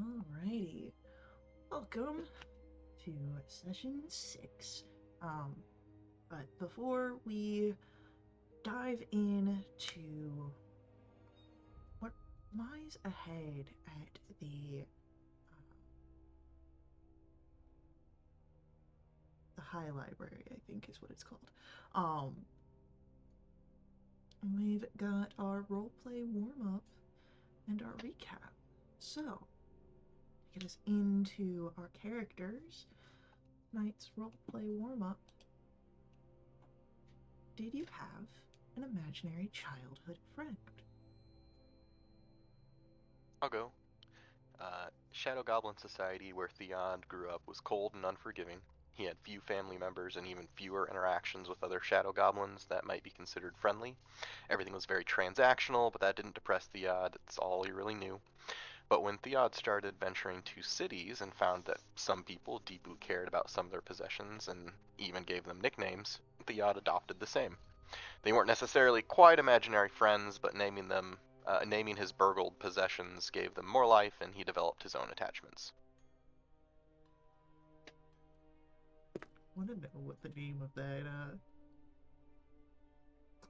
Alrighty. Welcome to session 6. Um, but before we dive into what lies ahead at the High Library, I think is what it's called. Um, we've got our roleplay warm up and our recap. So, to get us into our characters, tonight's roleplay warm up. Did you have an imaginary childhood friend? I'll go. Shadow Goblin Society, where Theod grew up, was cold and unforgiving. He had few family members and even fewer interactions with other Shadow Goblins that might be considered friendly. Everything was very transactional, but that didn't depress Theod. It's all he really knew. But when Theod started venturing to cities and found that some people deeply cared about some of their possessions and even gave them nicknames, Theod adopted the same. They weren't necessarily quite imaginary friends, but naming his burgled possessions gave them more life, and he developed his own attachments. I want to know what the name of that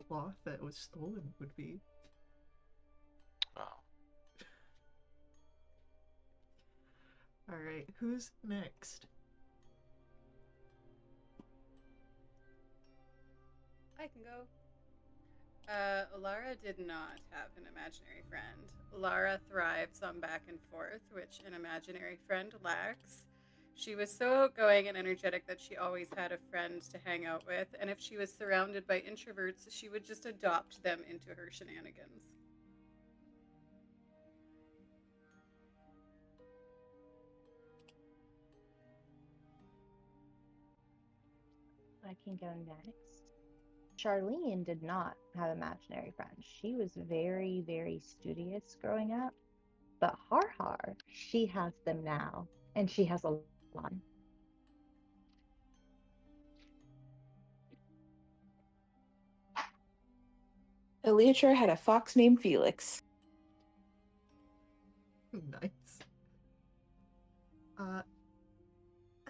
cloth that was stolen would be. Oh, All right, who's next? I can go. Lara did not have an imaginary friend. Lara thrives on back and forth, which an imaginary friend lacks. She was so outgoing and energetic that she always had a friend to hang out with, and if she was surrounded by introverts, she would just adopt them into her shenanigans. I can go next. Charlene did not have imaginary friends. She was very, very studious growing up. But Har, she has them now, and she has a lot of them. Elytra had a fox named Felix. Nice. Uh,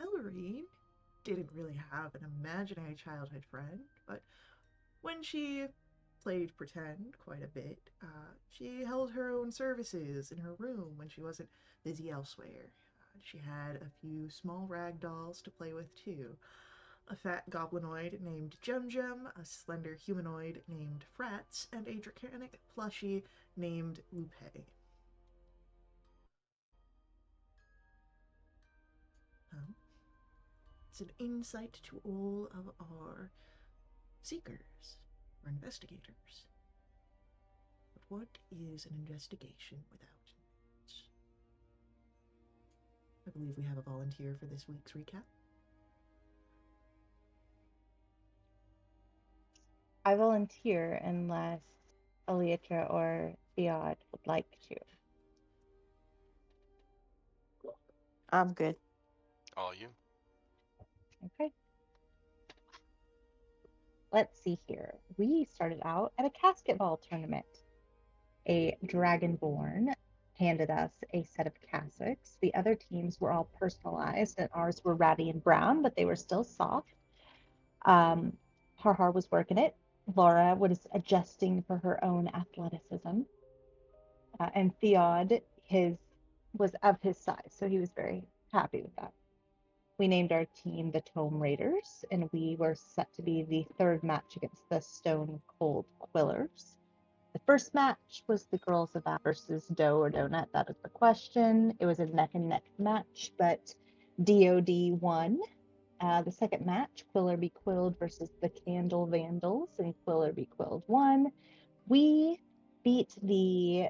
Ellery didn't really have an imaginary childhood friend, but when she played pretend quite a bit, she held her own services in her room when she wasn't busy elsewhere. She had a few small rag dolls to play with too. A fat goblinoid named Jem Jem, a slender humanoid named Frats, and a draconic plushie named Lupe. Um, it's an insight to all of our seekers or investigators. But what is an investigation without notes? I believe we have a volunteer for this week's recap. I volunteer unless Elytra or Theod would like to. I'm good. all you. Okay, let's see here. We started out at a casket ball tournament. A dragonborn handed us a set of cassocks. The other teams were all personalized, and ours were ratty and brown, but they were still soft. Um, Har was working it. Laura was adjusting for her own athleticism, and Theod his was of his size, so he was very happy with that. We named our team the Tome Raiders, and we were set to be the third match against the Stone Cold Quillers. The first match was the Girls of Ash versus Dough or Donut. That is the question. It was a neck and neck match, but DOD won. The second match, Quiller Be Quilled versus the Candle Vandals, and Quiller Be Quilled won. We beat the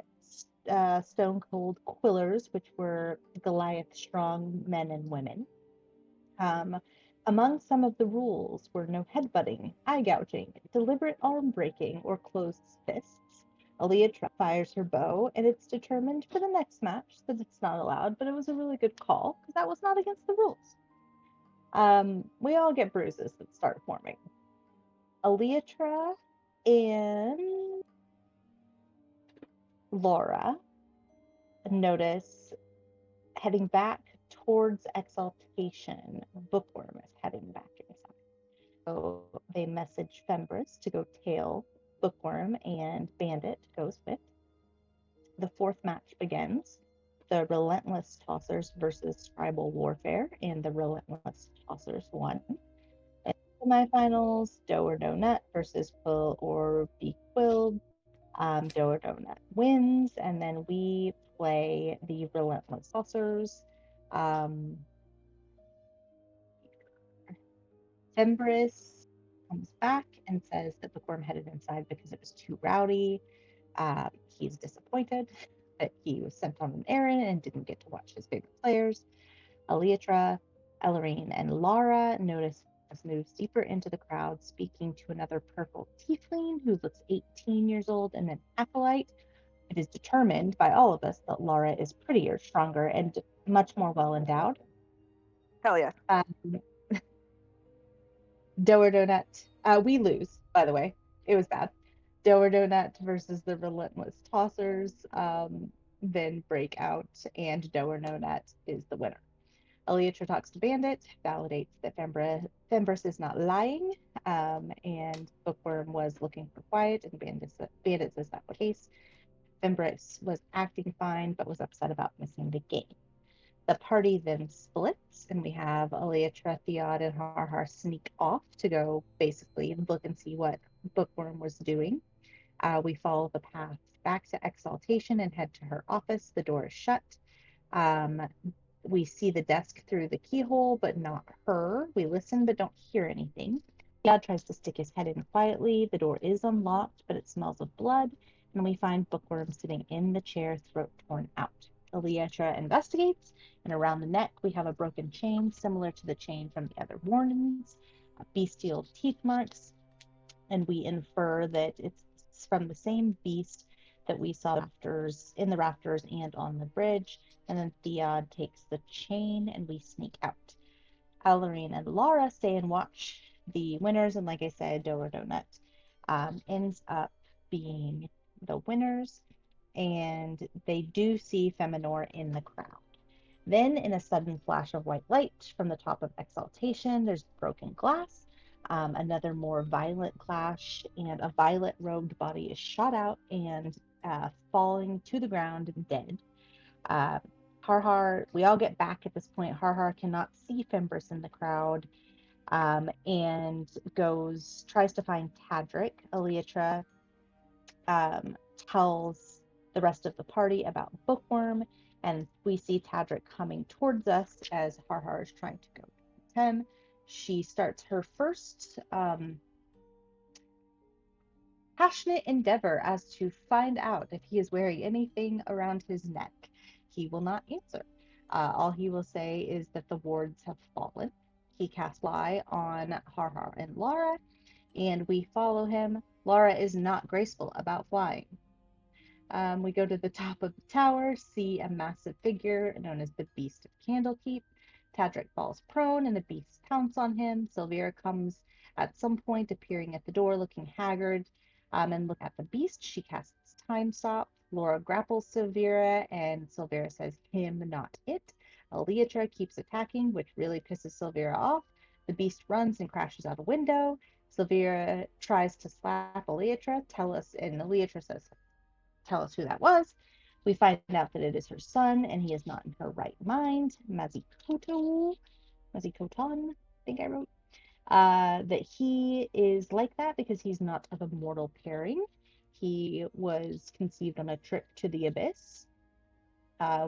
Stone Cold Quillers, which were Goliath strong men and women. Um, Among some of the rules were no headbutting, eye gouging, deliberate arm breaking, or closed fists. Aaliyah fires her bow, and it's determined for the next match that it's not allowed, but it was a really good call because that was not against the rules. We all get bruises that start forming. Elytra and Laura notice heading back towards Exaltation. Bookworm is heading back inside. So they message Fembris to go tail Bookworm, and Bandit goes with. The fourth match begins. The Relentless Tossers versus Tribal Warfare, and the Relentless Tossers won. In the semifinals, Doe or Donut versus Quill or Be Quilled. Doe or Donut wins, and then we play the Relentless Tossers. Fembris comes back and says that Bookworm headed inside because it was too rowdy. He's disappointed that he was sent on an errand and didn't get to watch his favorite players. Elytra, Ellerine, and Lara notice Fembris moves deeper into the crowd, speaking to another purple tiefling who looks 18 years old and an acolyte. It is determined by all of us that Lara is prettier, stronger, and much more well endowed. Hell yeah. Doe or Donut. We lose, by the way. It was bad. Doe or Donut versus the Relentless Tossers. Then Breakout, and Doe or Donut is the winner. Elytra talks to Bandit, validates that Fembris is not lying, and Bookworm was looking for quiet, and Bandit says that was the case. Fembris was acting fine, but was upset about missing the game. The party then splits, and we have Elytra, Theod, and Harhar sneak off to go basically look and see what Bookworm was doing. We follow the path back to Exaltation and head to her office. The door is shut. We see the desk through the keyhole, but not her. We listen, but don't hear anything. Theod tries to stick his head in quietly. The door is unlocked, but it smells of blood, and we find Bookworm sitting in the chair, throat torn out. Elytra investigates, and around the neck we have a broken chain similar to the chain from the other warnings, bestial teeth marks, and we infer that it's from the same beast that we saw in the rafters and on the bridge. And then Theod takes the chain, and we sneak out. Ellerine and Lara stay and watch the winners, and like I said, Doe or Donut ends up being the winners, and they do see Feminor in the crowd. Then, in a sudden flash of white light from the top of Exaltation, there's broken glass, another more violent clash, and a violet-robed body is shot out and falling to the ground dead. Harhar, we all get back at this point. Harhar cannot see Fembris in the crowd, and tries to find Tadric. Elytra tells the rest of the party about Bookworm, and we see Tadric coming towards us as Harhar is trying to go towards him. She starts her first passionate endeavor as to find out if he is wearing anything around his neck. He will not answer. All he will say is that the wards have fallen. He casts fly on Harhar and Lara, and we follow him. Lara is not graceful about flying. We go to the top of the tower, see a massive figure known as the Beast of Candlekeep. Tadric falls prone, and the beast pounce on him. Silvera comes at some point, appearing at the door, looking haggard, and look at the beast. She casts Time Stop. Laura grapples Silvera, and Silvera says, "Him, not it." Elytra keeps attacking, which really pisses Silvera off. The beast runs and crashes out a window. Silvera tries to slap Elytra, and Elytra says, "Tell us who that was." We find out that it is her son, and he is not in her right mind. Mazikoton, I think I wrote, that he is like that because he's not of a mortal pairing. He was conceived on a trip to the abyss.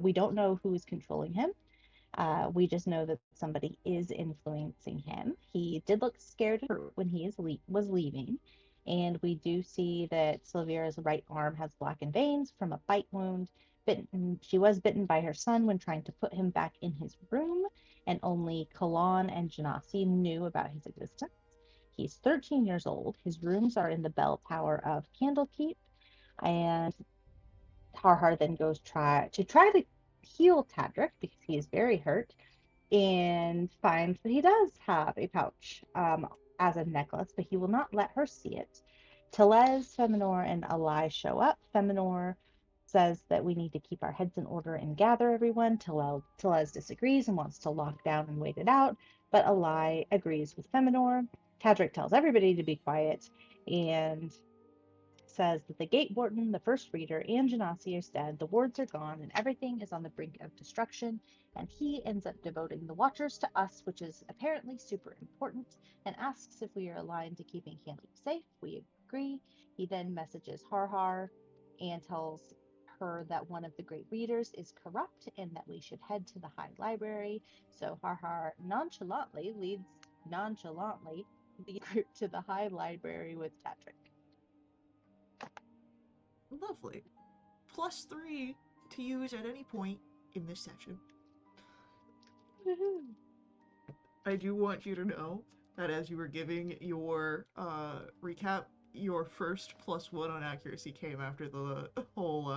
We don't know who is controlling him. We just know that somebody is influencing him. He did look scared and hurt when he was leaving. And we do see that Silvera's right arm has blackened veins from a bite wound. She was bitten by her son when trying to put him back in his room, and only Kalan and Janasi knew about his existence. He's 13 years old. His rooms are in the bell tower of Candlekeep, and Harhar then goes try to heal Tadric because he is very hurt, and finds that he does have a pouch as a necklace, but he will not let her see it. Telez, Feminor, and Alai show up. Feminor says that we need to keep our heads in order and gather everyone. Tellez disagrees and wants to lock down and wait it out, but Alai agrees with Feminor. Tadric tells everybody to be quiet and says that the gate warden, the first reader, and Genasi are dead, the wards are gone, and everything is on the brink of destruction. And he ends up devoting the Watchers to us, which is apparently super important, and asks if we are aligned to keeping Candlekeep safe. We agree. He then messages Harhar and tells her that one of the great readers is corrupt and that we should head to the High Library. So Harhar nonchalantly leads the group to the High Library with Tadric. Lovely. +3 to use at any point in this session. I do want you to know that as you were giving your recap, your first +1 on accuracy came after the whole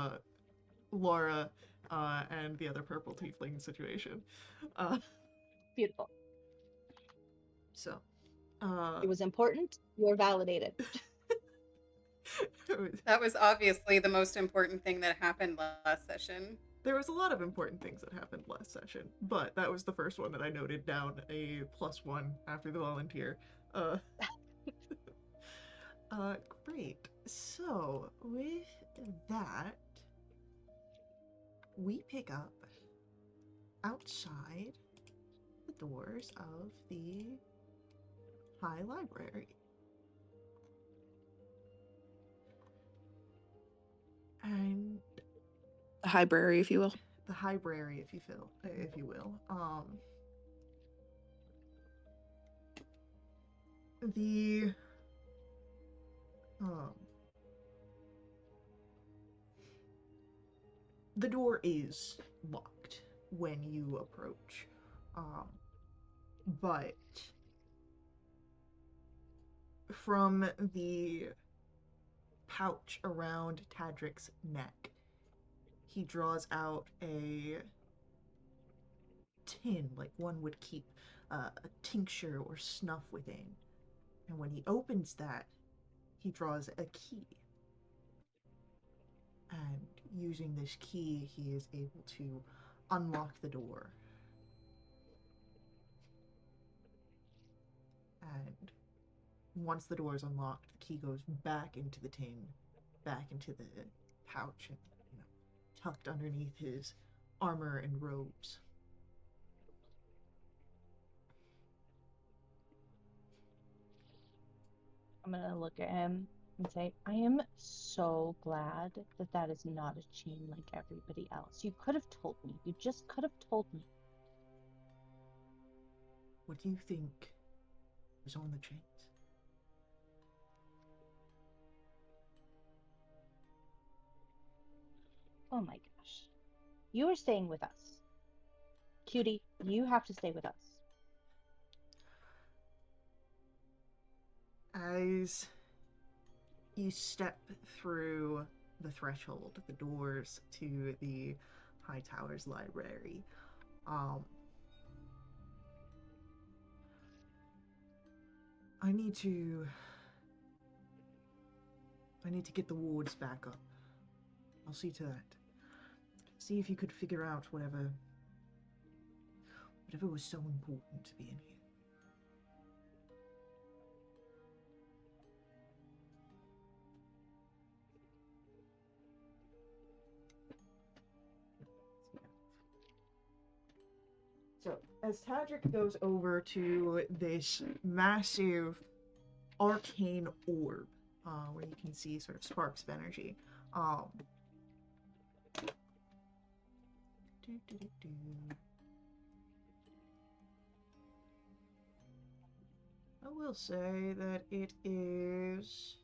Laura and the other purple tiefling situation. Beautiful. So, It was important. You are validated. That was obviously the most important thing that happened last session. there was a lot of important things that happened last session, but that was the first one that I noted down a +1 after the volunteer. Uh, great. So, with that, we pick up outside the doors of the High Library. And The library, if you will. the Highbrary, if you will. The um, the door is locked when you approach, but from the pouch around Tadric's neck, he draws out a tin, like one would keep a tincture or snuff within. And when he opens that, he draws a key. And using this key, he is able to unlock the door. And once the door is unlocked, the key goes back into the tin, back into the pouch, and tucked underneath his armor and robes. I'm going to look at him and say, I am so glad that that is not a chain like everybody else. You could have told me. You just could have told me. What do you think was on the chains? Oh my gosh. You are staying with us. Cutie, you have to stay with us. As you step through the threshold, the doors to the High Towers Library, I need to get the wards back up. I'll see to that. See if you could figure out whatever was so important to be in here. So, as Tadric goes over to this massive arcane orb, where you can see sort of sparks of energy, I will say that it is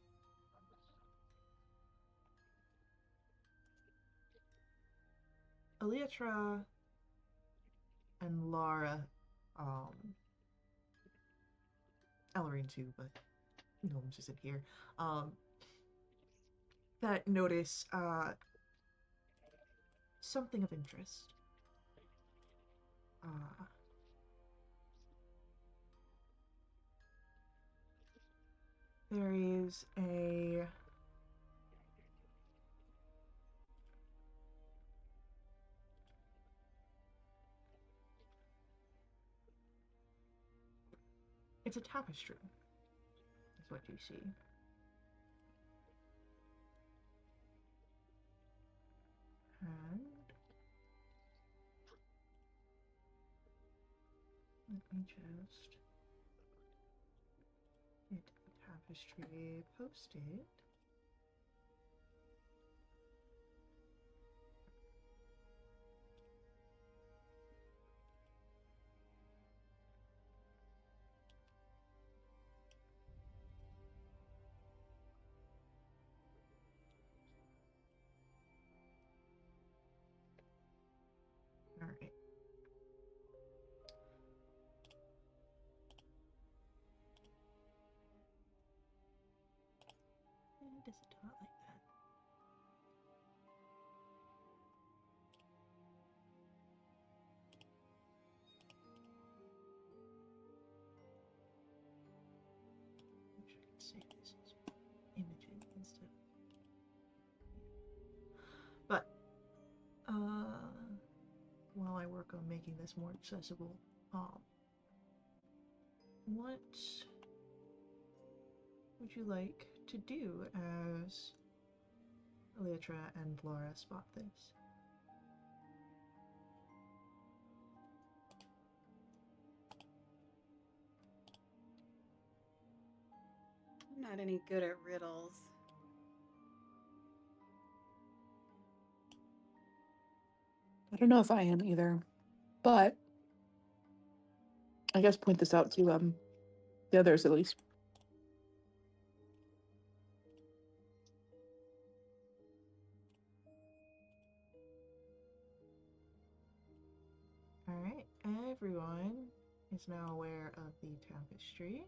Elytra and Lara, Ellerin too, but Gnome's just in here, that notice something of interest. There is a It's a tapestry, is what you see. And let me just get the tapestry posted. All right. Does it not like that? I wish I could save this as images instead. But while I work on making this more accessible, what would you like to do as Elytra and Laura spot this? I'm not any good at riddles. I don't know if I am either, but I guess point this out to the others at least. Alright, everyone is now aware of the tapestry.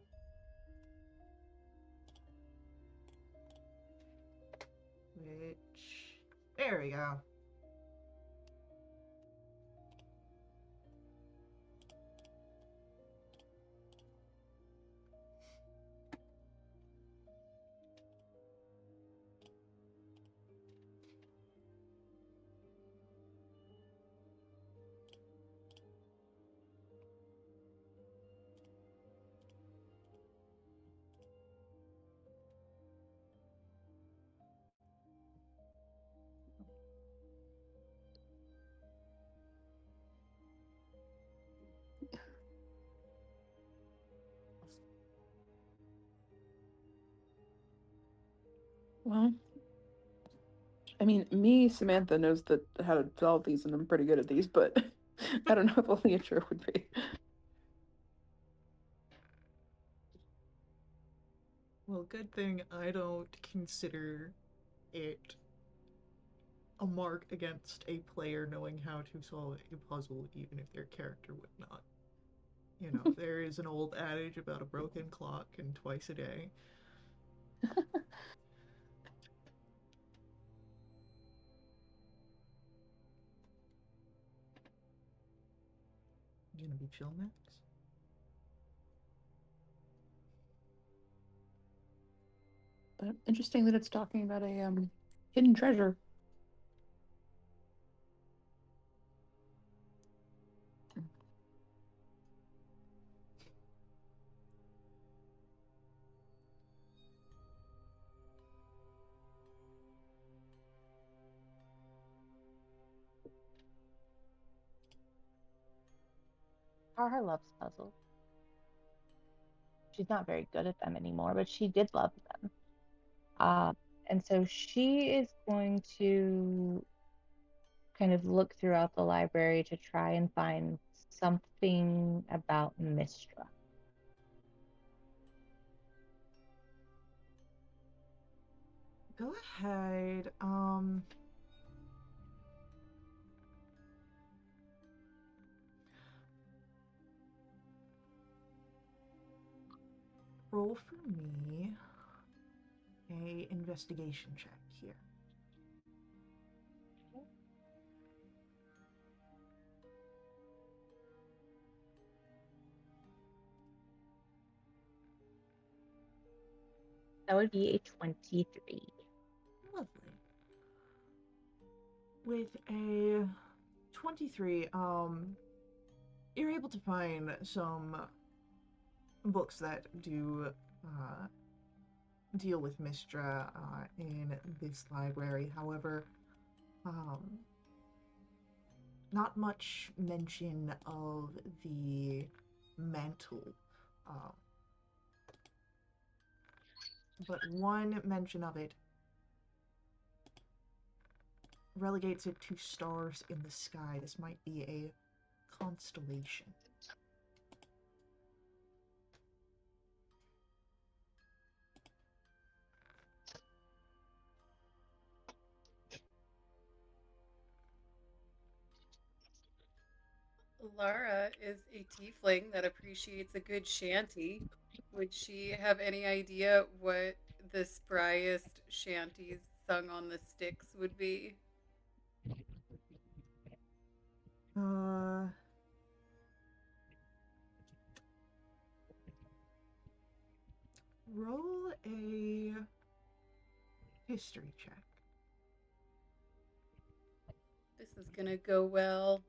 Which, there we go. Well, I mean, me, Samantha knows how to solve these, and I'm pretty good at these, but I don't know if Elytra would be. Well, good thing I don't consider it a mark against a player knowing how to solve a puzzle, even if their character would not. You know, there is an old adage about a broken clock and twice a day. You gonna be chill, Max? But interesting that it's talking about a hidden treasure. Tara loves puzzles. She's not very good at them anymore, but she did love them. And so she is going to kind of look throughout the library to try and find something about Mistra. Go ahead. Roll for me a investigation check here. That would be a 23. Lovely. With a 23, you're able to find some books that do deal with Mistra in this library. However, um, not much mention of the mantle, uh, but one mention of it relegates it to stars in the sky. This might be a constellation. Lara is a tiefling that appreciates a good shanty. Would she have any idea what the spryest shanties sung on the sticks would be? Uh, roll a history check. This is gonna go well.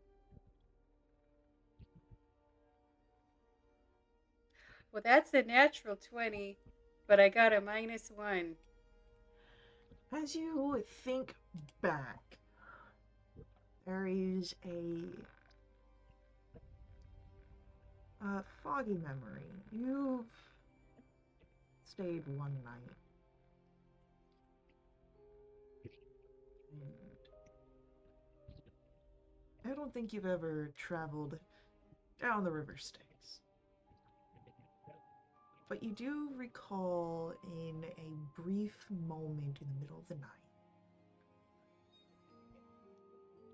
Well, that's a natural 20, but I got a -1. As you think back, there is a foggy memory. You've stayed one night, and I don't think you've ever traveled down the river Styx. But you do recall in a brief moment in the middle of the night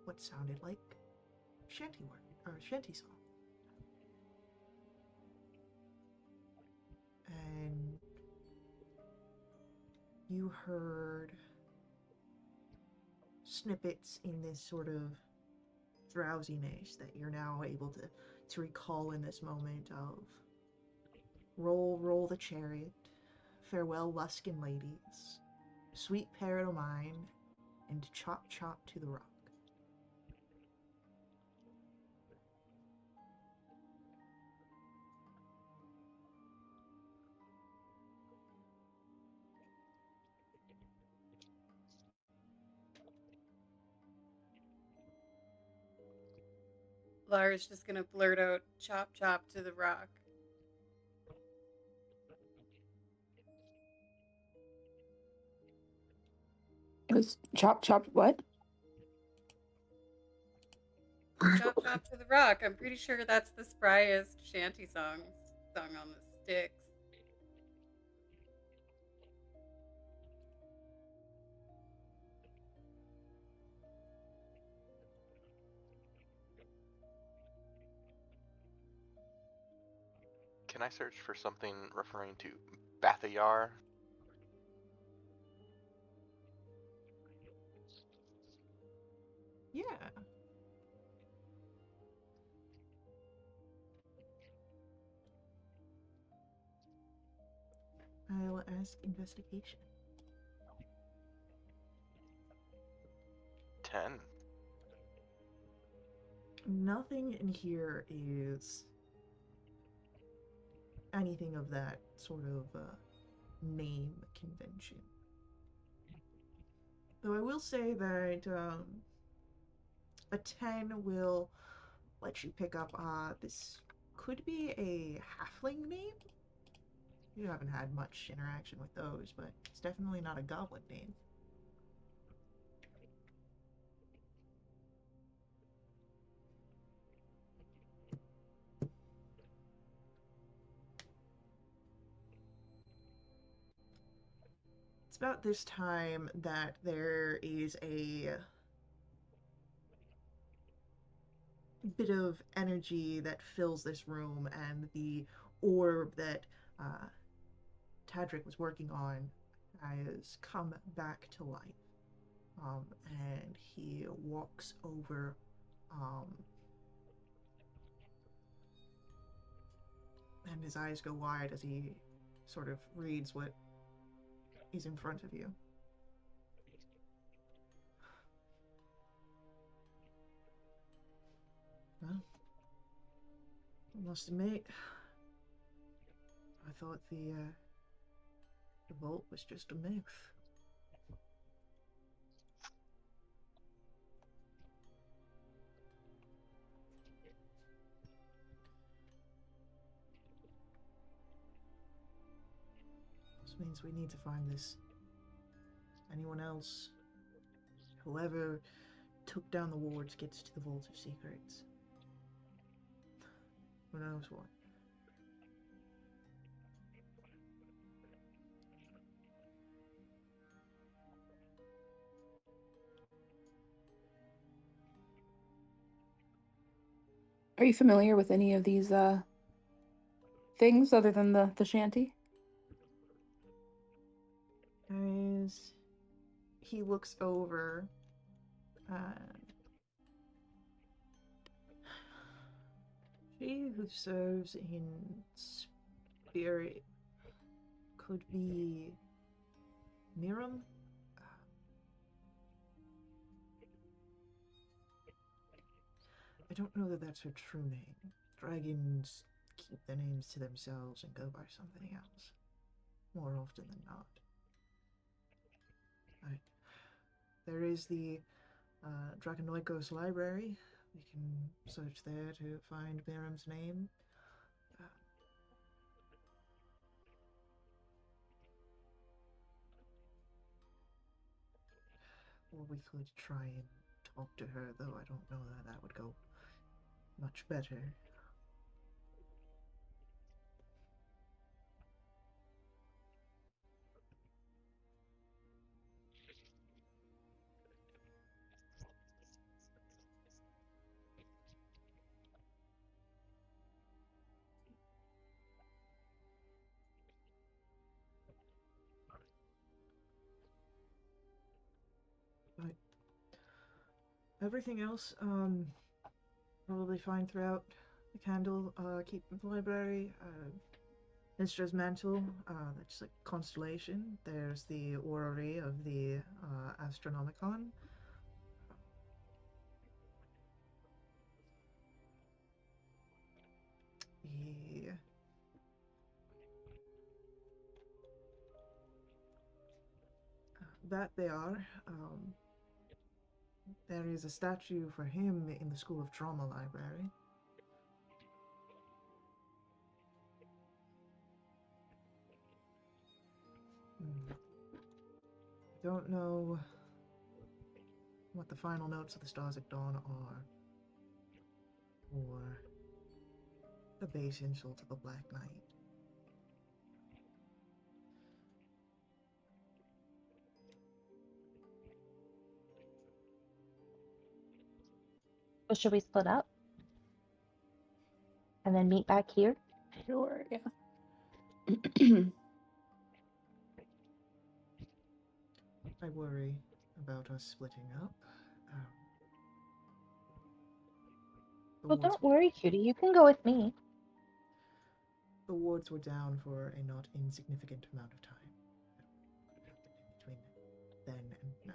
what sounded like shanty word or shanty song. And you heard snippets in this sort of drowsiness that you're now able to recall in this moment of roll, roll the chariot, farewell Luskin ladies, sweet parrot o' mine, and chop chop to the rock. Lara's just gonna blurt out chop chop to the rock. It was chop chop what? Chop chop to the rock. I'm pretty sure that's the spryest shanty song sung on the sticks. Can I search for something referring to Bathayar? Yeah. I'll ask investigation. 10. Nothing in here is anything of that sort of name convention. Though I will say that a 10 will let you pick up this could be a halfling name. You haven't had much interaction with those, but it's definitely not a goblin name. It's about this time that there is a bit of energy that fills this room, and the orb that uh, Tadric was working on has come back to life. And he walks over, um, and his eyes go wide as he sort of reads what is in front of you. Well, I must admit, I thought the vault was just a myth. This means we need to find this. Anyone else, whoever took down the wards, gets to the Vault of Secrets. Who knows what? Are you familiar with any of these things other than the shanty? As he looks over, she who serves in spirit could be Miram. I don't know that that's her true name. Dragons keep their names to themselves and go by something else, more often than not. Right. There is the Draconoikos library. We can search there to find Miram's name. Uh, or we could try and talk to her, though I don't know that that would go much better. But everything else, probably fine throughout the Candlekeep Library. Mistra's Mantle, that's a constellation. There's the orrery of the Astronomicon. The that they are. There is a statue for him in the School of Drama Library. I don't know what the final notes of the Stars at Dawn are, or the base insult of the Black Knight. So should we split up and then meet back here? Sure, yeah. I worry about us splitting up. Well, don't worry, cutie. You can go with me. The wards were down for a not insignificant amount of time. What happened in between then and now?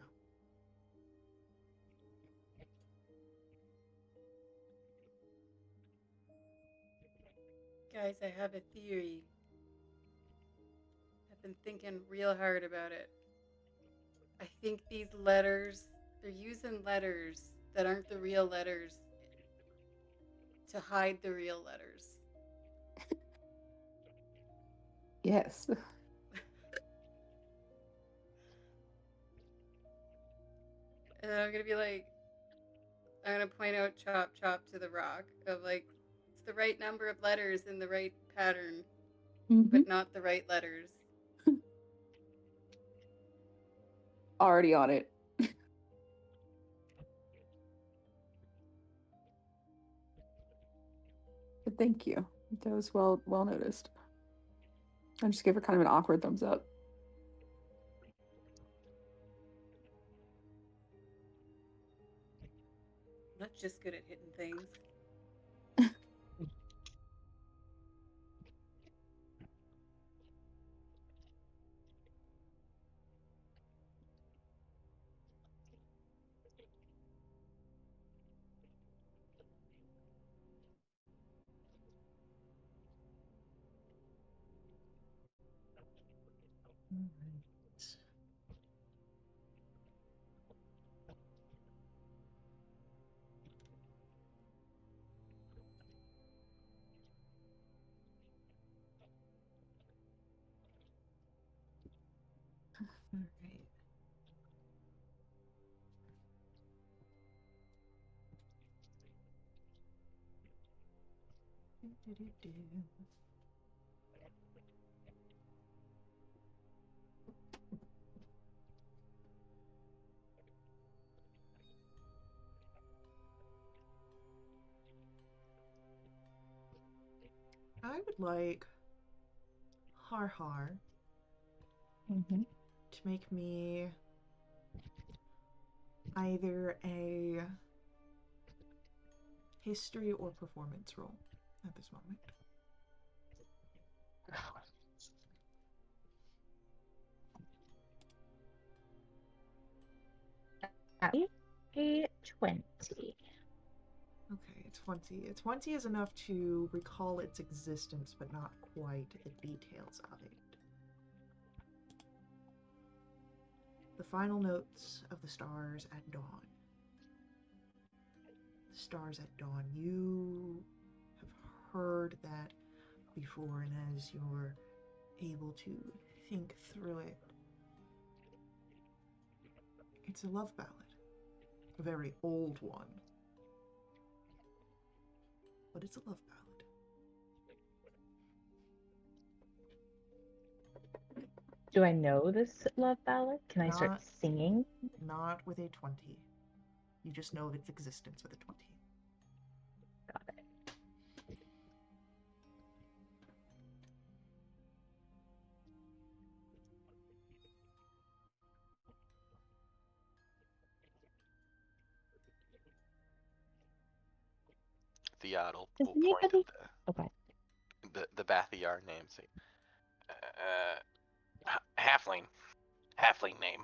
Guys, I have a theory. I've been thinking real hard about it. I think these letters, they're using letters that aren't the real letters to hide the real letters. Yes. And I'm gonna be like, I'm gonna point out chop chop to the rock of like, it's the right number of letters in the right pattern, but not the right letters. Already on it. But thank you. That was well noticed. I just gave her kind of an awkward thumbs up. I'm not just good at hitting things. All right. I would like Har Har Mm-hmm. to make me either a history or performance roll at this moment. That is a 20. Okay, it's 20. 20 is enough to recall its existence, but not quite the details of it. The final notes of the stars at dawn. The stars at dawn. You have heard that before, and as you're able to think through it, it's a love ballad. A very old one. But it's a love ballad. Do I know this love ballad? Can I start Not- singing? Not with a 20. You just know of its existence with a 20. Got it. Theodal Does will point anybody? at Okay. the Bathiar name. Say, halfling name.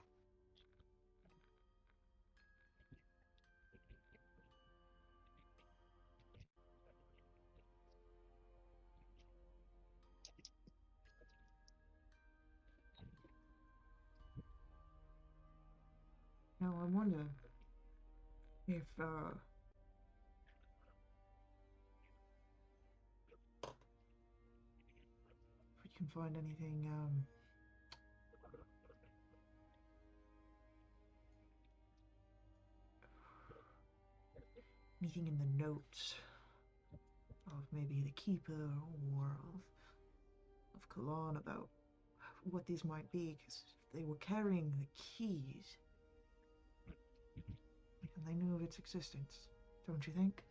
Now I wonder if we can find anything anything in the notes of maybe the keeper or of Kalan about what these might be, because they were carrying the keys and they knew of its existence, don't you think?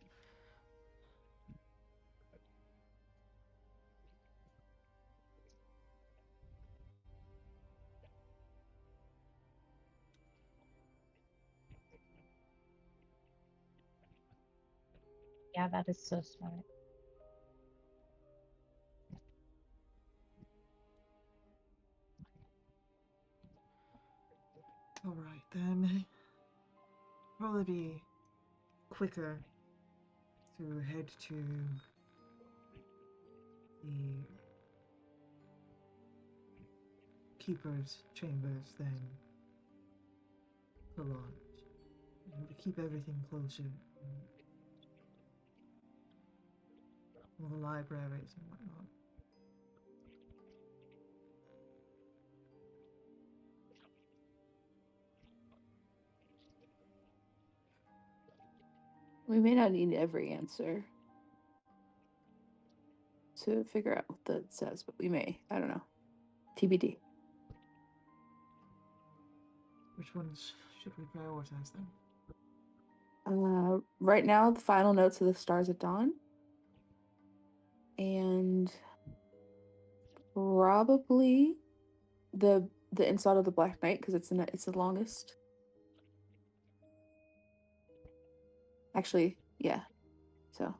Yeah, that is so smart. All right, then. Probably be quicker to head to the keeper's chambers than Kalan's. To keep everything closer. All the libraries and whatnot. We may not need every answer to figure out what that says, but we may. I don't know. TBD. Which ones should we prioritize then? Right now, the final notes of the stars at dawn, and probably the inside of the Black Knight because it's the longest. Actually, yeah. So All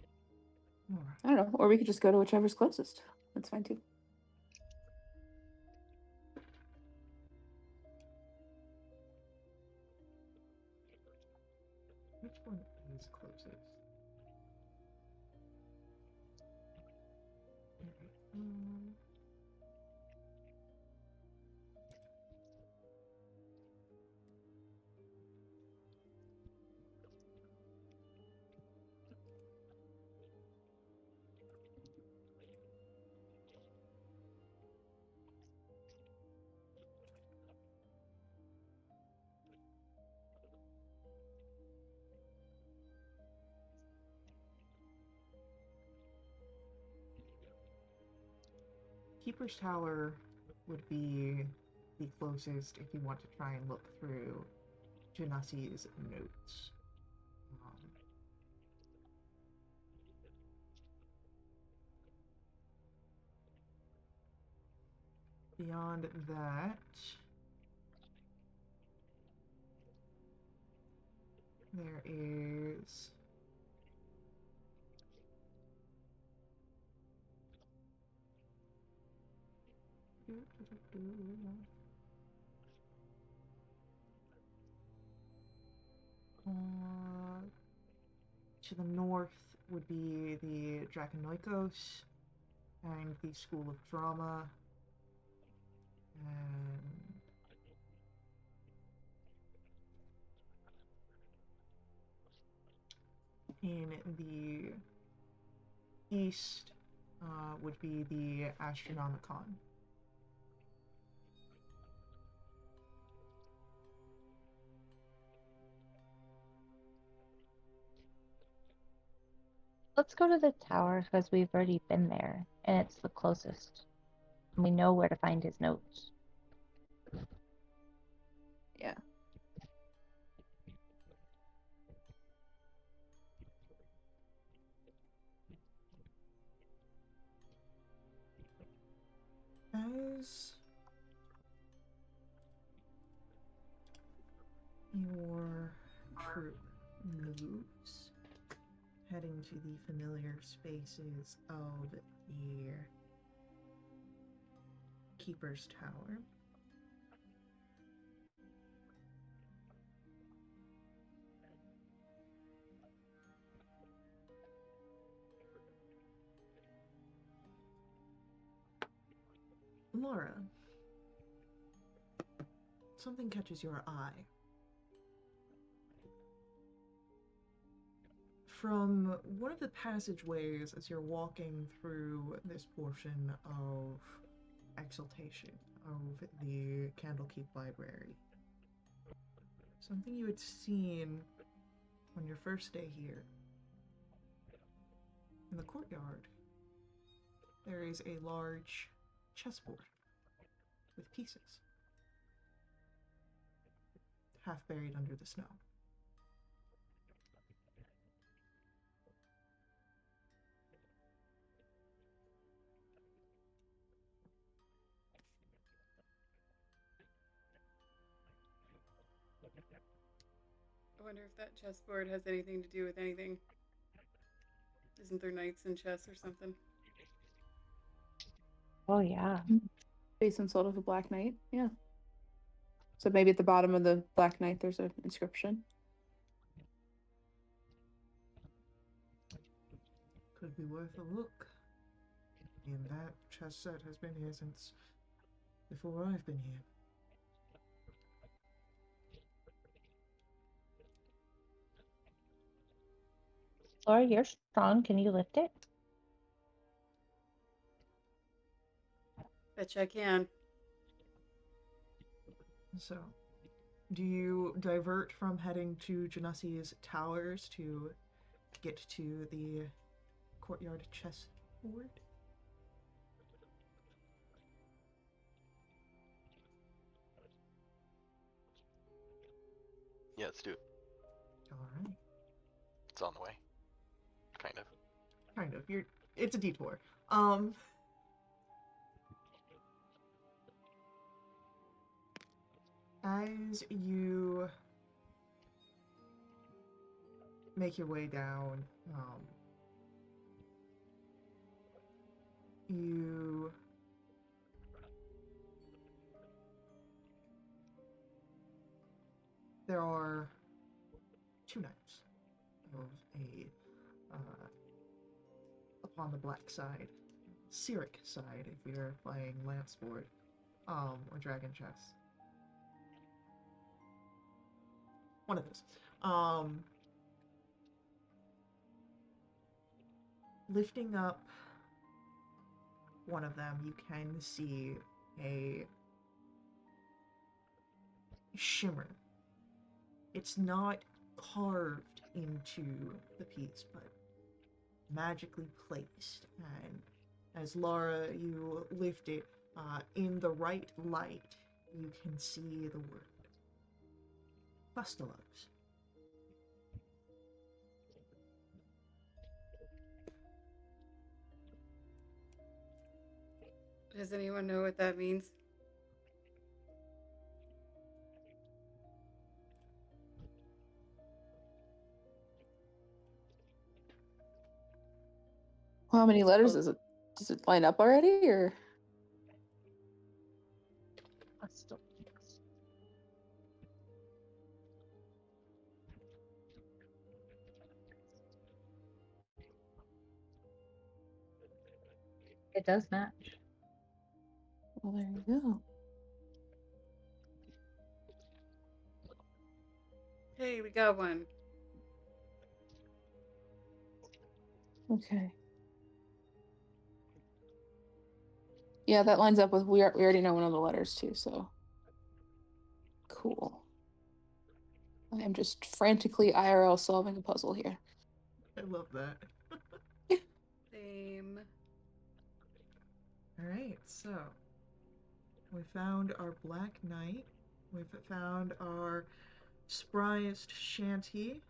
right. I don't know, or we could just go to whichever's closest. That's fine too. Which one is closest? Um, Keeper's Tower would be the closest if you want to try and look through Genasi's notes. Beyond that, there is to the north would be the Draconoikos and the School of Drama, and in the east would be the Astronomicon. Let's go to the tower because we've already been there and it's the closest. And we know where to find his notes. Yeah. As your troop moves, heading to the familiar spaces of the Keeper's Tower, Laura, something catches your eye. From one of the passageways as you're walking through this portion of Exaltation of the Candlekeep Library, something you had seen on your first day here. In the courtyard, there is a large chessboard with pieces, half buried under the snow. I wonder if that chessboard has anything to do with anything. Isn't there knights in chess or something? Oh, yeah. Base and sold of a Black Knight. Yeah. So maybe at the bottom of the Black Knight there's an inscription. Could be worth a look. And that chess set has been here since before I've been here. Laura, you're strong. Can you lift it? Bet you I can. So, do you divert from heading to Genasi's towers to get to the courtyard chessboard? Yeah, let's do it. Alright. It's on the way. Kind of. Kind of. It's a detour. As you make your way down, there are two knights of a upon the black side, Cyric side if you're playing lance board, or dragon chess. One of those. Lifting up one of them, you can see a shimmer. It's not carved into the piece, but magically placed, and As Laura, you lift it in the right light, you can see the word Bustalos. Does anyone know what that means? How many letters Oh, is it? Does it line up already, or? It does match. Well, there you go. hey, we got one. Okay. Yeah, that lines up with we already know one of the letters too, so cool. I am just frantically IRL solving a puzzle here. I love that. Same. Alright, so we found our Black Knight. We've found our spryest shanty.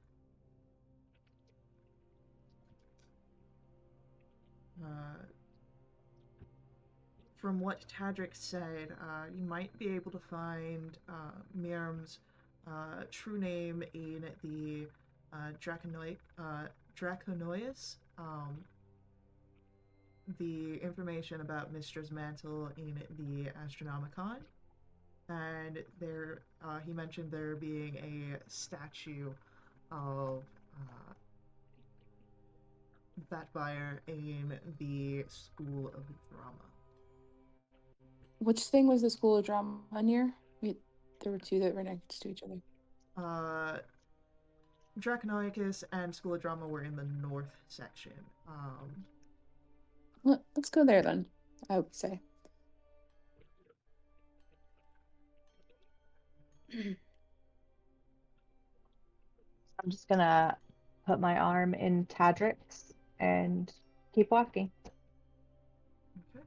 Uh, from what Tadric said, you might be able to find Miriam's true name in the Draconois, the information about Mistress Mantle in the Astronomicon, and there he mentioned there being a statue of that buyer in the School of Drama. Which thing was the School of Drama near? There were two that were next to each other. Draconoicus and School of Drama were in the north section. Let's go there then, I would say. I'm just gonna put my arm in Tadric's and keep walking. Okay.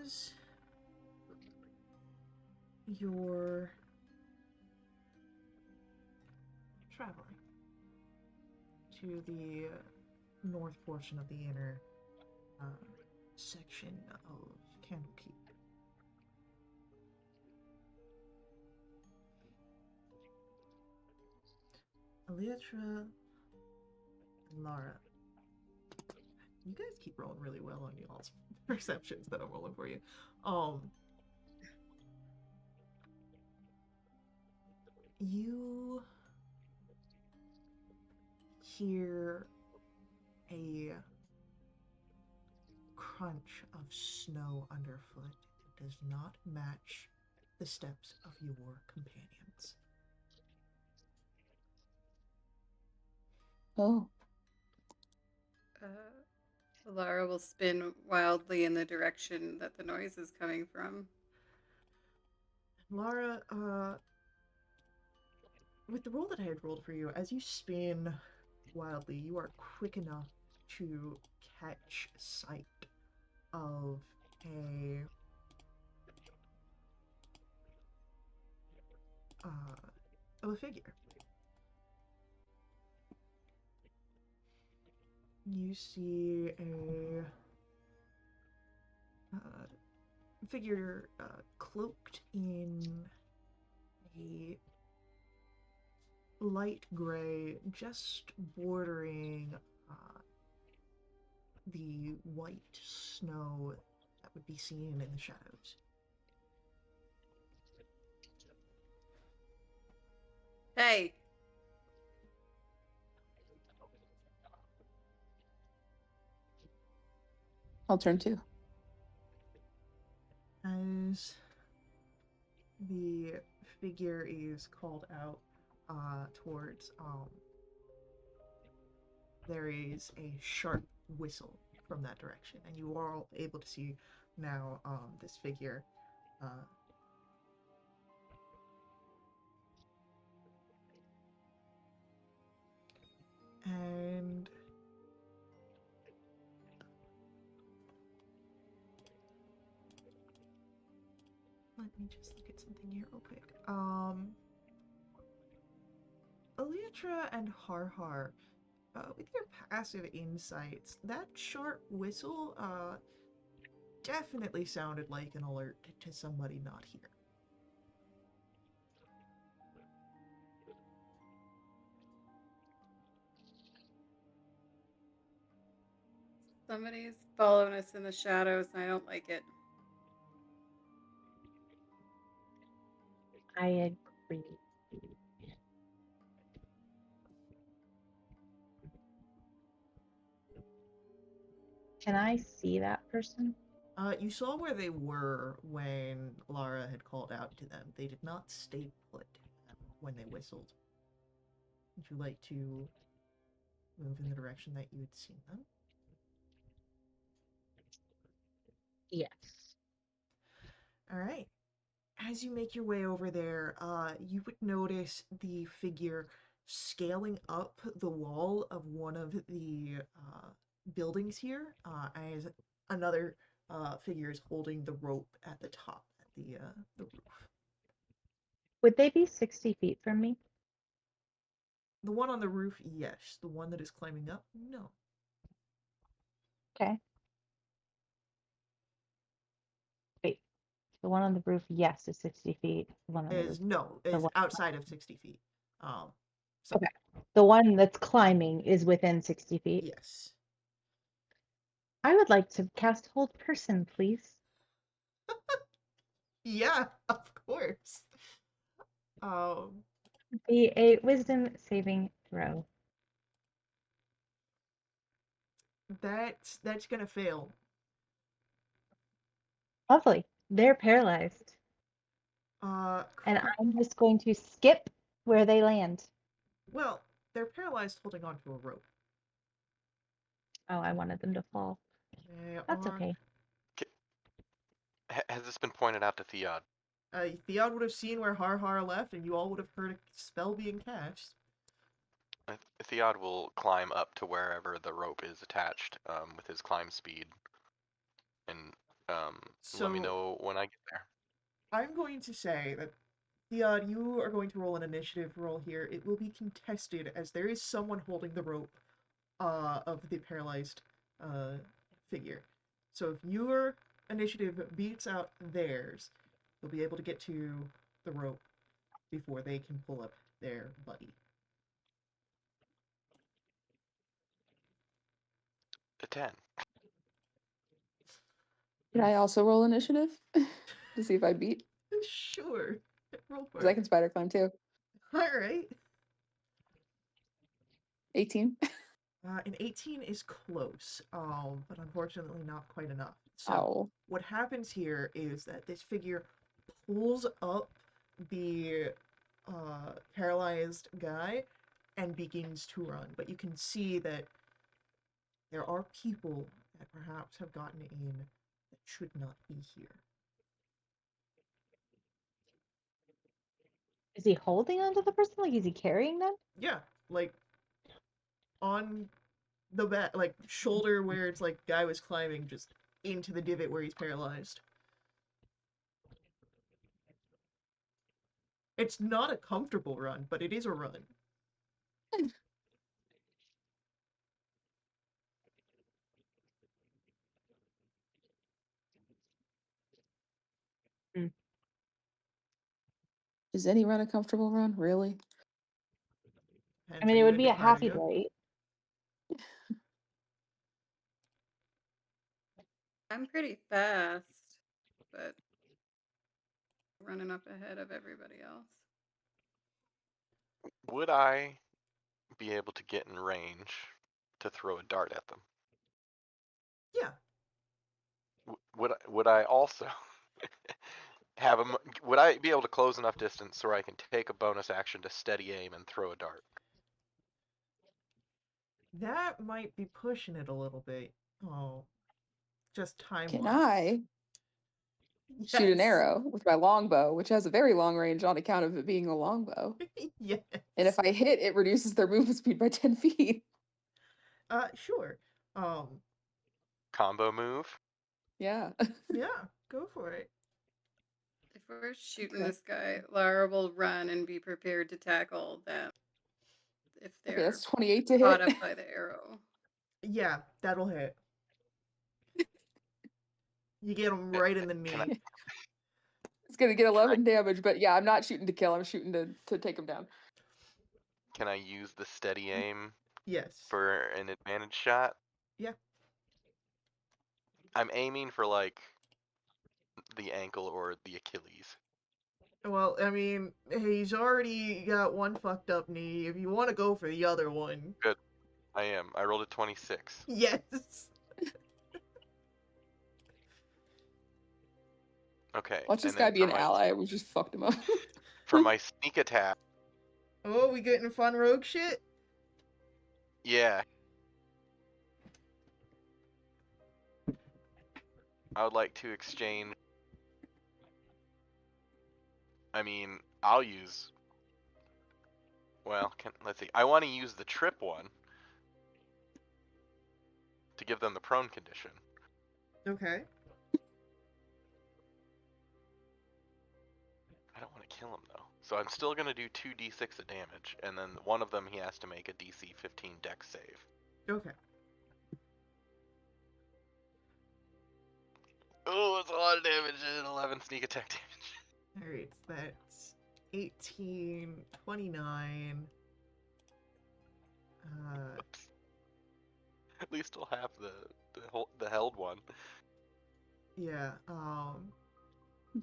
As you're traveling to the north portion of the inner uh, section of Candlekeep, Elytra and Lara, you guys keep rolling really well on y'all's perceptions that I'm rolling for you. You hear a crunch of snow underfoot that does not match the steps of your companions. Oh, Lara will spin wildly in the direction that the noise is coming from. Lara, with the roll that I had rolled for you, as you spin wildly, you are quick enough to catch sight of a figure. You see a figure cloaked in a light gray, just bordering the white snow that would be seen in the shadows. Hey! I'll turn too. As the figure is called out towards, there is a sharp whistle from that direction, and you are all able to see now this figure let me just look at something here real quick. Elytra and Harhar, with your passive insights, that short whistle, definitely sounded like an alert to somebody not here. Somebody's following us in the shadows, and I don't like it. I agree. Can I see that person? You saw where they were when Lara had called out to them. They did not stay put when they whistled. Would you like to move in the direction that you had seen them? Yes. All right. As you make your way over there, you would notice the figure scaling up the wall of one of the buildings here, as another figure is holding the rope at the top, at the roof. Would they be 60 feet from me? The one on the roof, yes. The one that is climbing up, no. Okay. Wait. The one on the roof, yes, is 60 feet. The one on the roof. The Is one. outside of 60 feet. So Okay. The one that's climbing is within 60 feet. yes. I would like to cast Hold Person, please. Yeah, of course. Um, Be a wisdom saving throw. that's gonna fail. Lovely. They're paralyzed. And Crap. I'm just going to skip where they land. Well, they're paralyzed holding onto a rope. Oh, I wanted them to fall. They That's are. okay. Has this been pointed out to Theod? Theod would have seen where Har left, and you all would have heard a spell being cast. Theod will climb up to wherever the rope is attached with his climb speed, and let me So know when I get there. I'm going to say that Theod, you are going to roll an initiative roll here. It will be contested as there is someone holding the rope of the paralyzed figure. So if your initiative beats out theirs, you'll be able to get to the rope before they can pull up their buddy. A 10. Can I also roll initiative to see if I beat? Sure. Roll for Because I it. can spider climb too. All right. 18. An 18 is close, but unfortunately not quite enough. So Oh. what happens here is that this figure pulls up the paralyzed guy and begins to run. But you can see that there are people that perhaps have gotten in that should not be here. Is he holding onto the person? Like, is he carrying them? Yeah, like on the back, like shoulder where it's like guy was climbing, just into the divot where he's paralyzed. It's not a comfortable run, but it is a run. Is any run a comfortable run? Really? I Depends, are mean, it you would into be a happy cardio? rate. I'm pretty fast, but running up ahead of everybody else. Would I be able to get in range to throw a dart at them? Yeah. Would I also have a? Would I be able to close enough distance so I can take a bonus action to steady aim and throw a dart? That might be pushing it a little bit. Oh, just time Can wise. I shoot an Yes. arrow with my longbow, which has a very long range on account of it being a longbow? Yes. And if I hit, it reduces their movement speed by 10 feet. Sure. Um, Combo move. Yeah. yeah, go for it. If we're shooting Okay. this guy, Lara will run and be prepared to tackle them if Okay, they're that's 28 to caught hit. up by the arrow. Yeah, that'll hit. You get him Eh, right in the Can I knee. It's gonna get can I 11 damage, but yeah, I'm not shooting to kill. I'm shooting to take him down. can I use the steady aim Yes. for an advantage shot? Yeah. I'm aiming for like the ankle or the Achilles. Well, I mean, he's already got one fucked up knee. If you want to go for the other one, Good. I am. I rolled a 26. yes. Okay, Watch this and then guy be an ally. We just fucked him up. for my sneak attack, Oh, we getting fun rogue shit? yeah, I would like to exchange. I mean, I'll use. Well, let's see. I want to use the trip one to give them the prone condition. Okay. I don't want to kill him though, so I'm still gonna do 2d6 of damage, and then one of them he has to make a DC 15 Dex save. Okay. Oh, it's a lot of damage and 11 sneak attack damage. Alright, so that's 18, 29. Whoops. At least I'll have the held one. Yeah,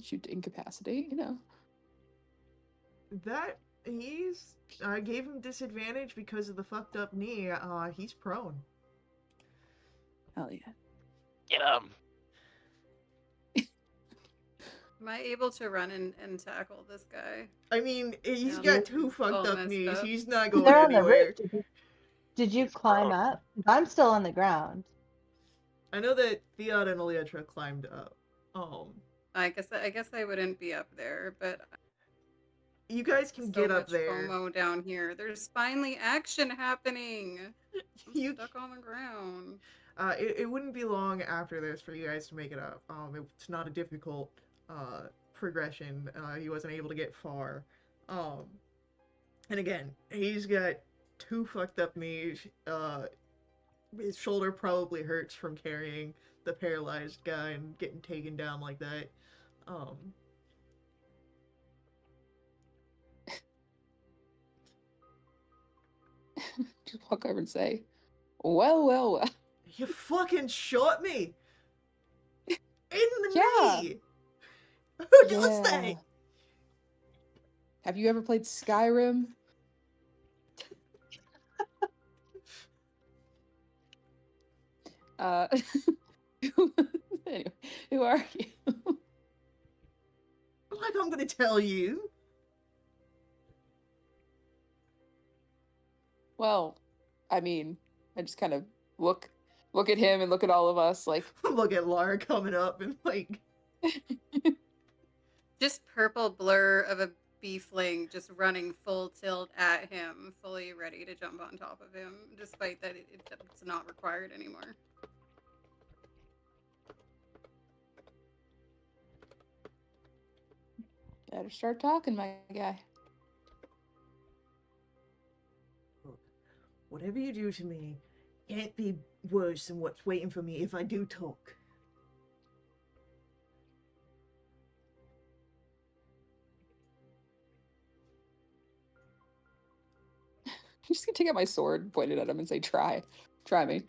Shoot to incapacitate, you know. that, I gave him disadvantage because of the fucked up knee. He's prone. Hell yeah. Get him! Am I able to run and tackle this guy? I mean, he's Yeah, got two he's fucked all up messed knees. up. He's not going They're on the anywhere. roof. Did you He's climb prone. up? I'm still on the ground. I know that Theod and Eliatra climbed up. I guess I wouldn't be up there, but You guys can so get up much there. FOMO down here. There's finally action happening. I'm You, stuck on the ground. it wouldn't be long after this for you guys to make it up. It's not a difficult progression. He wasn't able to get far. And again, he's got two fucked up knees. His shoulder probably hurts from carrying the paralyzed guy and getting taken down like that. Um, Just walk over and say, well, well, well. you fucking shot me in the Yeah. knee. Who does Yeah. that? Have you ever played Skyrim? Anyway, who are you? Like I'm gonna tell you. Well, I mean, I just kind of look at him and look at all of us like, Look at Lara coming up and like, Just purple blur of a beefling just running full tilt at him, fully ready to jump on top of him, despite that it's not required anymore. better start talking, my guy. whatever you do to me can't be worse than what's waiting for me if I do talk. I'm just gonna take out my sword, point it at him, and say, try me.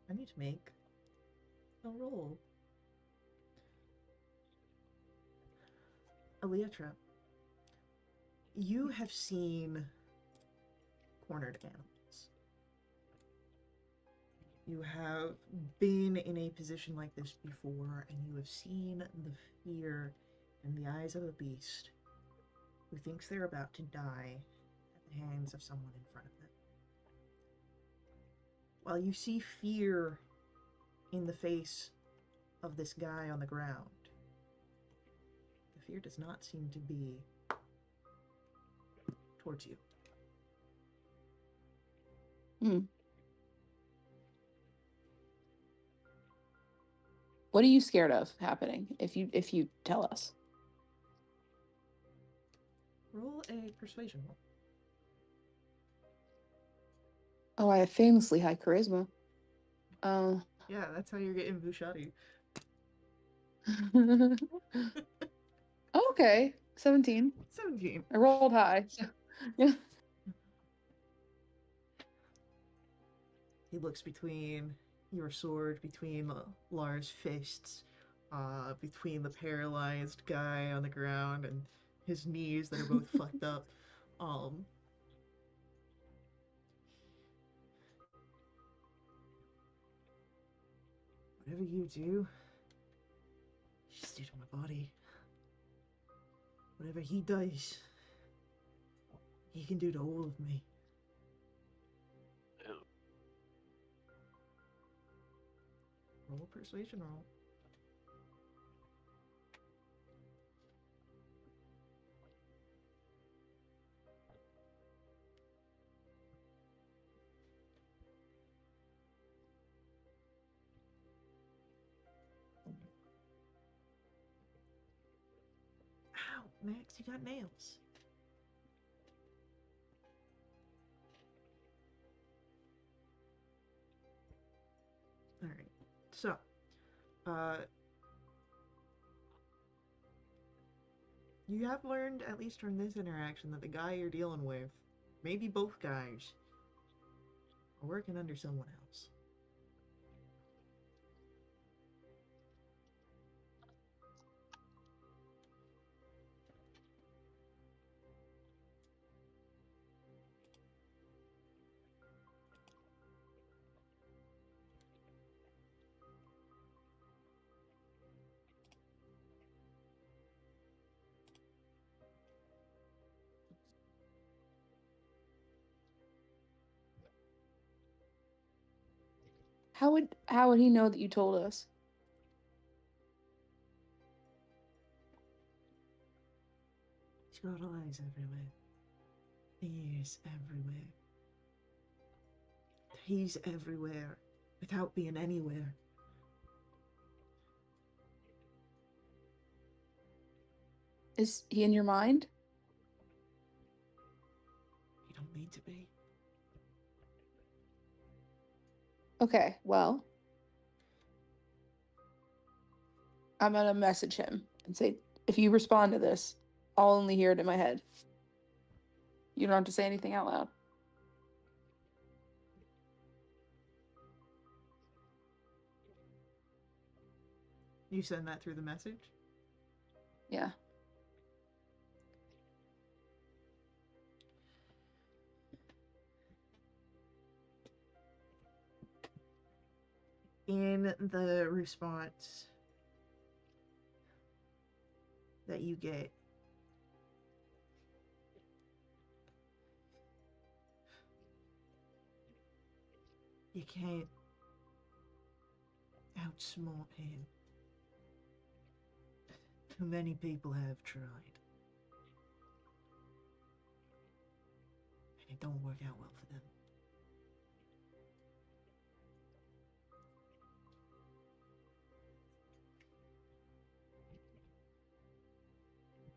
I need to make a roll. Eliatra, you have seen cornered animals. You have been in a position like this before, and you have seen the fear in the eyes of a beast who thinks they're about to die at the hands of someone in front of them. While you see fear in the face of this guy on the ground, the fear does not seem to be towards you. Hmm. What are you scared of happening if you tell us? Roll a persuasion roll. Oh, I have famously high charisma. Yeah, that's how you're getting Vushati. Okay, 17. 17. I rolled high. So, yeah. He looks between your sword, between Lara's fists, between the paralyzed guy on the ground and his knees that are both fucked up. Whatever you do, just do to my body. Whatever he does, he can do to all of me. Ew. Roll a persuasion roll. Ow, Max, you got nails. Alright, so, you have learned, at least from this interaction, that the guy you're dealing with, maybe both guys, are working under someone else. How would he know that you told us? He's got eyes everywhere. Ears everywhere. He's everywhere, without being anywhere. Is he in your mind? You don't need to be. Okay, well, I'm gonna message him and say, if you respond to this, I'll only hear it in my head. You don't have to say anything out loud. You send that through the message? Yeah. In the response that you get, you can't outsmart him. Too many people have tried. And it don't work out well for them.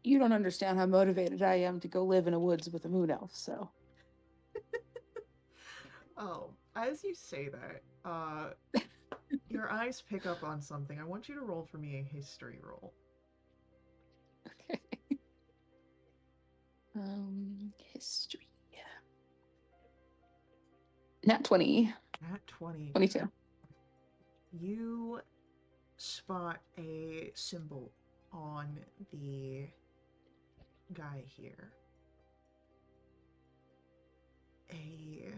You don't understand how motivated I am to go live in a woods with a moon elf, so. Oh, as you say that, your eyes pick up on something. I want you to roll for me a history roll. Okay. History. Nat 20. At 20, 22. you spot a symbol on the guy here. A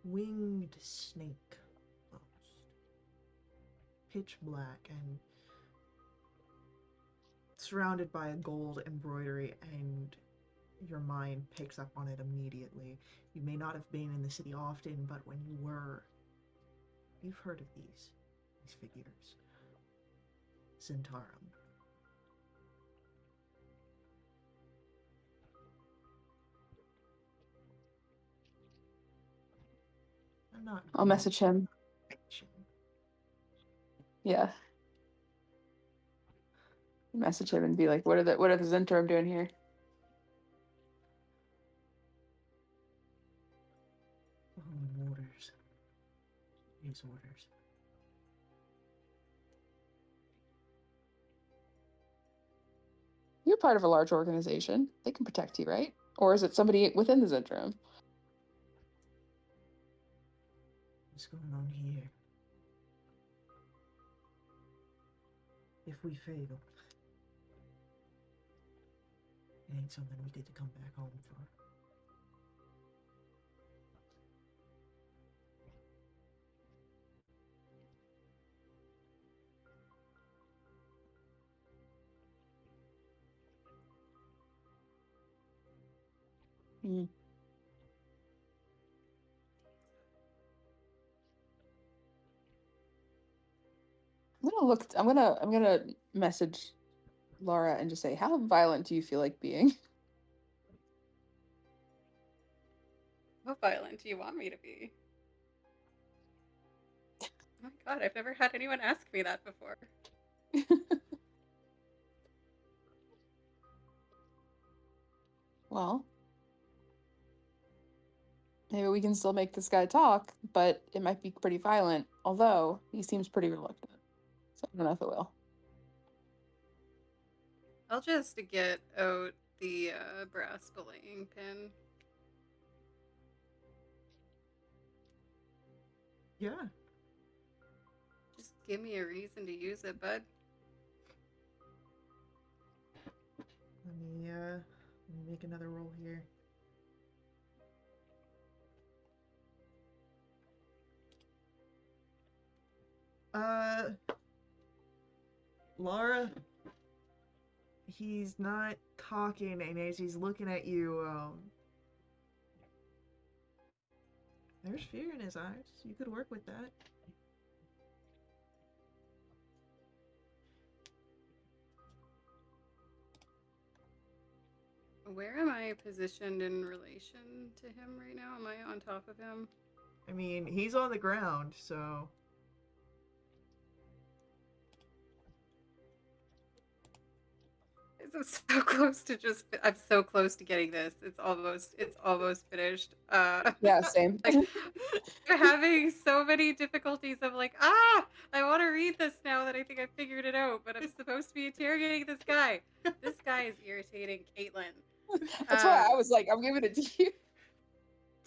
winged snake, almost. Pitch black and surrounded by a gold embroidery, and your mind picks up on it immediately. You may not have been in the city often, but when you were, you've heard of these figures. Centaurum. I'm not I'll message him. fiction. Yeah. Message him and be like, what are the Zentrum doing here? Orders. His orders. You're part of a large organization. They can protect you, right? Or is it somebody within the Zentrum? What's going on here? If we fail, it ain't something we get to come back home for. Mm. I'm gonna message Laura and just say, how violent do you feel like being? How violent do you want me to be? Oh my god, I've never had anyone ask me that before. Well, maybe we can still make this guy talk, but it might be pretty violent, although he seems pretty reluctant. So I don't know if it will. I'll just get out the brass belaying pin. Yeah. Just give me a reason to use it, bud. Let me make another roll here. Laura, he's not talking, and as he's looking at you, there's fear in his eyes. You could work with that. Where am I positioned in relation to him right now? Am I on top of him? I mean, he's on the ground, so... I'm so close to I'm so close to getting this. It's almost finished. Yeah, same. Like, I'm having so many difficulties. I'm like, I want to read this now that I think I figured it out, but I'm supposed to be interrogating this guy. This guy is irritating Caitlin. That's why I was like, I'm giving it to you.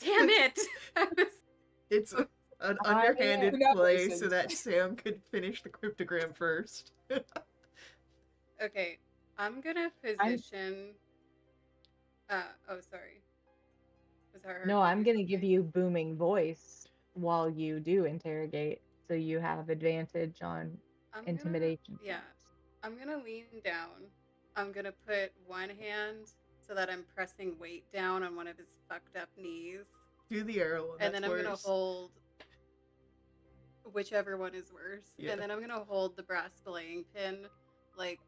Damn it! It's an underhanded play so that Sam could finish the cryptogram first. Okay, I'm gonna position. Oh, sorry. Was that No, I'm gonna give you booming voice while you do interrogate, so you have advantage on intimidation. I'm gonna lean down. I'm gonna put one hand so that I'm pressing weight down on one of his fucked up knees. Do the arrow one. And then I'm gonna hold whichever one is worse. Yeah. And then I'm gonna hold the brass belaying pin like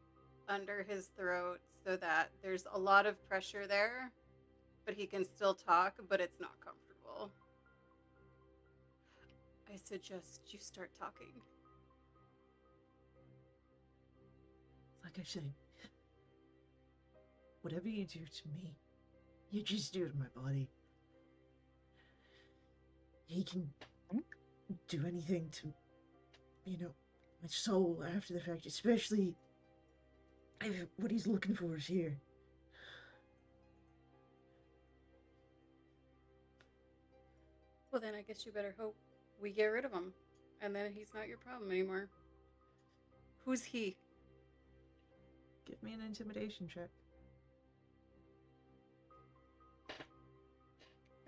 under his throat so that there's a lot of pressure there, but he can still talk, but it's not comfortable. I suggest you start talking. Like I said, whatever you do to me, you just do to my body. He can do anything to, my soul after the fact, especially if what he's looking for is here. Well, then I guess you better hope we get rid of him, and then he's not your problem anymore. Who's he? Give me an intimidation check.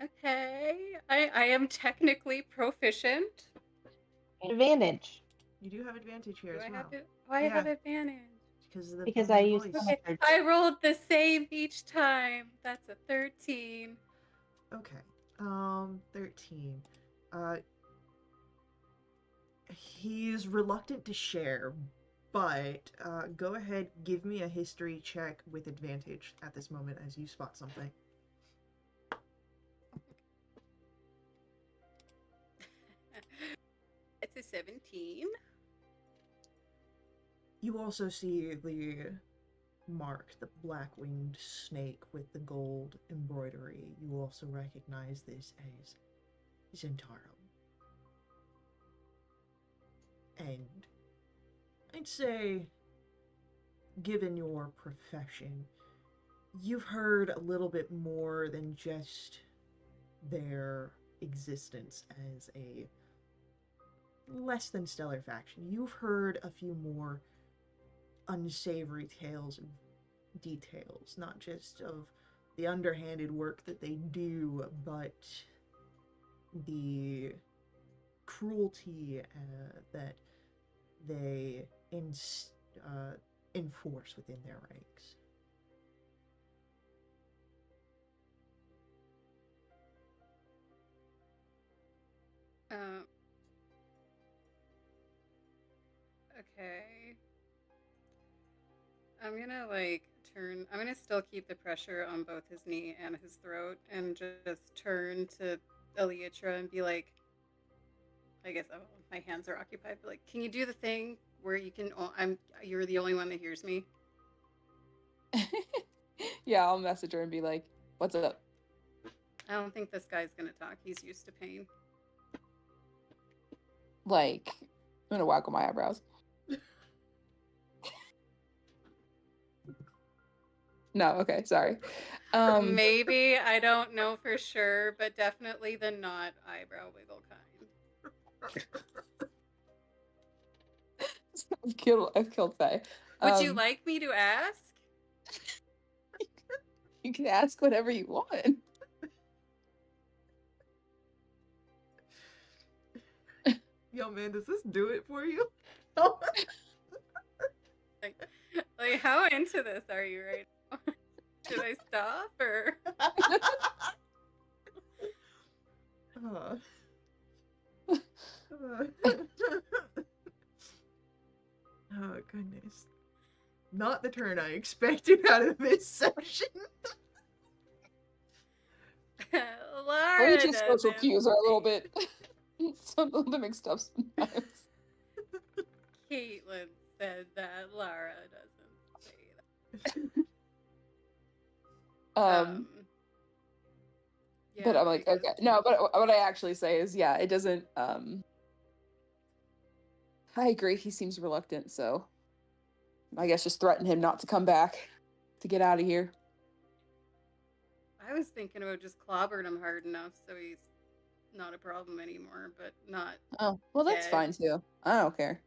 Okay, I am technically proficient. Advantage. You do have advantage here as well. I have advantage? Because I used okay, I rolled the same each time. That's a 13. Okay. 13. He's reluctant to share, but go ahead, give me a history check with advantage at this moment as you spot something. It's a 17. You also see the mark, the black-winged snake with the gold embroidery. You also recognize this as Zentaro. And I'd say, given your profession, you've heard a little bit more than just their existence as a less than stellar faction. You've heard a few more unsavory tales of details, not just of the underhanded work that they do, but the cruelty that they uh, enforce within their ranks. Um, okay. I'm gonna turn. I'm gonna still keep the pressure on both his knee and his throat, and just turn to Eliatra and be like, I guess my hands are occupied. But like, can you do the thing where you can? You're the only one that hears me. Yeah, I'll message her and be like, "What's up?" I don't think this guy's gonna talk. He's used to pain. Like, I'm gonna waggle my eyebrows. No, okay, sorry. Maybe, I don't know for sure, but definitely the not eyebrow wiggle kind. I've killed Faye. Would you like me to ask? You can ask whatever you want. Yo, man, does this do it for you? Like, how into this are you right now? Should I stop or? Oh, goodness. Not the turn I expected out of this session. Laura Reggie's social doesn't. cues are a little bit mixed up sometimes. Caitlin said that Laura doesn't say that. Yeah, But I'm like, because... okay. No, but what I actually say is, yeah, it doesn't, I agree, he seems reluctant, so I guess just threaten him not to come back, to get out of here. I was thinking about just clobbering him hard enough so he's not a problem anymore, but not. Oh, well, that's dead. fine too. I don't care.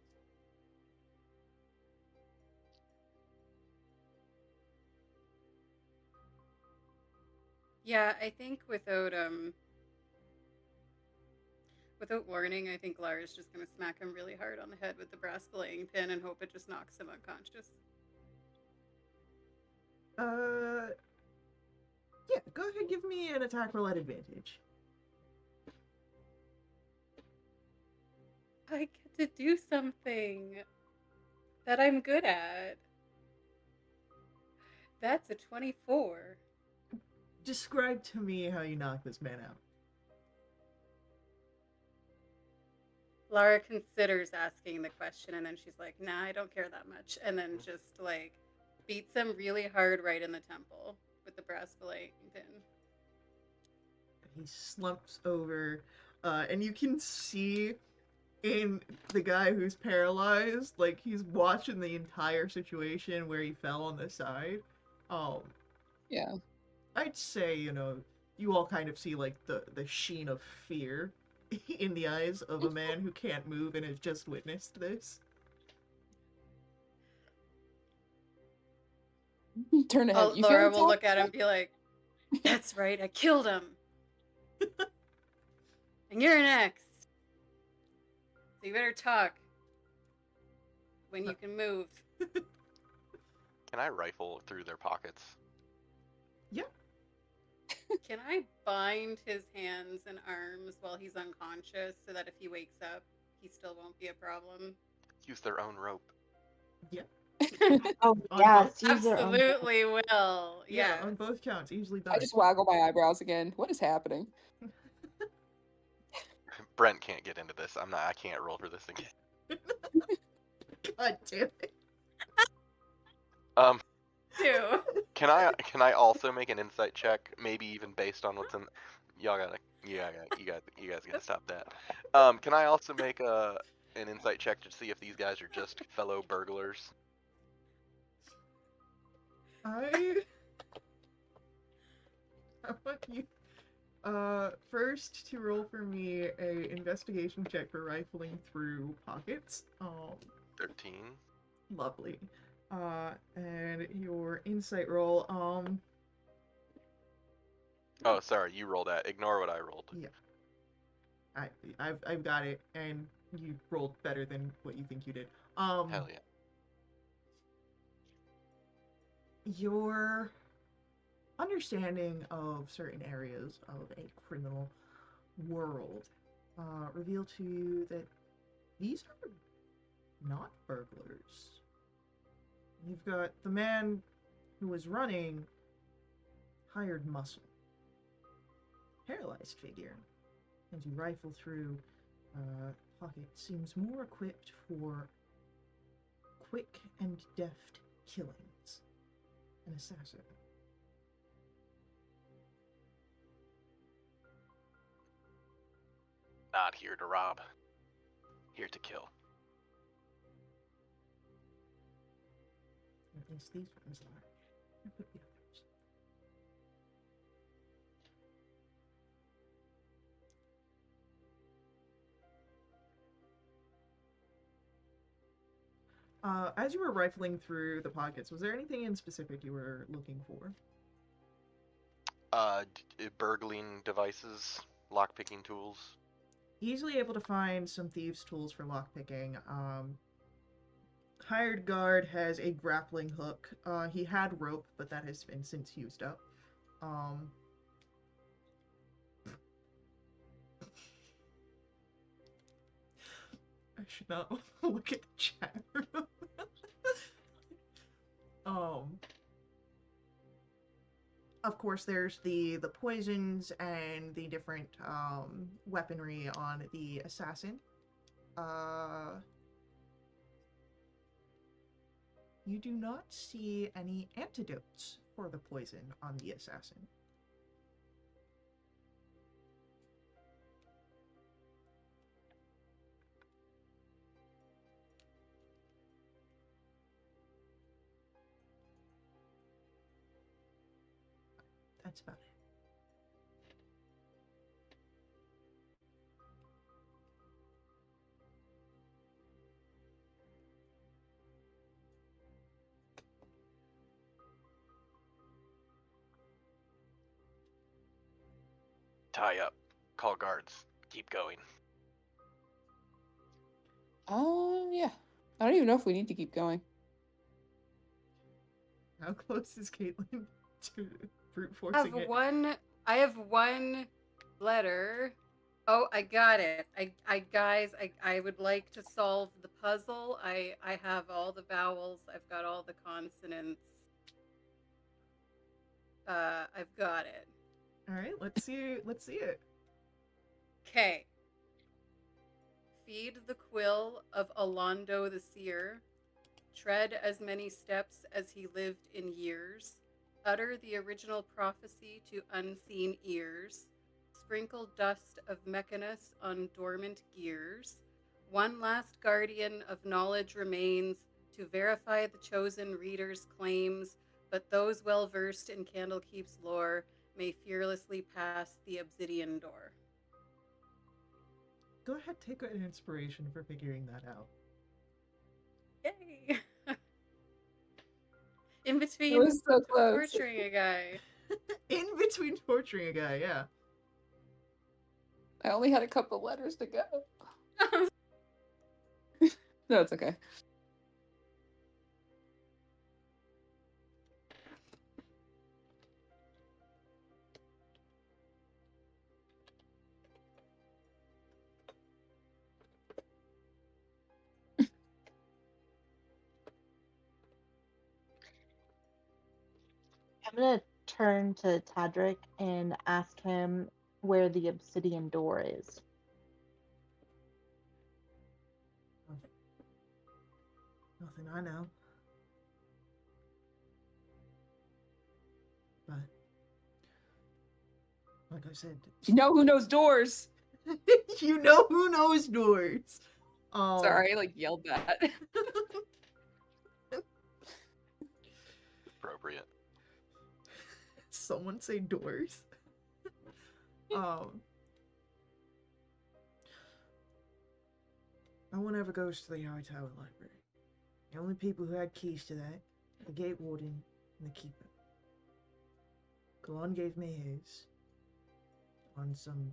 Yeah, I think without warning, I think Lara's just gonna smack him really hard on the head with the brass belaying pin and hope it just knocks him unconscious. Yeah, go ahead, give me an attack roll at advantage. I get to do something that I'm good at. That's a 24. Describe to me how you knock this man out. Lara considers asking the question, and then she's like, nah, I don't care that much. And then just, beats him really hard right in the temple with the brass belaying pin. He slumps over, and you can see in the guy who's paralyzed, like, he's watching the entire situation where he fell on the side. Yeah. I'd say, you all kind of see, like, the sheen of fear in the eyes of a man who can't move and has just witnessed this. Turn to him. You Laura feel will look at him and be like, that's right, I killed him. And you're next. So you better talk when you can move. Can I rifle through their pockets? Yeah. Can I bind his hands and arms while he's unconscious so that if he wakes up, he still won't be a problem? Use their own rope. Yeah. Oh, yes. Use their own- Absolutely will. Yeah, Yeah. on both counts, easily done. I just waggle my eyebrows again. What is happening? Brent can't get into this. I can't roll for this again. God damn it. Um, Two. can I also make an insight check? Maybe even based on what's in. Y'all gotta, you guys gotta stop that. Can I also make an insight check to see if these guys are just fellow burglars? I want you first to roll for me a investigation check for rifling through pockets. 13. Lovely. And your insight roll. Oh, sorry, you rolled that. Ignore what I rolled. Yeah. I've got it, and you rolled better than what you think you did. Hell yeah. Your understanding of certain areas of a criminal world reveal to you that these are not burglars. You've got the man who was running hired muscle, paralyzed figure. As you rifle through, pocket seems more equipped for quick and deft killings. An assassin. Not here to rob. Here to kill. At least these ones are. Where put the others? As you were rifling through the pockets, was there anything in specific you were looking for? Burgling devices, lockpicking tools. Easily able to find some thieves' tools for lockpicking. Hired guard has a grappling hook. He had rope, but that has been since used up. I should not look at the chat room. Of course, there's the poisons and the different weaponry on the assassin. You do not see any antidotes for the poison on the assassin. That's about it. Tie up. Call guards. Keep going. Yeah. I don't even know if we need to keep going. How close is Caitlin to brute forcing it? I have one letter. Oh, I got it. I would like to solve the puzzle. I have all the vowels. I've got all the consonants. I've got it. All right, let's see it. Okay. Feed the quill of Alondo the seer. Tread as many steps as he lived in years. Utter the original prophecy to unseen ears. Sprinkle dust of Mechanus on dormant gears. One last guardian of knowledge remains to verify the chosen reader's claims, but those well versed in Candlekeep's lore may fearlessly pass the obsidian door. Go ahead, take an inspiration for figuring that out. Yay! In It between was so close. torturing a guy. In between torturing a guy, yeah. I only had a couple letters to go. No, it's okay. I'm gonna turn to Tadric and ask him where the obsidian door is. Nothing I know. Like I said, You know who knows doors? you know who knows doors. Sorry, I like yelled that. Appropriate. Someone say doors. um, no one ever goes to the High Tower Library. The only people who had keys to that, the gate warden and the keeper. Kalon gave me his on some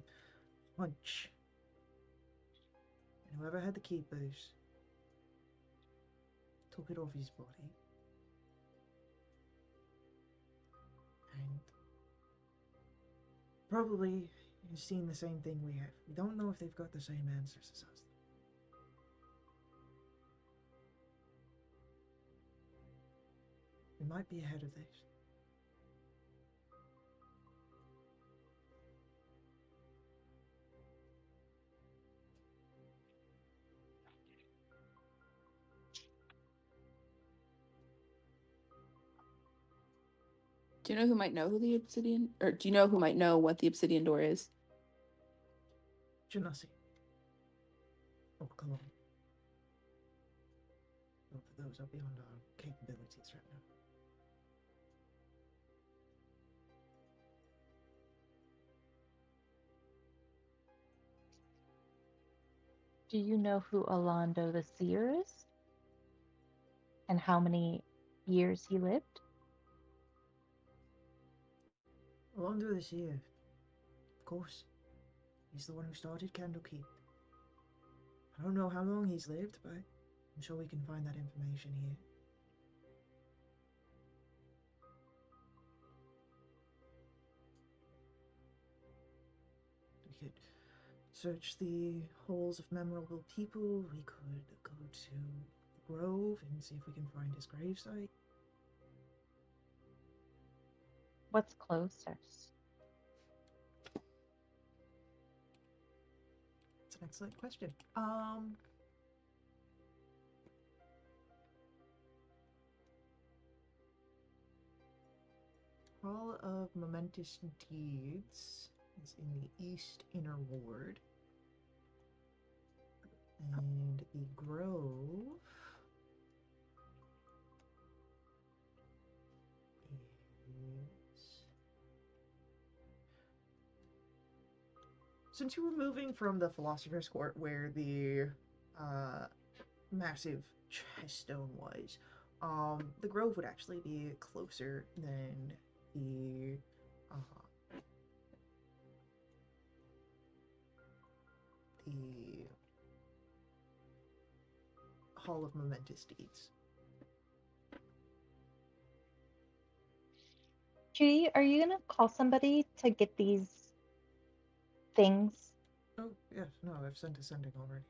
hunch. And whoever had the keepers took it off his body. And probably has seen the same thing we have. We don't know if they've got the same answers as us. We might be ahead of this. Do you know who might know who the obsidian, or do you know who might know what the obsidian door is? Janasi. Or Kalon. Both of those are beyond our capabilities right now. Do you know who Alando the Seer is? And how many years he lived? Alonso this year. Of course. He's the one who started Candlekeep. I don't know how long he's lived, but I'm sure we can find that information here. We could search the halls of memorable people. We could go to the Grove and see if we can find his gravesite. What's closest? That's an excellent question. Hall of Momentous Deeds is in the East Inner Ward. And the Grove is... Since you were moving from the Philosopher's Court where the massive chest stone was, the Grove would actually be closer than the Hall of Momentous Deeds. Judy, are you gonna call somebody to get these things? Oh, yes, no, I've sent a sending already.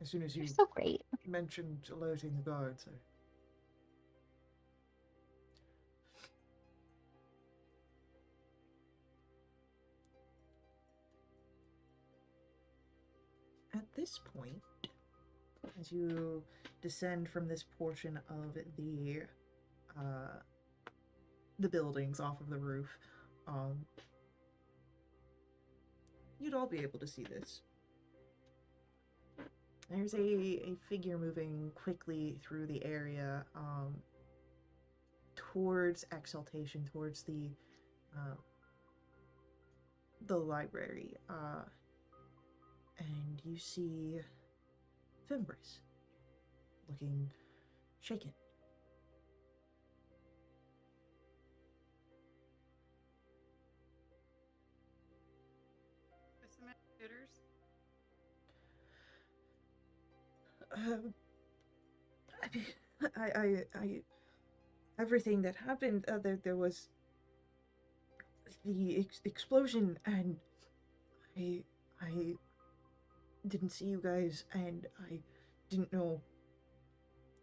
As soon as you You're so great. mentioned alerting the guards, At this point, as you descend from this portion of the buildings off of the roof, you'd all be able to see this. There's a figure moving quickly through the area towards Exaltation, towards the library, and you see Fimbris looking shaken. Jitters. I everything that happened, there was the explosion, and I didn't see you guys, and I didn't know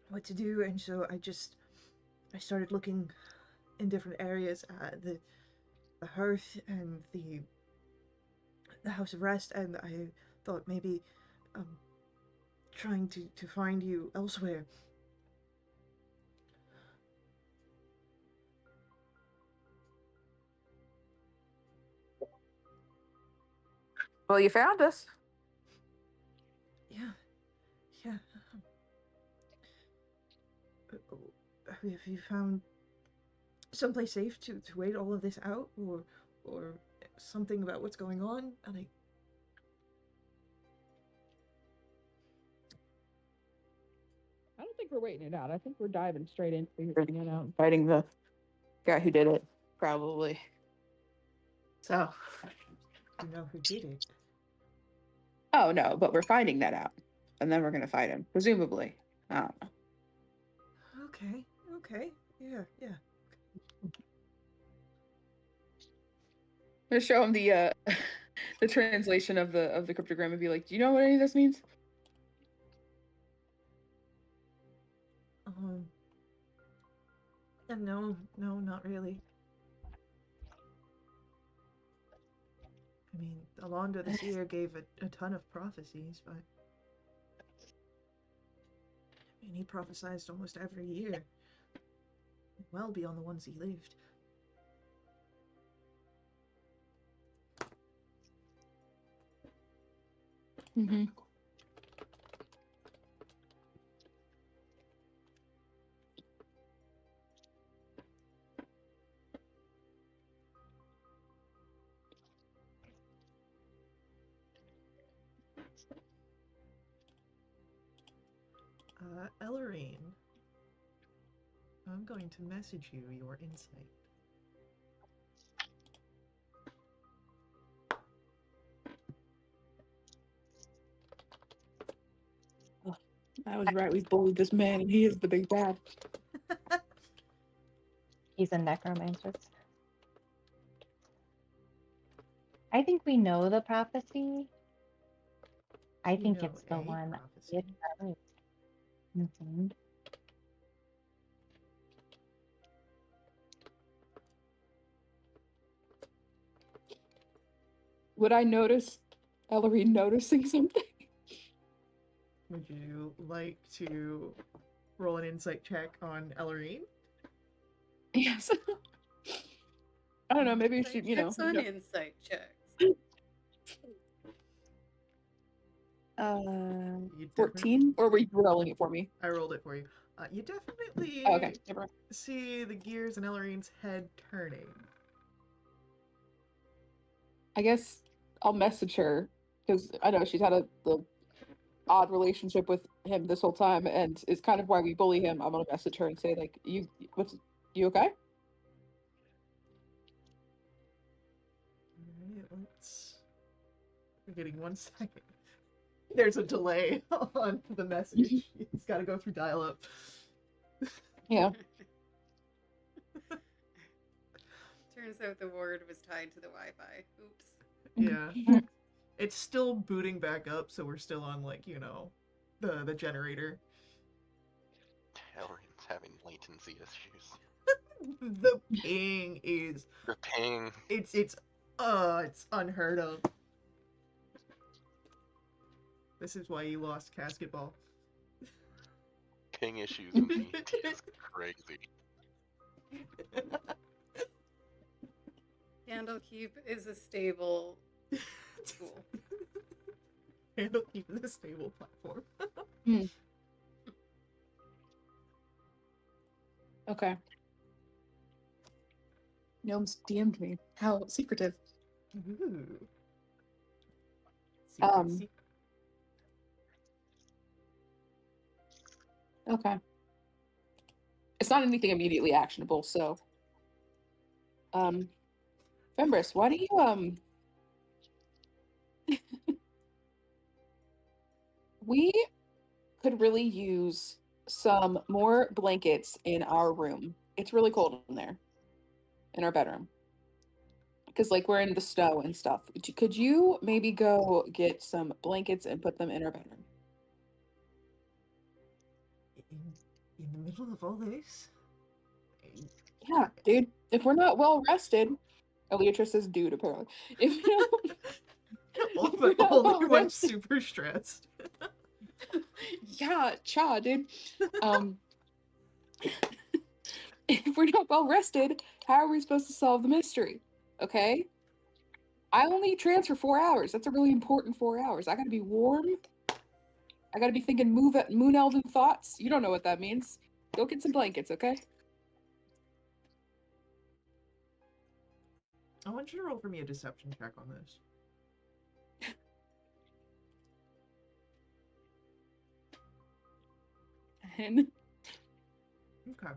what to do, and so I started looking in different areas at the hearth and the house of rest, and I thought maybe trying to find you elsewhere. Well, you found us. Yeah. Yeah. Have you found someplace safe to wait all of this out, or something about what's going on? I don't think we're waiting it out. I think we're diving straight into figuring it out and fighting the guy who did it, probably. So. You know who did it? Oh, no, but we're finding that out. And then we're going to fight him, presumably. I don't know. Okay. Okay. Yeah. Yeah. I'm going to show him the the translation of the cryptogram and be like, do you know what any of this means? No, not really. I mean, Alonda the Seer gave a ton of prophecies, but I mean, he prophesied almost every year, well beyond the ones he lived. Mm-hmm. Ellerine, I'm going to message you your insight. I was right. We bullied this man, and he is the big bad. He's a necromancer. I think we know the prophecy. I You think know it's the a one. prophecy. Mm-hmm. Would I notice Ellery noticing something? Would you like to roll an insight check on Ellerine? Yes. I don't know. Maybe we Insight should, checks on insight checks. 14? Or were you rolling it for me? I rolled it for you. You definitely Oh, okay. Never mind. see the gears in Ellerine's head turning. I guess I'll message her because I know she's had the odd relationship with him this whole time, and it's kind of why we bully him. I'm gonna message her and say like, you okay? Alright, we're getting 1 second. There's a delay on the message. It's got to go through dial-up. Yeah. Turns out the ward was tied to the Wi-Fi. Oops. Yeah. It's still booting back up, so we're still on, like, the generator. Ellerine's having latency issues. The ping is... The ping. It's unheard of. This is why you lost Casketball. Ping issues in D&D is crazy. Candlekeep is a stable tool. Candlekeep is a stable platform. Okay. Gnomes DM'd me. How secretive. Ooh. Secret. Okay. It's not anything immediately actionable, so Fembris, why don't you we could really use some more blankets in our room. It's really cold in there. In our bedroom. Because like we're in the snow and stuff. Could you maybe go get some blankets and put them in our bedroom? In the middle of all this? Yeah, dude. If we're not well rested, Eliatrice says dude apparently. If Everyone's super stressed. Yeah, cha, dude. If we're not well rested, how are we supposed to solve the mystery? Okay? I only trance for 4 hours. That's a really important 4 hours. I gotta be warm. I gotta be thinking moon elven thoughts. You don't know what that means. Go get some blankets, okay? I want you to roll for me a deception check on this. And Okay.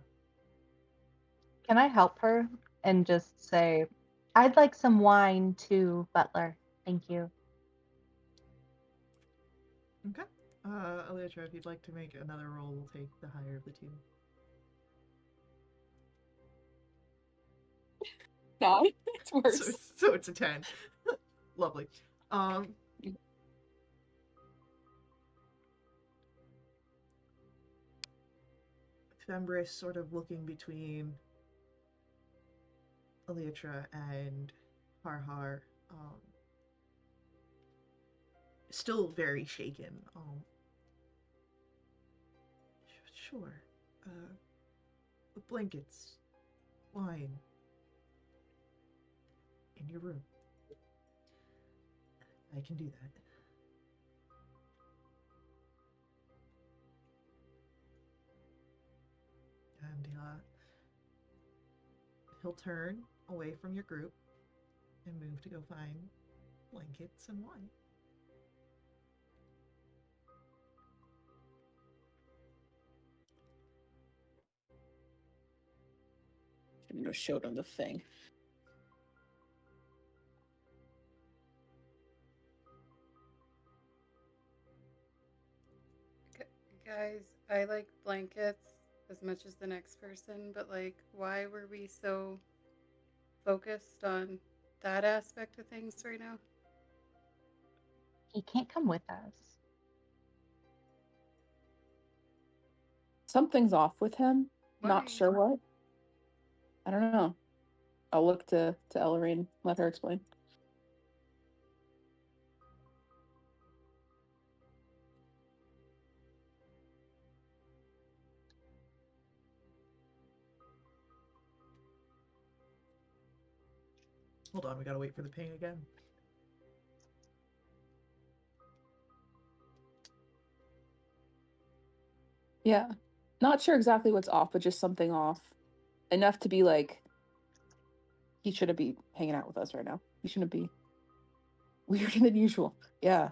Can I help her and just say, I'd like some wine too, butler. Thank you. Okay. Elytra, if you'd like to make another roll, we'll take the higher of the two. 9. It's So worse. it's a 10. Lovely. Fembris sort of looking between Elytra and Harhar, still very shaken. Sure. Blankets, wine, in your room. I can do that. And he'll turn away from your group and move to go find blankets and wine. I'm gonna show them the thing. Guys, I like blankets as much as the next person, but like, why were we so focused on that aspect of things right now? He can't come with us. Something's off with him. Not Why? sure what. I don't know. I'll look to Ellerine, let her explain. Hold on, we gotta wait for the ping again. Yeah. Not sure exactly what's off, but just something off. Enough to be like, he shouldn't be hanging out with us right now. He shouldn't be weirder than usual. Yeah.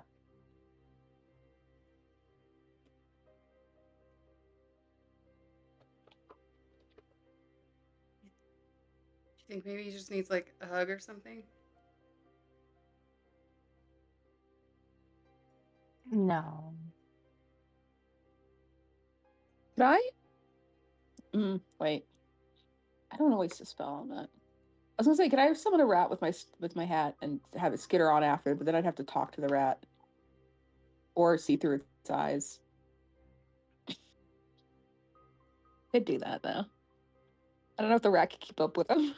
Do you think maybe he just needs like a hug or something? No. Could I? Wait. I don't want to waste a spell on that. I was gonna say, could I summon a rat with my hat and have it skitter on after? But then I'd have to talk to the rat or see through its eyes. Could do that though. I don't know if the rat could keep up with him.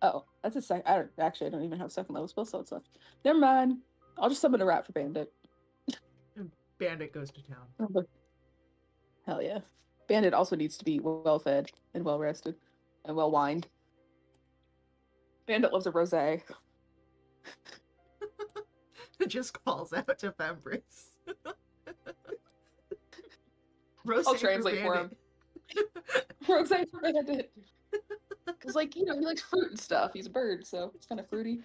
Oh, that's a sec. I don't even have second level spell slots left. Never mind. I'll just summon a rat for Bandit. And Bandit goes to town. Hell yeah. Bandit also needs to be well fed and well rested and well wined. Bandit loves a rosé. It just calls out to Fembris. I'll Rosé for translate for him. Bandit. Rosé for Bandit. Because, like, he likes fruit and stuff. He's a bird, so it's kind of fruity.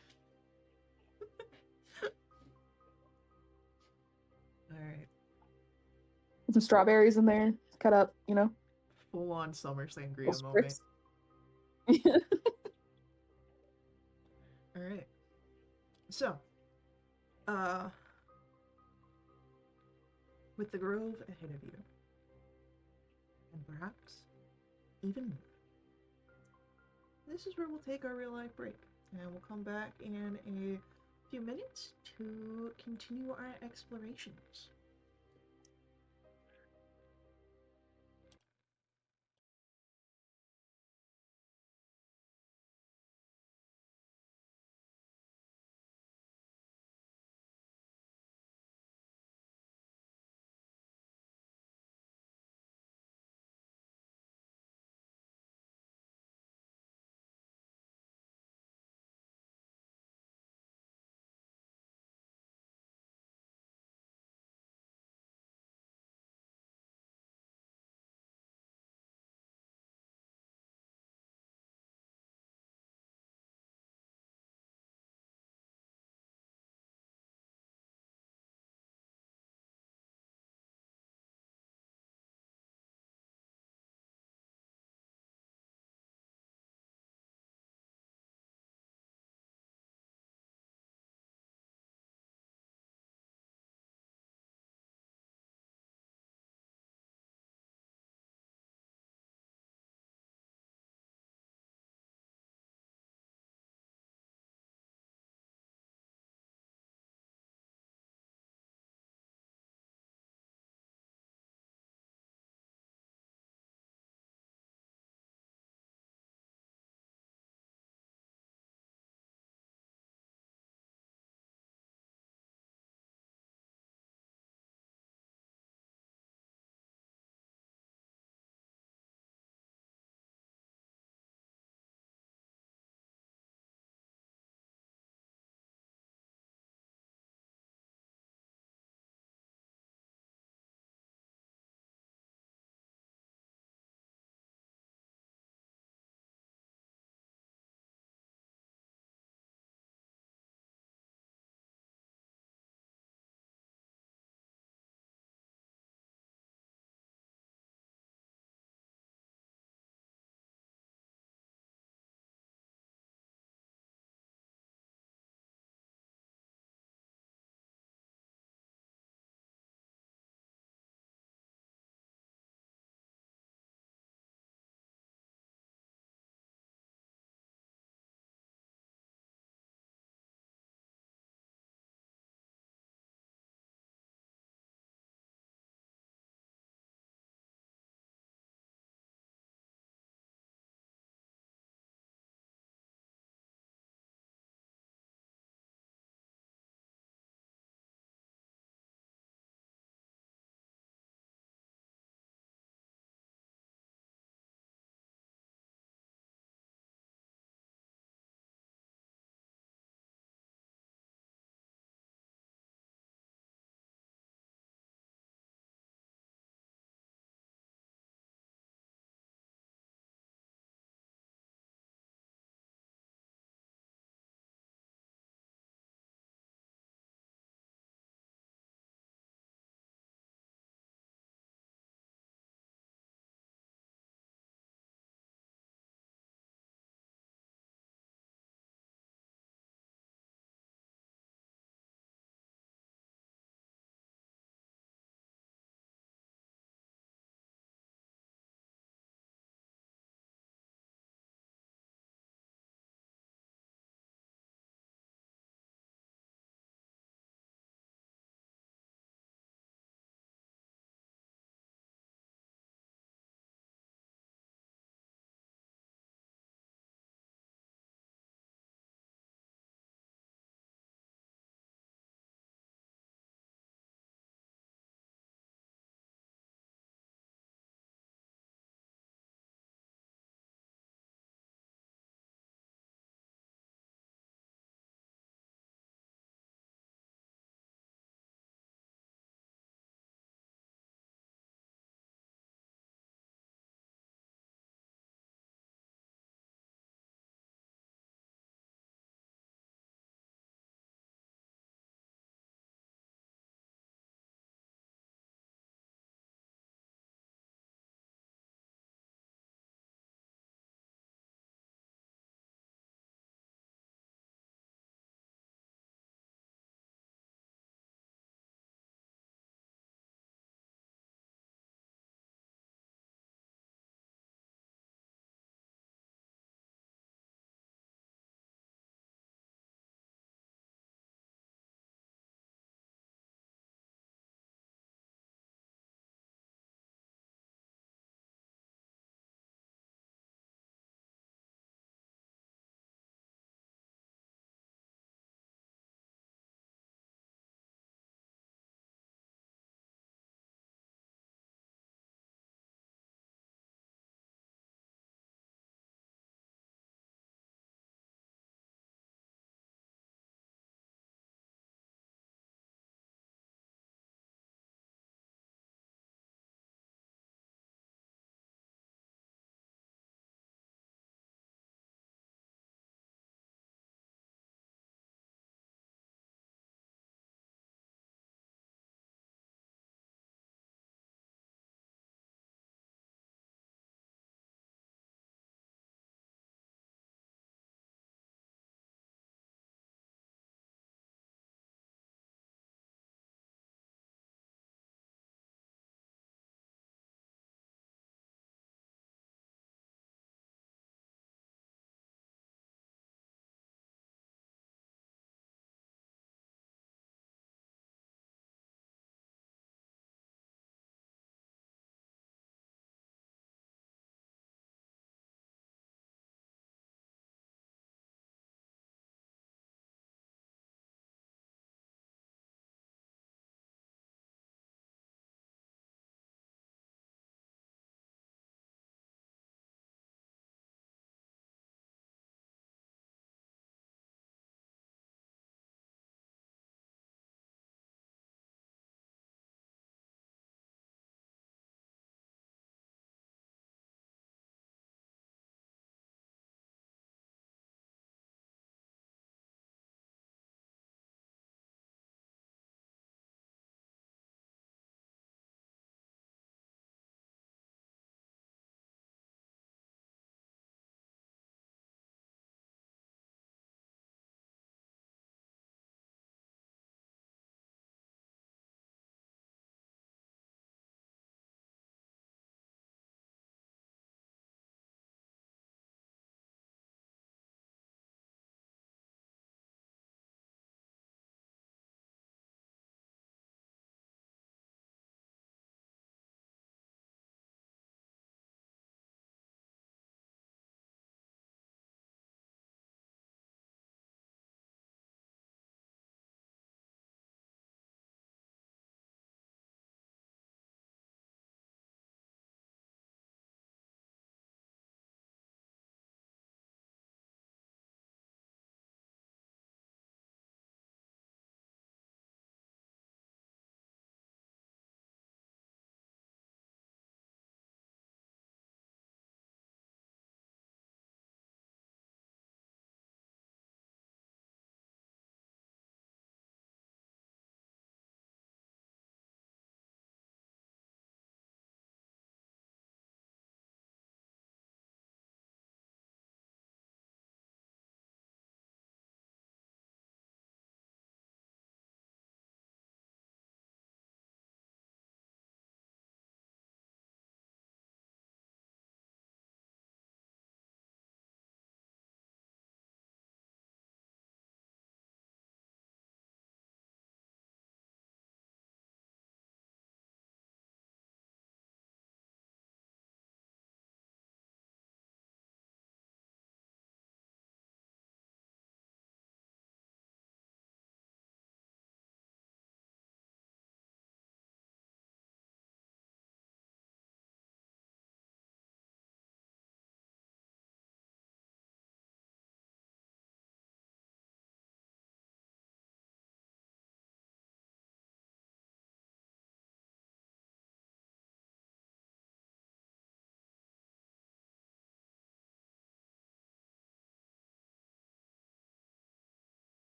Alright. Put some strawberries in there, cut up, Full on summer sangria little moment. strips. Alright. So, with the grove ahead of you, and perhaps even more, this is where we'll take our real life break. And we'll come back in a few minutes to continue our explorations.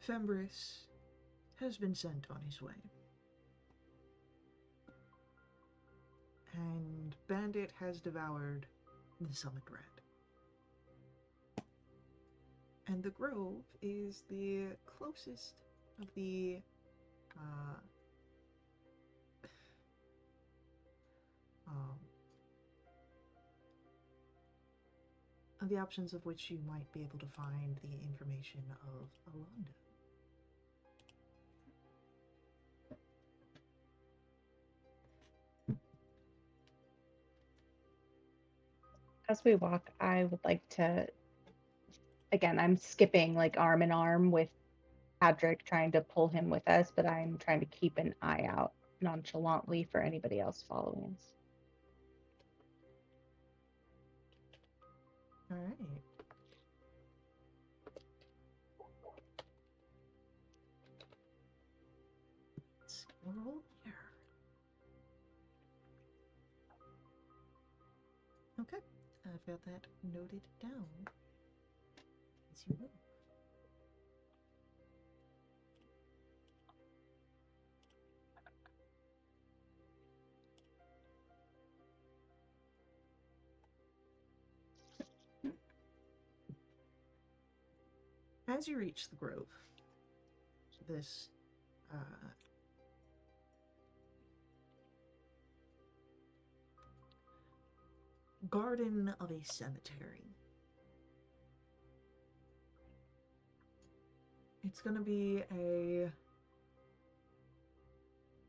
Fembris has been sent on his way. And Bandit has devoured the Summit Red. And the Grove is the closest of the of the options of which you might be able to find the information of Alonda. As we walk, I would like to, again, I'm skipping like arm in arm with Patrick, trying to pull him with us, but I'm trying to keep an eye out nonchalantly for anybody else following us. All right. Let's roll here. Okay, I've got that noted down. As you move. As you reach the grove, this garden of a cemetery. It's gonna be a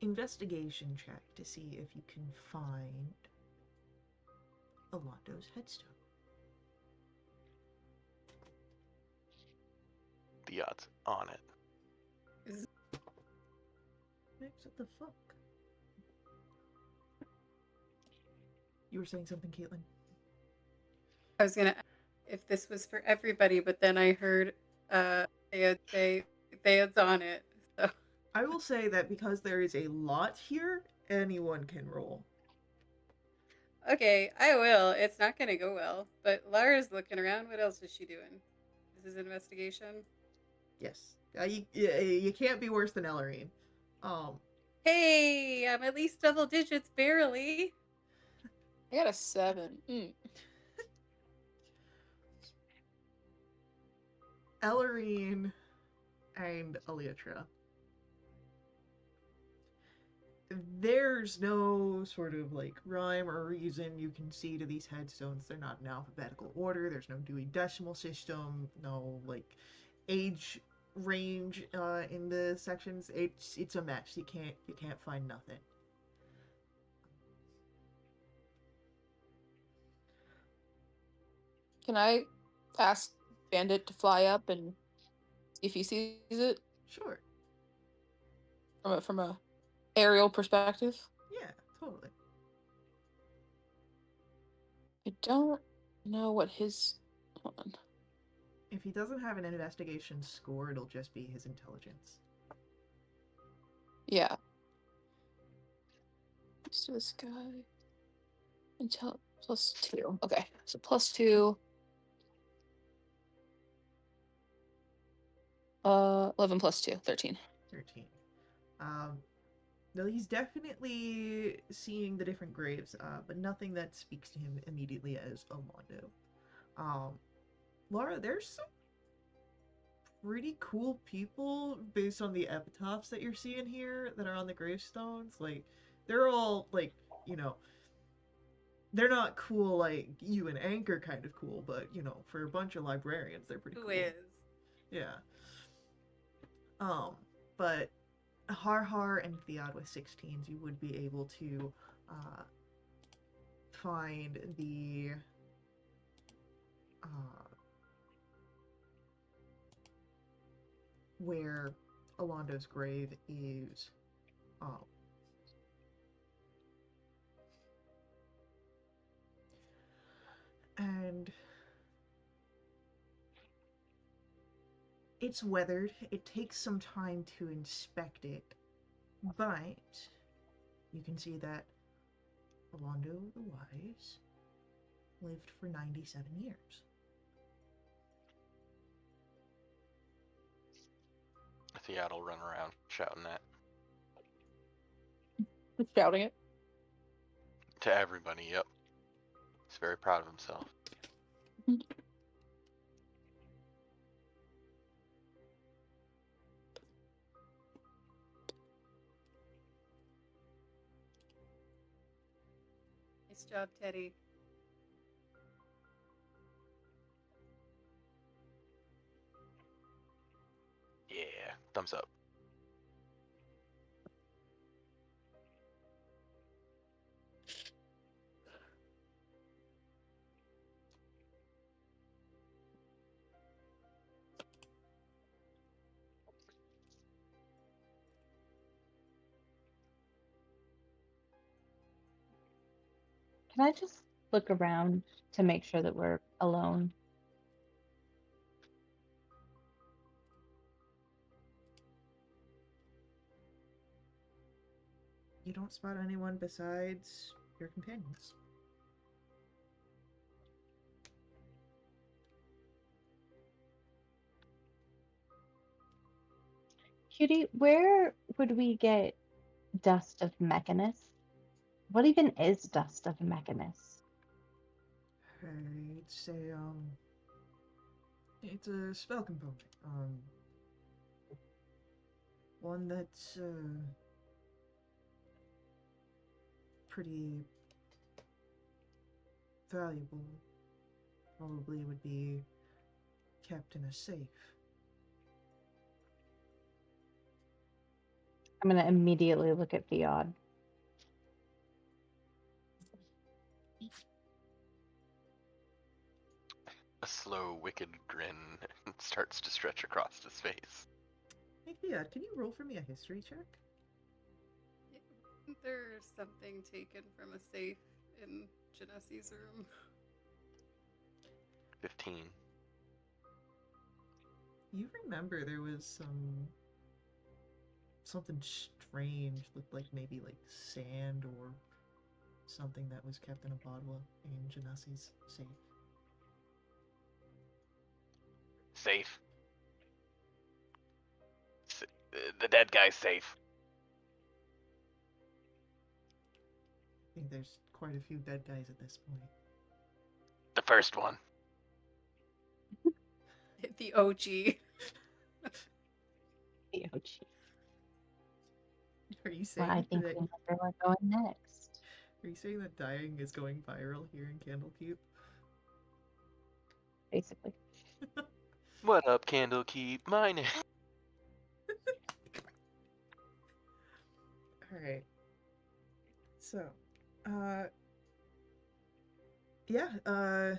investigation check to see if you can find Alondo's headstone. The odds on it. Max, what the fuck? You were saying something, Caitlin? I was gonna ask if this was for everybody, but then I heard Theod's on it. So I will say that because there is a lot here, anyone can roll. okay, I will. It's not gonna go well. But Lara's looking around. What else is she doing? This is investigation. Yes. You can't be worse than Ellerine. Hey, I'm at least double digits, barely. I got a 7. Ellerine and Elytra. There's no sort of like rhyme or reason you can see to these headstones. They're not in alphabetical order. There's no Dewey Decimal System. No like age range in the sections. It's a mess. You can't find nothing. Can I ask Bandit to fly up and see if he sees it Sure. from a aerial perspective? Yeah, totally. I don't know what his. Hold on. If he doesn't have an investigation score, it'll just be his intelligence. Yeah. Let's do this guy. Intel +2. Okay, so +2. 11 + 2, 13. 13. No, he's definitely seeing the different graves, but nothing that speaks to him immediately as Alondo. Laura, there's some pretty cool people based on the epitaphs that you're seeing here that are on the gravestones. Like, they're all, like, they're not cool like you and Anchor kind of cool, but, for a bunch of librarians, they're pretty Who cool. is? Yeah. But Har and Theod with 16s, you would be able to find the where Alondo's grave is. And it's weathered. It takes some time to inspect it, but you can see that Alondo the Wise lived for 97 years. Theod will run around shouting that Just shouting it. to everybody. Yep. He's very proud of himself. Nice job, Teddy. Yeah. Thumbs up. Can I just look around to make sure that we're alone? You don't spot anyone besides your companions. Cutie, where would we get dust of Mechanus? What even is dust of Mechanus? It's a spell component. One that's pretty valuable. Probably would be kept in a safe. I'm going to immediately look at Theod. A slow, wicked grin starts to stretch across his face. Hey Theod, can you roll for me a history check? Isn't there something taken from a safe in Genesi's room? 15. You remember there was something strange, looked like maybe like sand or something that was kept in a bottle in Genesi's safe. Safe. The dead guy's safe. I think there's quite a few dead guys at this point. The first one. The OG. Oh, geez. Are you saying Well, I think that we know where we're going next. are you saying that dying is going viral here in Candlekeep? Basically. What up, Candlekeep? My name. Alright. So, yeah,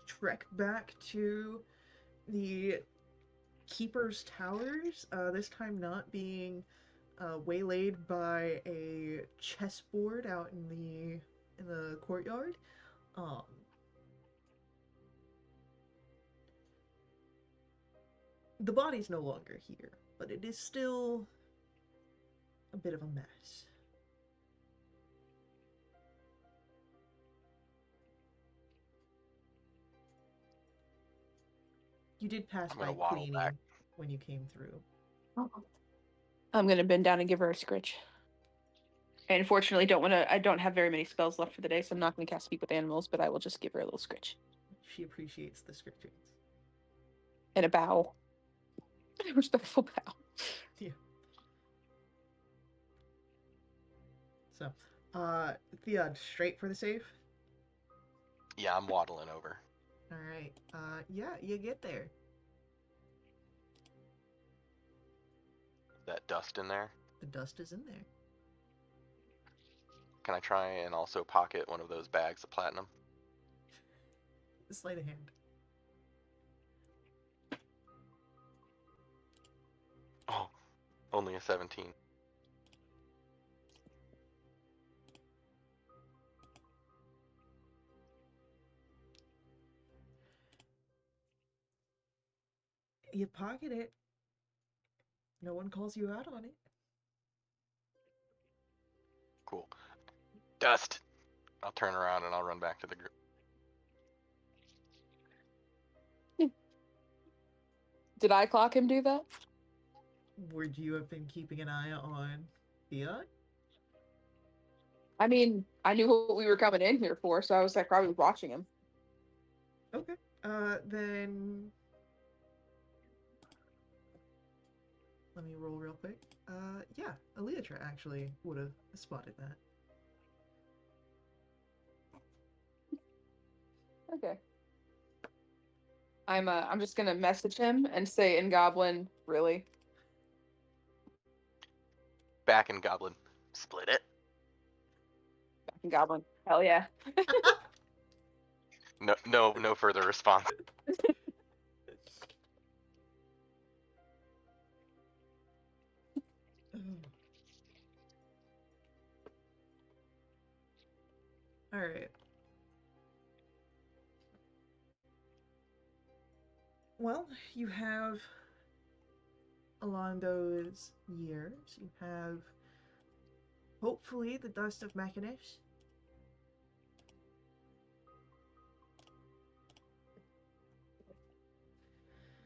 trek back to the Keeper's Towers, this time not being waylaid by a chessboard out in the courtyard. Um, the body's no longer here, but it is still a bit of a mess. You did pass I'm gonna by waddle Queenie back. when you came through. I'm gonna bend down and give her a scritch. And unfortunately, I don't have very many spells left for the day, so I'm not gonna cast Speak with Animals, but I will just give her a little scritch. She appreciates the scriptures. And a bow. A respectful bow. Yeah. So, Theod, straight for the safe? Yeah, I'm waddling over. Alright, yeah, you get there. That dust in there. The dust is in there. Can I try and also pocket one of those bags of platinum? Sleight of hand. Oh, only a 17. You pocket it. No one calls you out on it. Cool. Dust! I'll turn around and I'll run back to the group. Did I clock him do that? Would you have been keeping an eye on Theon? I mean, I knew what we were coming in here for, so I was like probably watching him. Okay. Then let me roll real quick. Yeah, Aleatra actually would have spotted that. Okay. I'm just gonna message him and say in Goblin, really? Back in Goblin. Split it. Back in Goblin. Hell yeah. No further response. All right. Well, you have along those years, you have hopefully the dust of Mechanus.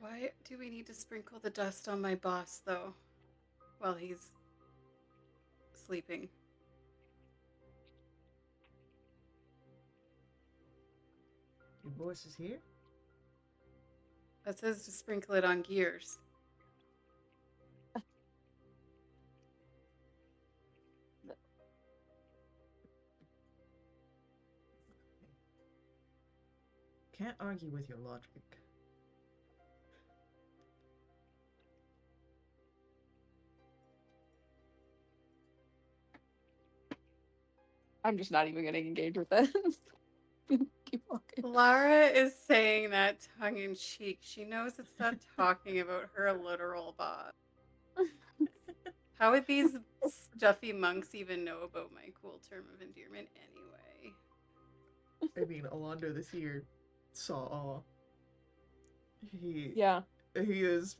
Why do we need to sprinkle the dust on my boss, though, while he's sleeping? Your boss is here. That says to sprinkle it on Gears. Can't argue with your logic. I'm just not even gonna engage with this. Keep walking. Lara is saying that tongue in cheek. She knows it's not talking about her literal boss. How would these stuffy monks even know about my cool term of endearment anyway? I mean, Alondo this year saw all. Yeah. He has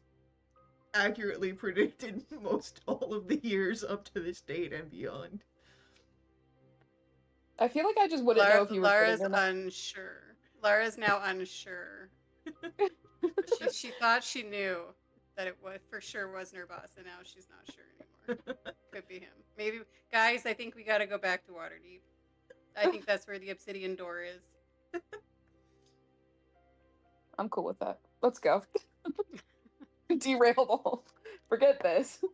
accurately predicted most all of the years up to this date and beyond. I feel like I just wouldn't know if you were Lara's kidding or not. unsure. Lara's now unsure. she thought she knew that it was for sure wasn't her boss, and now she's not sure anymore. Could be him. Maybe, guys. I think we got to go back to Waterdeep. I think that's where the obsidian door is. I'm cool with that. Let's go. Derail the whole. Forget this.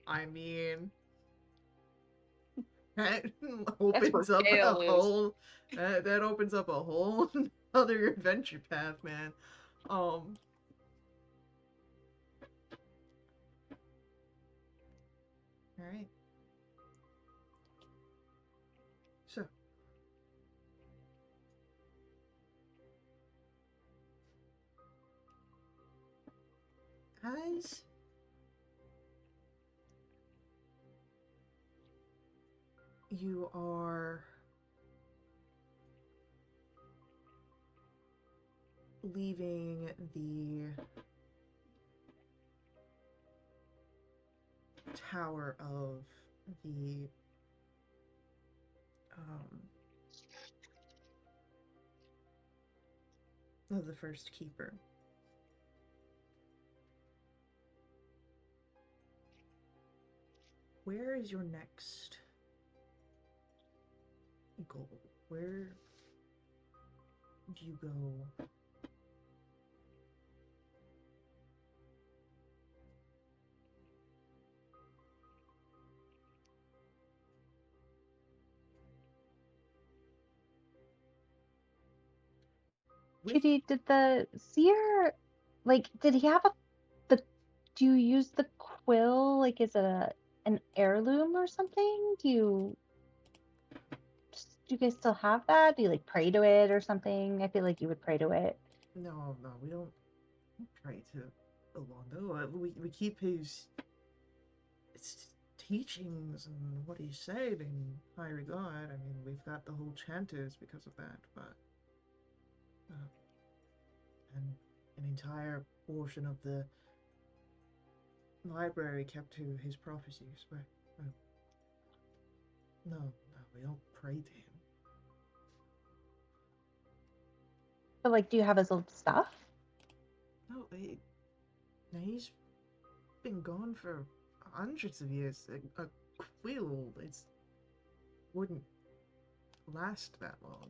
I mean, that opens up a scale news. whole that opens up a whole other adventure path, man. All right. So, as you are leaving the tower um, of the first keeper, where is your next goal? Where do you go? Judy, did the seer, like, did he have the, do you use the quill, like, is it an heirloom or something? Do you guys still have that? Do you, like, pray to it or something? I feel like you would pray to it. No, we don't pray to Alondo. We keep his teachings and what he said in high regard. I mean, we've got the whole chanters because of that, but and an entire portion of the library kept to his prophecies. But no, we don't pray to him. But, like, do you have his old stuff? No, he's been gone for hundreds of years. A quill wouldn't last that long.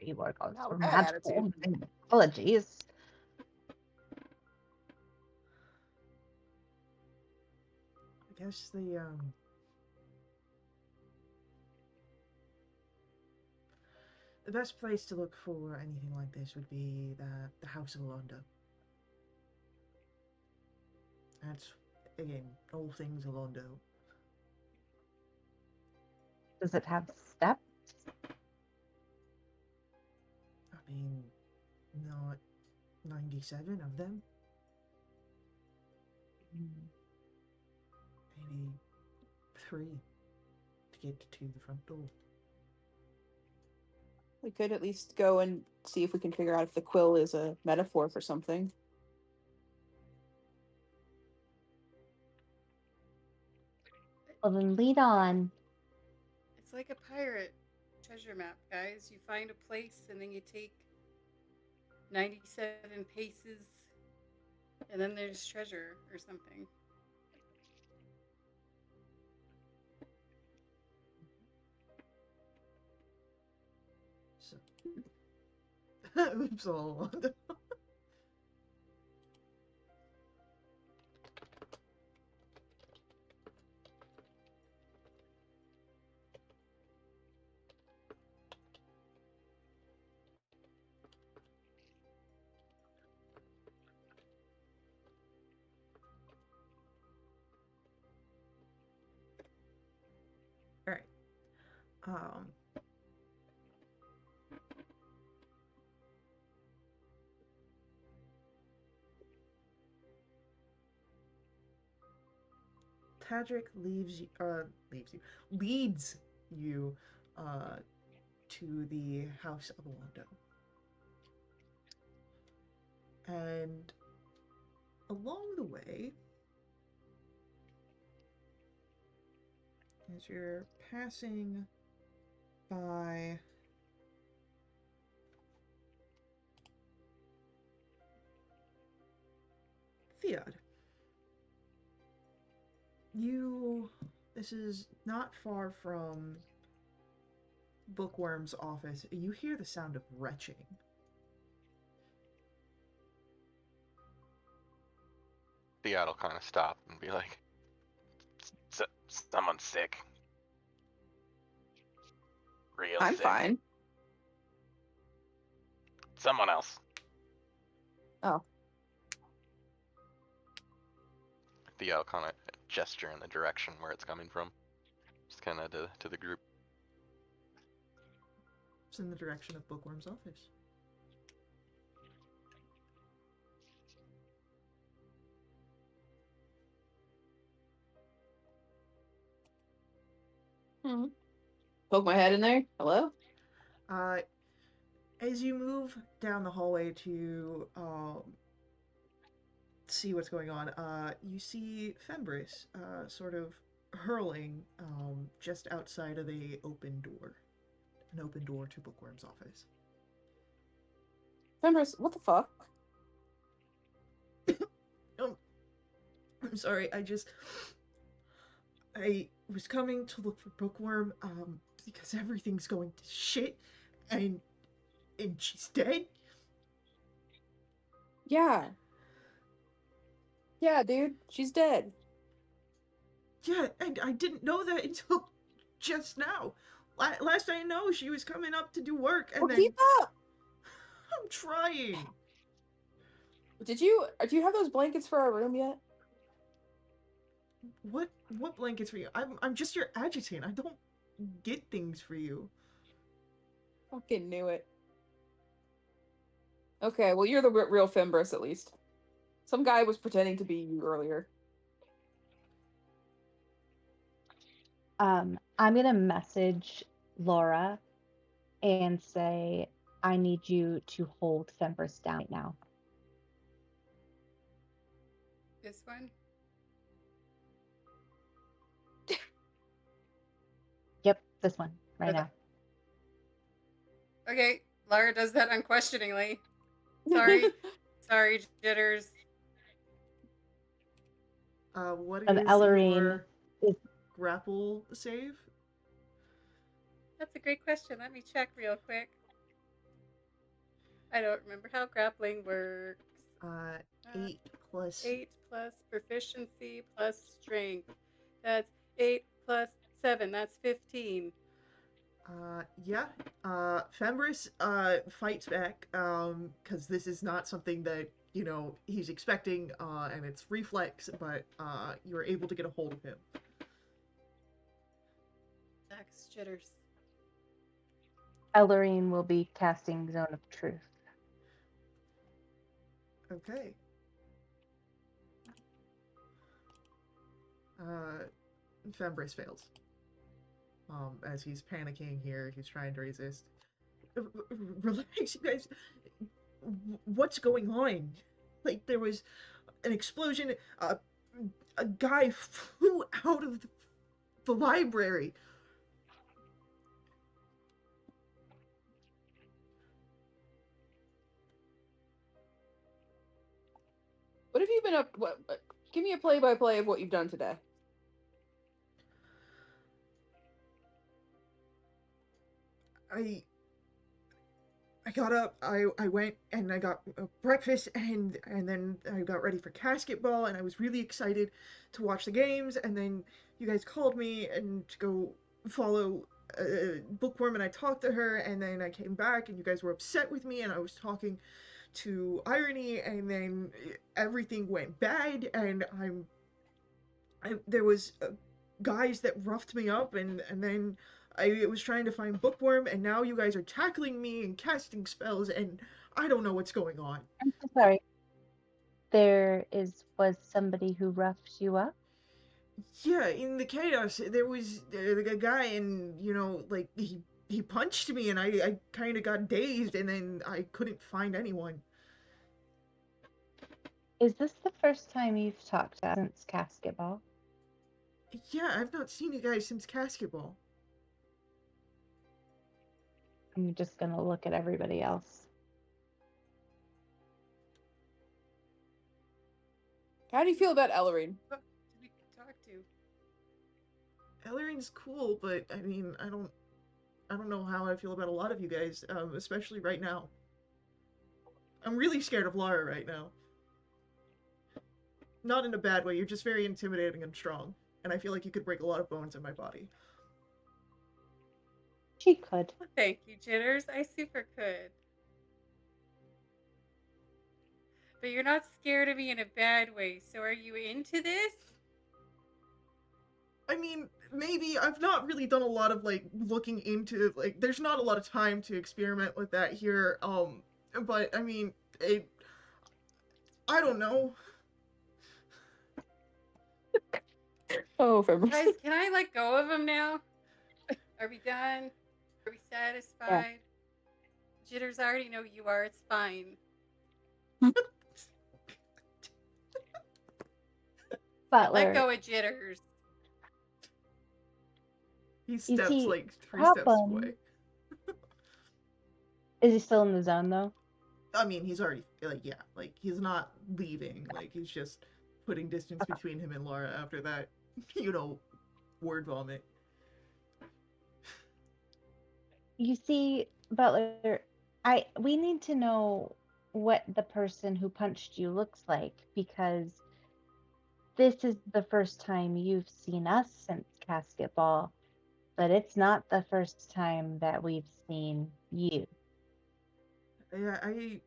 You work on Not for with that magical attitude. apologies. I guess the best place to look for anything like this would be the House of Alondo. That's, again, all things Alondo. Does it have steps? I mean, not 97 of them. Maybe 3 to get to the front door. We could at least go and see if we can figure out if the quill is a metaphor for something. Well, then lead on. It's like a pirate treasure map, guys. You find a place and then you take 97 paces, and then there's treasure or something. So, oops, all Alondo. All right. Tadric leads you to the House of Alondo. And along the way, as you're passing by Theod, this is not far from Bookworm's office. You hear the sound of retching. Theod'll kind of stop and be like, someone's sick. Real I'm sick. fine. Someone else. Oh. Theo kind of gesture in the direction where it's coming from. Just kind of to the group. It's in the direction of Bookworm's office. Poke my head in there. Hello? As you move down the hallway to see what's going on, you see Fembris sort of hurling just outside of an open door to Bookworm's office. Fembris, what the fuck? I'm sorry, I was coming to look for Bookworm because everything's going to shit and she's dead. Yeah. Yeah, dude. She's dead. Yeah, and I didn't know that until just now. Last I know, she was coming up to do work, and Well, then keep up. I'm trying. Do you have those blankets for our room yet? What blankets for you? I'm just your adjutant. I don't get things for you. Fucking knew it. Okay, well, you're the real Fembris, at least. Some guy was pretending to be you earlier. I'm gonna message Laura and say, I need you to hold Fembris down right now. This one? Yep, this one, right now. Okay, Lara does that unquestioningly. Sorry. Sorry, Jitters. What And is Ellerine your is grapple save? That's a great question. Let me check real quick. I don't remember how grappling works. 8 plus. 8 plus proficiency plus strength. That's 8 plus 7. That's 15. Yeah. Fembris fights back because this is not something that he's expecting, and it's reflex, but you're able to get a hold of him. Max Jitters. Ellerine will be casting Zone of Truth. Okay. Fembris fails. As he's panicking here, he's trying to resist. Relax, you guys. What's going on? Like, there was an explosion. A guy flew out of the library. What have you been up? What? Give me a play-by-play of what you've done today. I got up, I went and I got breakfast, and then I got ready for casket ball, and I was really excited to watch the games, and then you guys called me and to go follow Bookworm, and I talked to her, and then I came back and you guys were upset with me, and I was talking to Irony, and then everything went bad, and there was guys that roughed me up, and then I was trying to find Bookworm, and now you guys are tackling me and casting spells, and I don't know what's going on. I'm so sorry. Was somebody who roughed you up? Yeah, in the chaos, there was a guy, and like he punched me, and I kind of got dazed, and then I couldn't find anyone. Is this the first time you've talked to us since Casket Ball? Yeah, I've not seen you guys since casket ball. I'm just gonna look at everybody else. How do you feel about Ellerine? What did we talk to? Ellerine's cool, but I mean, I don't know how I feel about a lot of you guys, especially right now. I'm really scared of Lara right now. Not in a bad way, you're just very intimidating and strong, and I feel like you could break a lot of bones in my body. She could. Well, thank you, Jitters. I super could. But you're not scared of me in a bad way, so are you into this? I mean, maybe I've not really done a lot of like looking into like there's not a lot of time to experiment with that here. But I mean, I don't know. Oh, February. Guys, can I let go of him now? Are we done? Are we satisfied? Jitters, I already know you are. It's fine. Let go Butler, of Jitters. He you steps see, like 3 steps problem away. is he still in the zone though? I mean, he's already like yeah, like he's not leaving. Like he's just putting distance between him and Laura after that, word vomit. You see, Butler, we need to know what the person who punched you looks like, because this is the first time you've seen us since Casket Ball, but it's not the first time that we've seen you. Yeah, I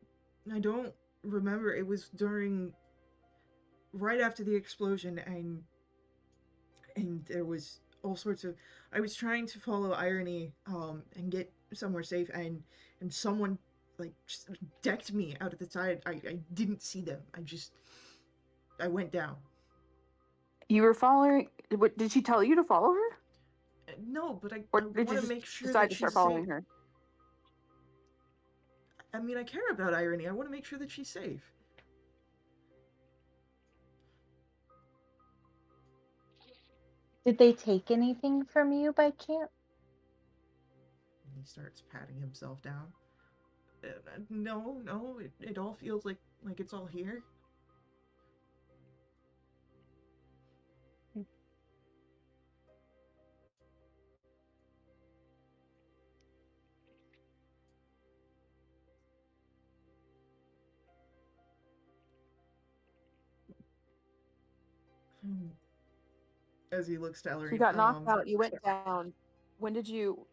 don't remember. It was during right after the explosion, and there was all sorts of. I was trying to follow Irony, and get somewhere safe, and someone like just decked me out of the side. I didn't see them. I went down. You were following. What did she tell you to follow her, No, but I or did you want to just make sure decide that to start she's safe. following her? I mean, I care about Irony. I want to make sure that she's safe. Did they take anything from you by chance? And he starts patting himself down. No, it all feels like it's all here. Hmm. As he looks to So you Ellery, got knocked out. You went down. When did you?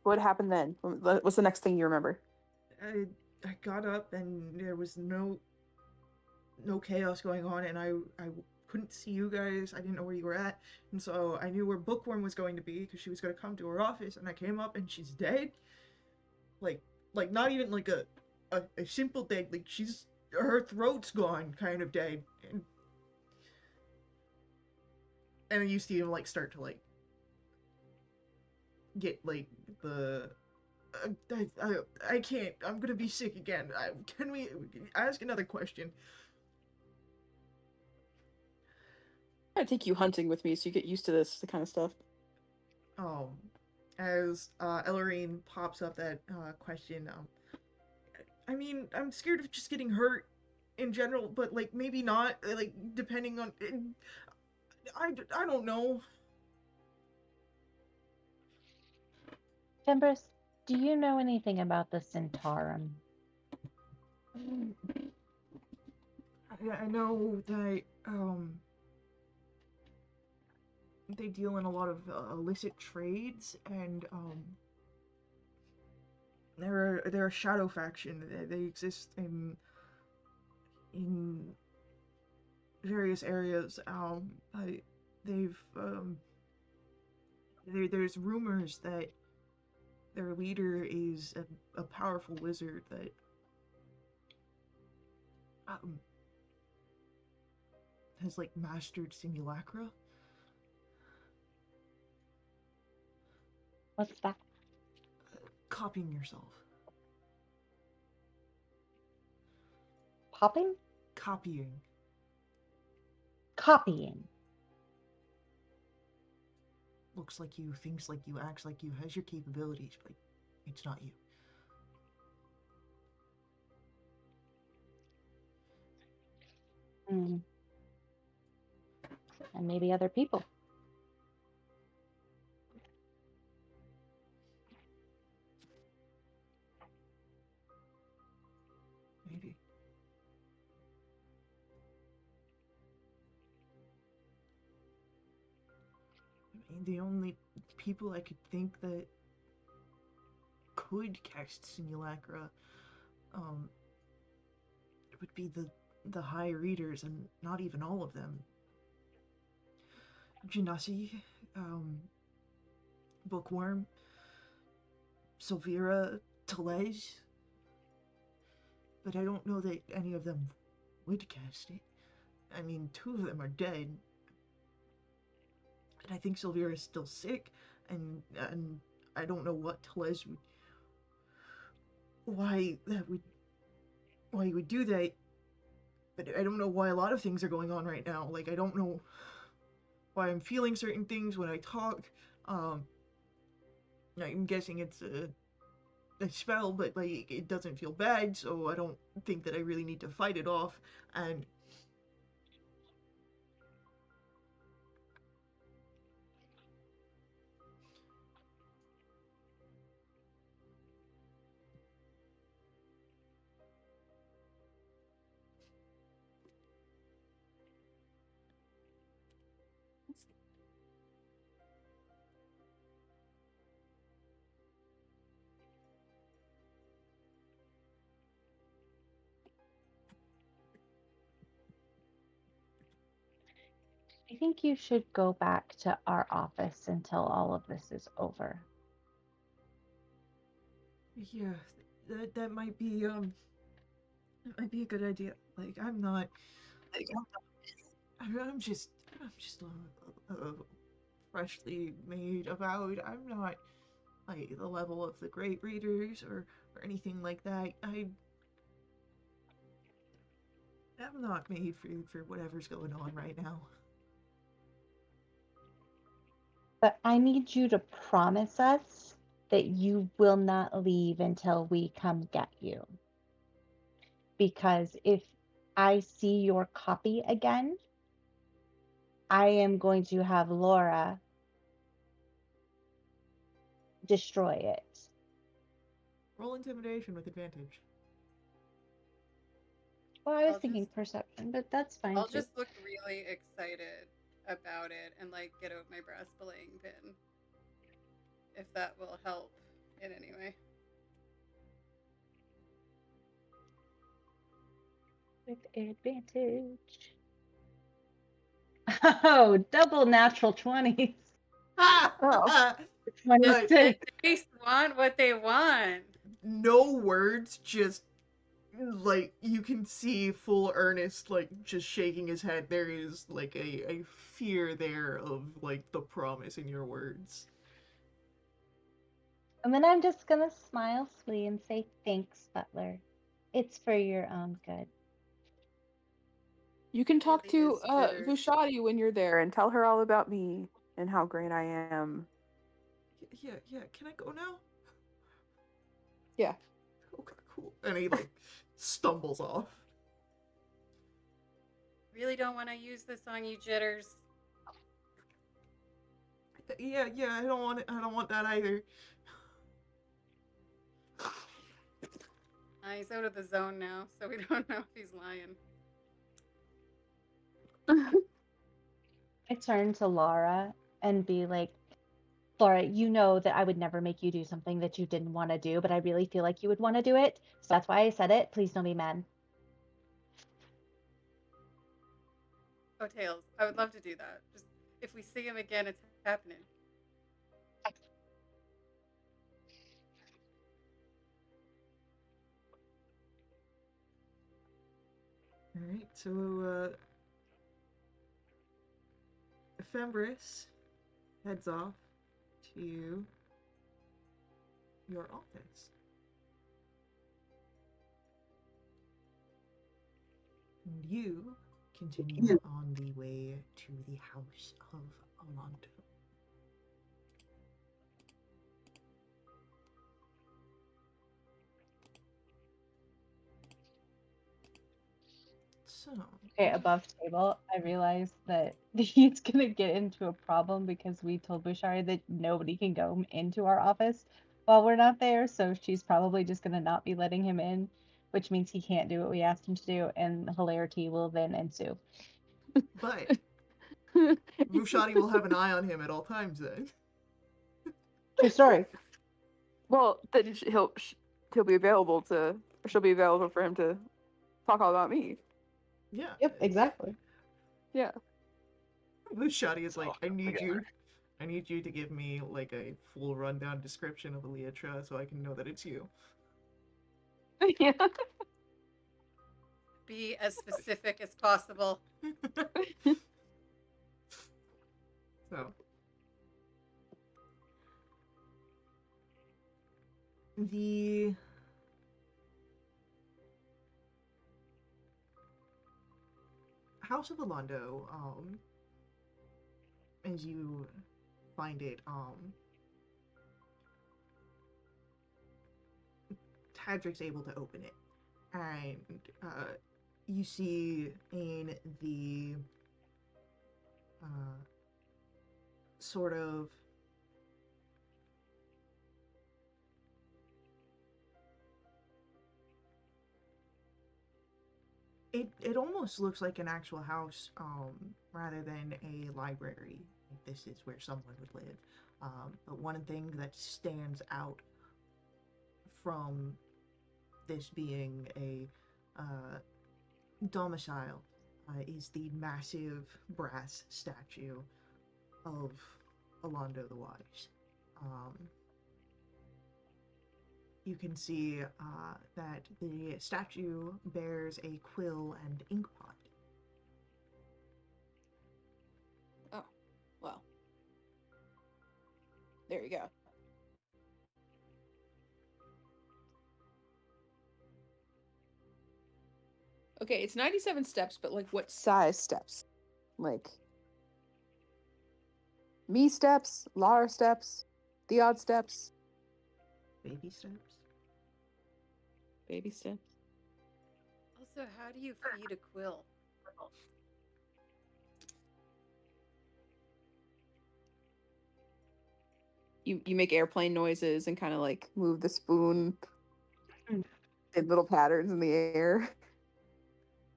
What happened then? What's the next thing you remember? I got up and there was no chaos going on, and I couldn't see you guys. I didn't know where you were at, and so I knew where Bookworm was going to be because she was going to come to her office, and I came up and she's dead. Like like not even like a simple dead. Like she's her throat's gone, kind of dead, and you see him like start to like get like the. I can't. I'm gonna be sick again. Can we ask another question? I'm gonna take you hunting with me so you get used to this kind of stuff. Um, as Ellerine pops up that question, I mean, I'm scared of just getting hurt in general, but like maybe not. Like depending on, I don't know. Timbers, do you know anything about the Centaurum? I know that they deal in a lot of illicit trades, and they're a shadow faction. They exist in various areas. They've there's rumors that their leader is a powerful wizard that um, has like mastered simulacra. What's that? Copying yourself. Popping? Copying. Copying. Looks like you, thinks like you, acts like you, has your capabilities, but it's not you. Mm. And maybe other people. Maybe. I mean, the only people I could think that could cast simulacra um, would be the high readers, and not even all of them. Genasi, um, Bookworm, Silvira, Telez, but I don't know that any of them would cast it. I mean, two of them are dead, and I think Silvira is still sick, and I don't know what Telez would, why that would, why he would do that. But I don't know why a lot of things are going on right now. Like I don't know why I'm feeling certain things when I talk. Um, I'm guessing it's a spell, but like it doesn't feel bad, so I don't think that I really need to fight it off. And I think you should go back to our office until all of this is over. yeah, that might be that might be a good idea. Like I'm not, I'm just a freshly made avowed. I'm not like the level of the great readers or anything like that. I'm not made for whatever's going on right now. But I need you to promise us that you will not leave until we come get you. Because if I see your copy again, I am going to have Laura destroy it. Roll intimidation with advantage. Well, I was I'll thinking just perception, but that's fine I'll too. just look really excited about it and like get out my brass belaying pin. If that will help in any way. With advantage. Oh, double natural 20s. Ah! 26. The dice want what they want. No words, just like you can see full Ernest like just shaking his head. There is like a fear there of like the promise in your words. And then I'm just gonna smile sweet and say, thanks, Butler. It's for your own good. You can talk Really to is for Vushati when you're there and tell her all about me and how great I am. Yeah. Can I go now? Yeah. Okay, cool. And he like stumbles off. really don't want to use this on you, Jitters. Yeah. I don't want it. I don't want that either. He's out of the zone now, so we don't know if he's lying. I turn to Laura and be like, Laura, you know that I would never make you do something that you didn't want to do, but I really feel like you would want to do it. So that's why I said it. Please don't be mad. Oh, Tails, I would love to do that. Just if we see him again, it's happening. All right. So Fembris heads off to your office. And you continue on the way to the house of Alonto. So, Okay, above table, I realize that he's gonna get into a problem because we told Bushari that nobody can go into our office while we're not there, so she's probably just gonna not be letting him in, which means he can't do what we asked him to do, and hilarity will then ensue. but Vushati will have an eye on him at all times then. True story. Well, then he'll be available to, or she'll be available for him to talk all about me. Yeah. Yep, exactly. Yeah. Vushati is like, Oh, together. I need you to give me like a full rundown description of Eliatra so I can know that it's you. Yeah. Be as specific as possible. So the House of Alondo, as you find it, Tadric's able to open it, and you see in the sort of it almost looks like an actual house, rather than a library. This is where someone would live. But one thing that stands out from this being a domicile is the massive brass statue of Alondo the Wise. Um, you can see that the statue bears a quill and ink pot. Oh, well. There you go. Okay, it's 97 steps, but like what size steps? Like me steps, Lara steps, the odd steps. Baby steps. Baby steps. Also, how do you feed a quill? You make airplane noises and kind of like move the spoon Mm. in little patterns in the air.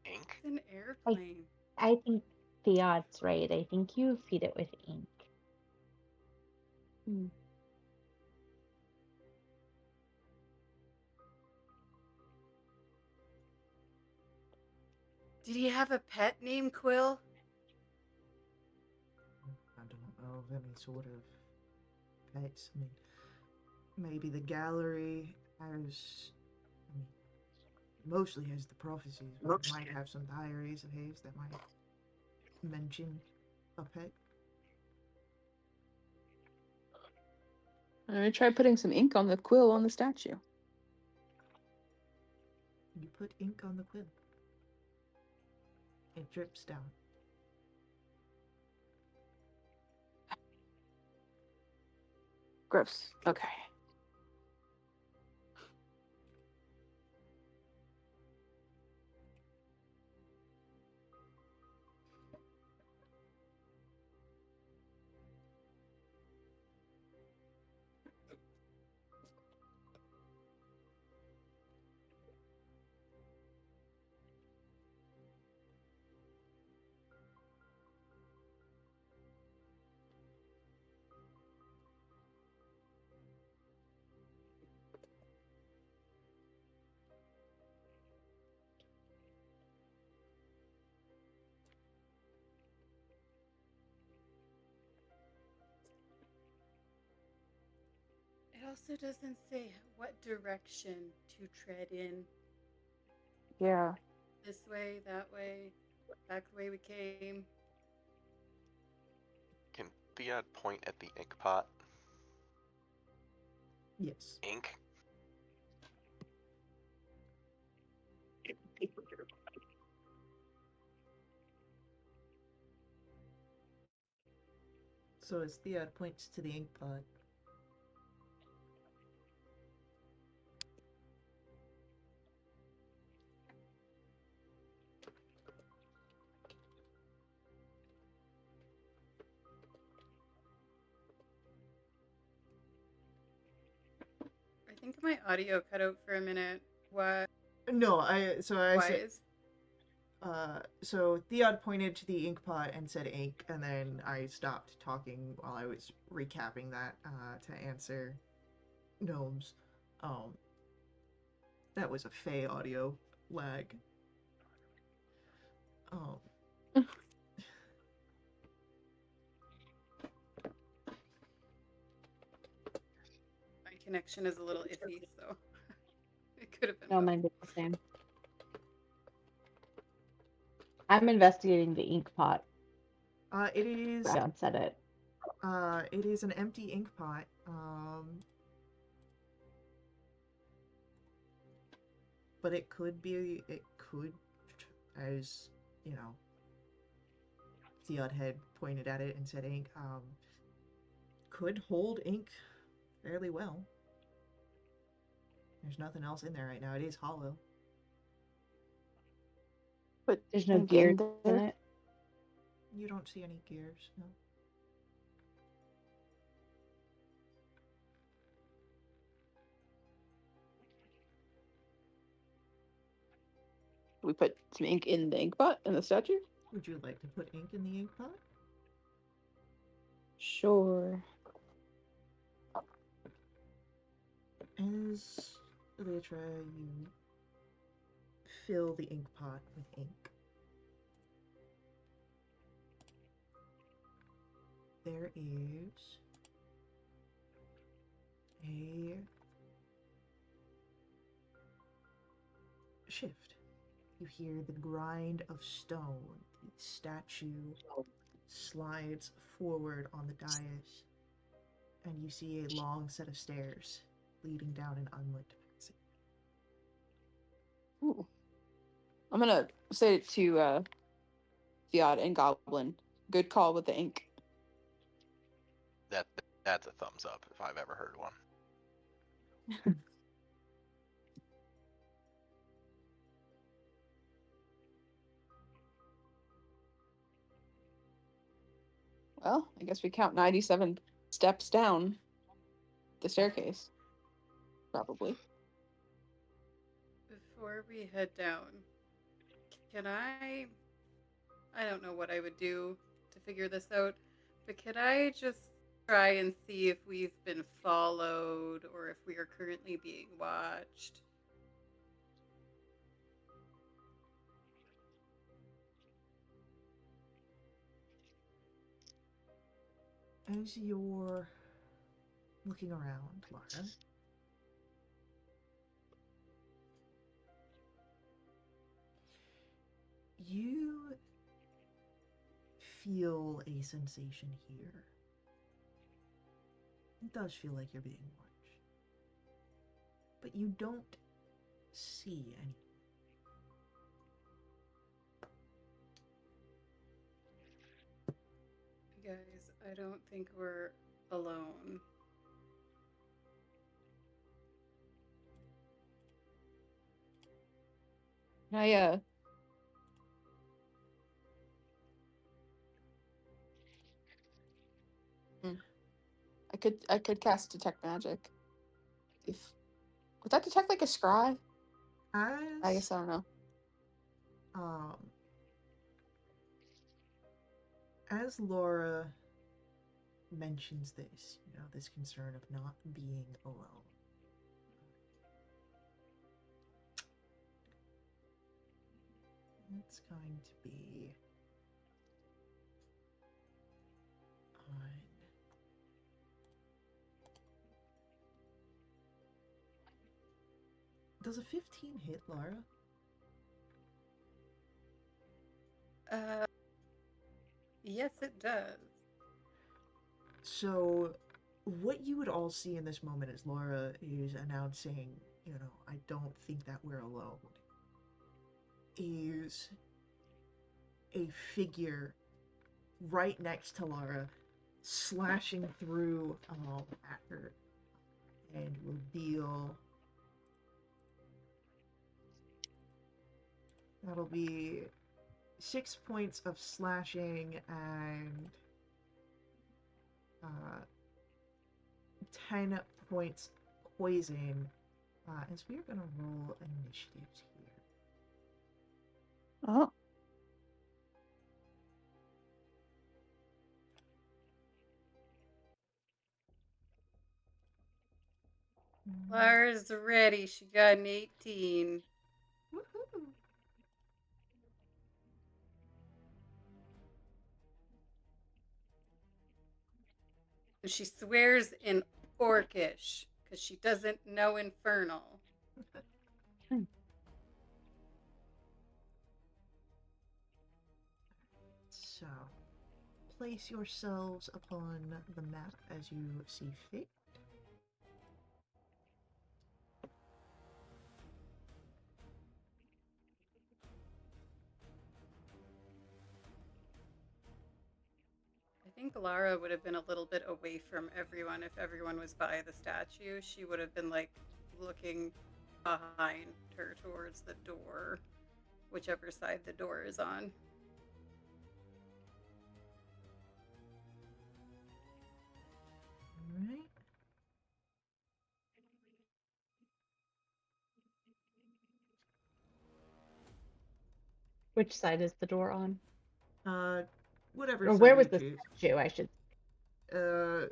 Ink? It's an airplane. I think Theod's right. I think you feed it with ink. Hmm. Did he have a pet named Quill? I don't know of any sort of pets. I mean, maybe the gallery has. I mean, mostly has the prophecies, but it might have some diaries of his that might mention a pet. I'm gonna try putting some ink on the quill on the statue. You put ink on the quill. It drips down. Gross. Okay. It also doesn't say what direction to tread in. Yeah. This way, that way, back the way we came. Can Theod point at the ink pot? Yes. Ink? So as Theod points to the ink pot, I think my audio cut out for a minute. What? no, I Why said is? so Theod pointed to the ink pot and said ink, and then I stopped talking while I was recapping that to answer gnomes. Um, that was a Fey audio lag. Um, My connection is a little iffy, so it could have been No, both. mine did the same. I'm investigating the ink pot. it is Brown said it. it is an empty ink pot. But it could, as you know, Theod had pointed at it and said ink, could hold ink fairly well. There's nothing else in there right now. It is hollow. But There's no ink gears in in there. it. You don't see any gears, no. We put some ink in the ink pot in the statue. Would you like to put ink in the ink pot? Sure. As Elytra, you fill the ink pot with ink. There is a shift. You hear the grind of stone. The statue slides forward on the dais, and you see a long set of stairs leading down an unlit passage. Ooh. I'm gonna say it to Theod and Goblin. Good call with the ink. That's a thumbs up if I've ever heard one. Well, I guess we count 97 steps down the staircase. Probably. Before we head down, can I don't know what I would do to figure this out, but can I just try and see if we've been followed or if we are currently being watched? As you're looking around, Lara, you feel a sensation here. It does feel like you're being watched. But you don't see any. Guys, I don't think we're alone. I I could cast detect magic. If would that detect like a scry? I guess I don't know. Um, as Laura mentions this, this concern of not being alone, it's going to be on. Does a 15 hit, Lara? Yes, it does. So, what you would all see in this moment as Laura is announcing, I don't think that we're alone, is a figure right next to Lara slashing through at her and will deal. That'll be 6 points of slashing and 10 points poison, as we are going to roll initiatives here. Oh. Lara's ready. She got an 18. Woohoo! And she swears in Orcish because she doesn't know Infernal. So, place yourselves upon the map as you see fit. I think Lara would have been a little bit away from everyone if everyone was by the statue. She would have been like looking behind her towards the door, whichever side the door is on. Alright. Which side is the door on? Whatever Or side where you was the choose. statue, I should. The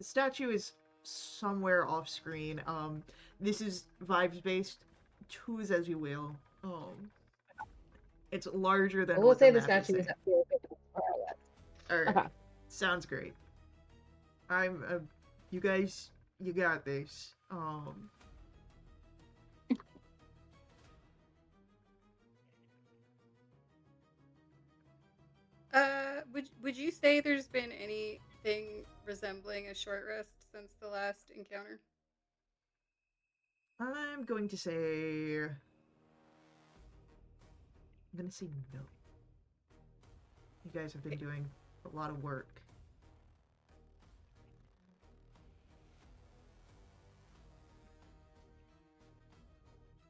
statue is somewhere off screen. This is vibes based. Choose as you will. It's larger than We'll what say the the map is statue saying. is at 450 where I was. Alright. Okay. Sounds great. You guys, you got this. Would you say there's been anything resembling a short rest since the last encounter? I'm going to say. I'm going to say no. You guys have been doing a lot of work.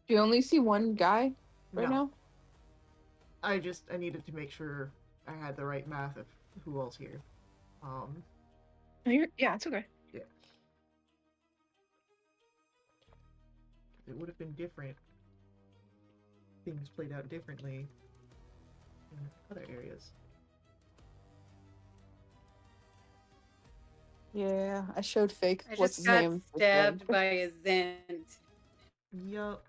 Do you only see one guy right No. now? I needed to make sure I had the right math of who all's here. Yeah, it's okay. Yeah. It would have been different. Things played out differently in other areas. Yeah, I showed fake. I What's just his got name? stabbed by a Zent. Yup.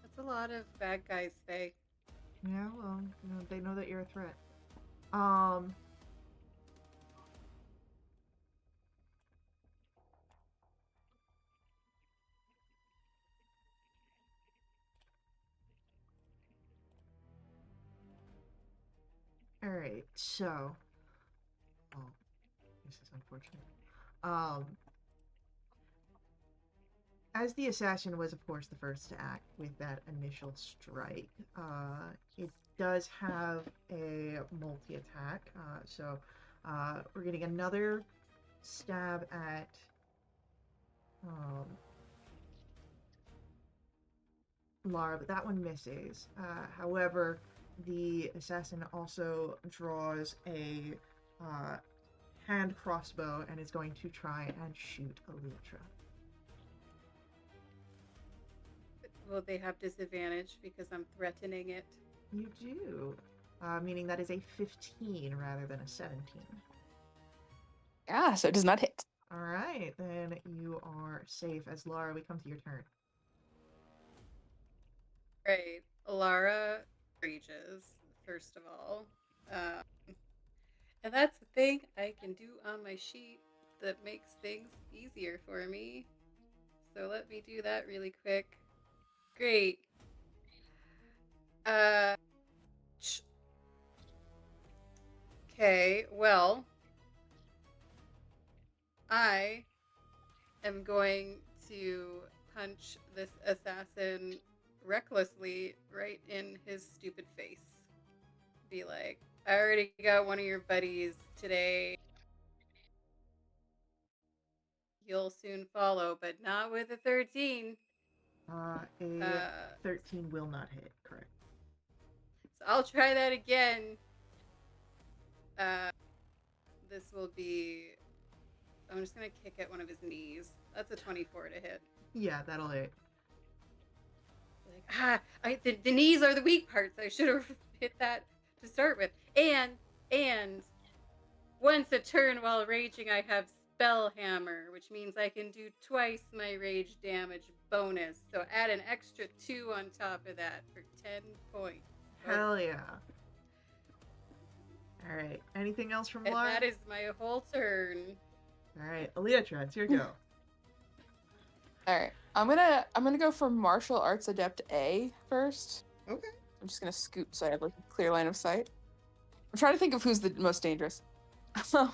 That's a lot of bad guys, Faye. Yeah, well, they know that you're a threat. Um. All right, so. Oh, this is unfortunate. Um. As the assassin was, of course, the first to act with that initial strike, it does have a multi-attack. We're getting another stab at um, Lara, but that one misses. However, the assassin also draws a hand crossbow and is going to try and shoot Elytra. Will they have disadvantage because I'm threatening it? You do. Meaning that is a 15 rather than a 17. Yeah, so it does not hit. All right, then you are safe. As Lara, we come to your turn. Right. Alara rages, first of all. And that's the thing I can do on my sheet that makes things easier for me. So let me do that really quick. Great. Okay, well, I am going to punch this assassin recklessly right in his stupid face. Be like, I already got one of your buddies today. You'll soon follow, but not with a 13. A 13 will not hit, correct. So I'll try that again. This will be... I'm just going to kick at one of his knees. That's a 24 to hit. Yeah, that'll hit. Like, the knees are the weak parts. I should have hit that to start with. And once a turn while raging, I have Spell Hammer, which means I can do twice my rage damage bonus. So add an extra 2 on top of that for 10 points. Hell yeah. All right. Anything else from Lara? And that is my whole turn. All right, Elytra, it's your go. All right, I'm gonna go for martial arts adept A first. Okay. I'm just gonna scoot so I have like a clear line of sight. I'm trying to think of who's the most dangerous. So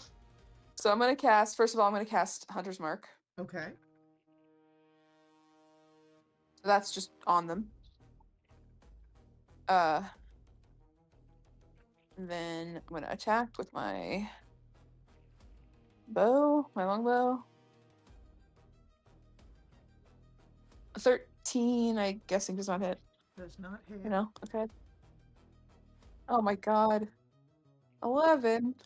I'm gonna cast. First of all, I'm gonna cast Hunter's Mark. Okay. So that's just on them. Then I'm gonna attack with my bow, my longbow. 13, I guessing does not hit. Does not hit. You know, okay. Oh my god. 11.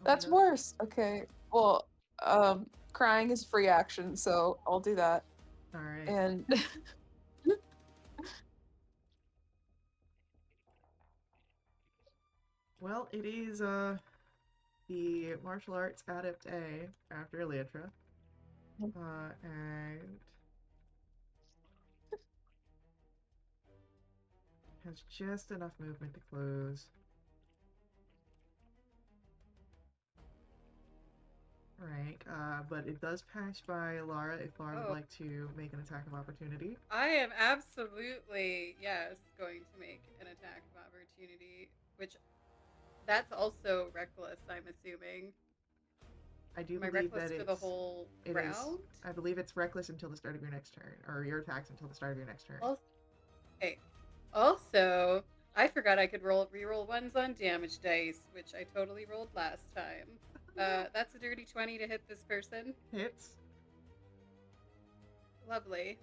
That's no. worse. Okay. Well, crying is free action, so I'll do that. All right. And well, it is the martial arts adept A after Elytra. And has just enough movement to close. Right, but it does pass by Lara if Lara would Oh, like to make an attack of opportunity. I am absolutely, yes, going to make an attack of opportunity, which that's also reckless, I'm assuming. I do Am I believe reckless that for the whole it is. round? I believe it's reckless until the start of your next turn, or your attacks until the start of your next turn. Okay. Also, I forgot I could reroll ones on damage dice, which I totally rolled last time. That's a dirty 20 to hit this person. Hits. Lovely.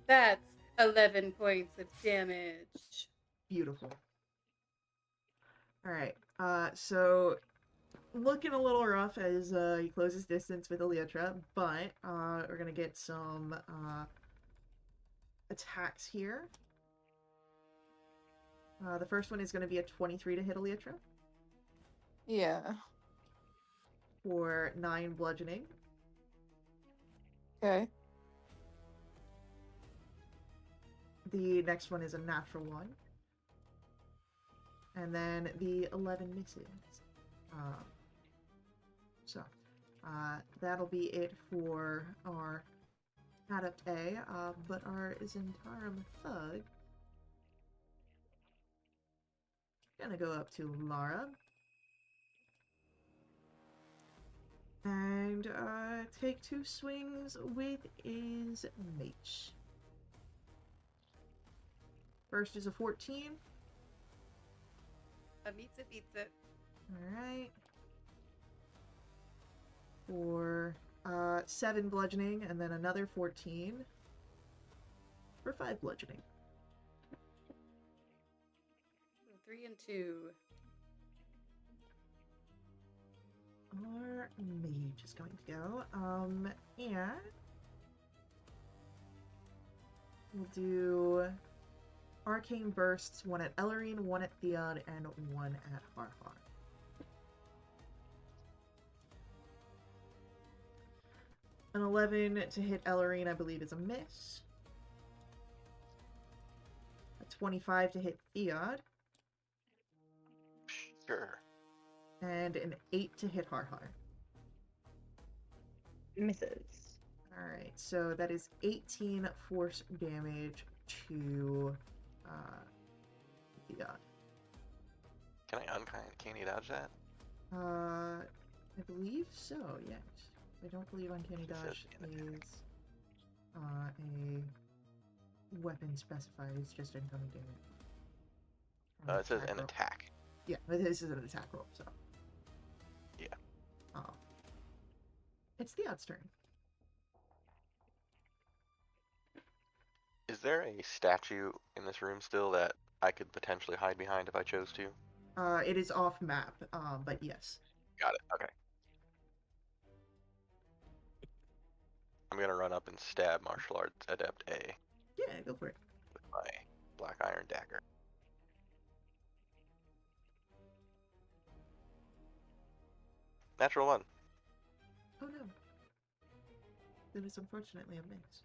That's 11 points of damage. Beautiful. All right. So looking a little rough as he closes distance with Elytra, but we're gonna get some attacks here. The first one is going to be a 23 to hit Elytra Yeah. for 9 bludgeoning. Okay. The next one is a natural 1. And then the 11 misses. So that'll be it for our Adept A, but our Zentarum Thug gonna go up to Lara and take 2 swings with his mace. First is a 14. Beats it, beats it. Alright. For 7 bludgeoning, and then another 14 for 5 bludgeoning. So 3 and 2. Our mage is going to go. And we'll do arcane bursts, 1 at Ellerine, 1 at Theod, and 1 at Harhar. An 11 to hit Ellerine, I believe, is a miss. A 25 to hit Theod. Sure. And an 8 to hit Harhar. Misses. Alright, so that is 18 force damage to Theod. Can I uncanny dodge that? I believe so, yes. I don't believe Uncanny It says Dodge an attack. is a weapon specified, it's just incoming damage. It says an roll. attack. Yeah, but this is an attack roll, so. Yeah. It's Theod's turn. Is there a statue in this room still that I could potentially hide behind if I chose to? It is off map, but yes. Got it. Okay. I'm gonna run up and stab Martial Arts Adept A Yeah, go for it. with my Black Iron Dagger. Natural 1. Oh no. That is unfortunately a miss.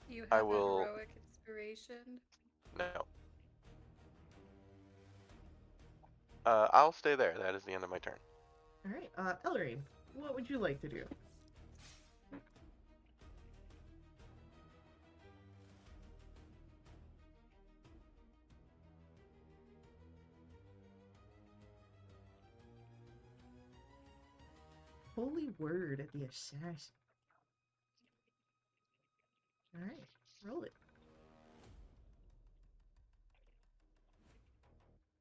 You I have a will- heroic inspiration. No. I'll stay there. That is the end of my turn. Alright, Ellerine, what would you like to do? Holy word at the assassin. Alright, roll it.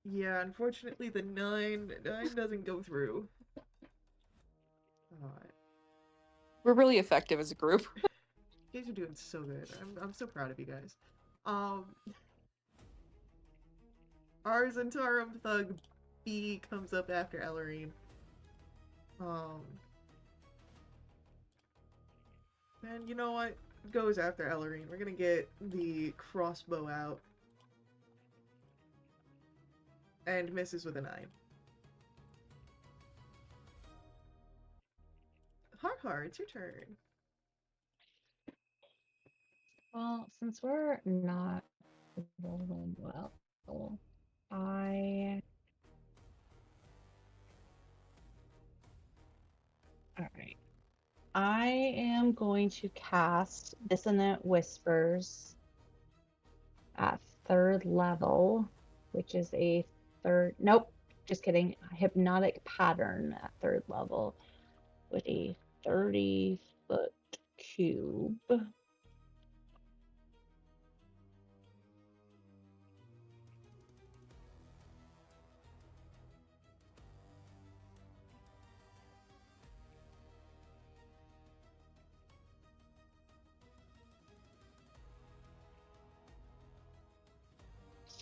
Yeah, unfortunately the 9 doesn't go through. We're really effective as a group. You guys are doing so good. I'm so proud of you guys. Our Zentarum Thug B comes up after Ellerine. And you know what? Goes after Ellerine. We're gonna get the crossbow out. And misses with a 9. Har, it's your turn. Well, since we're not rolling well, I. I am going to cast Dissonant Whispers at 3rd level, which is a nope, just kidding. Hypnotic Pattern at 3rd level with a 30-foot cube.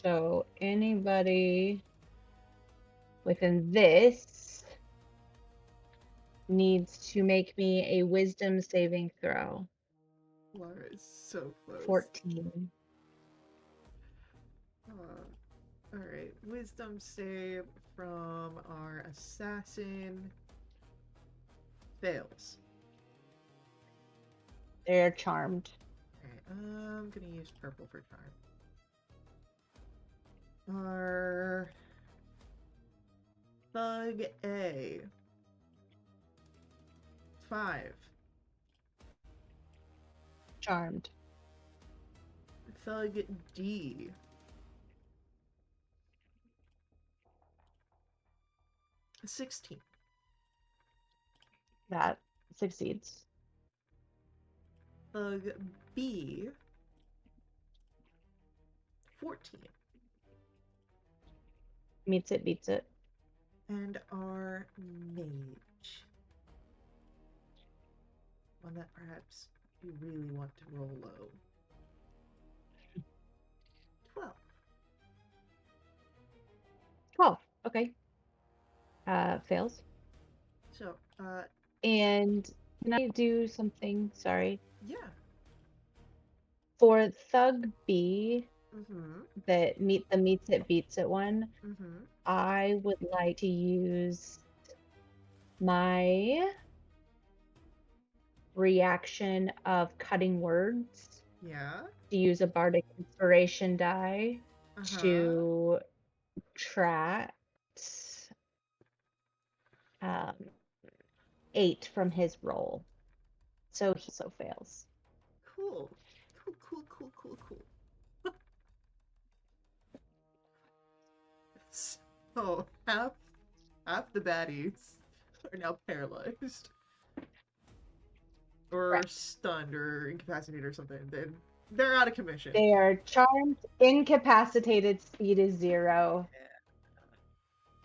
So anybody within this needs to make me a wisdom saving throw. Lara is so close. 14. Alright, wisdom save from our assassin fails. They're charmed. Alright, I'm gonna use purple for charm. Our Thug A. 5. Charmed. Thug D. 16. That succeeds. Thug B. 14. Meets it, beats it. And our mage. One that perhaps you really want to roll low. 12. 12. Okay. Fails. So, And can I do something? Sorry. yeah. For Thug B, Mm-hmm. that meets it, beats it one, Mm-hmm. I would like to use my reaction of cutting words Yeah. to use a bardic inspiration die Uh-huh. to track 8 from his roll. So he also fails. Cool. Cool. So half the baddies are now paralyzed. Or Correct. stunned or incapacitated or something. They're out of commission. They are charmed, incapacitated, speed is 0.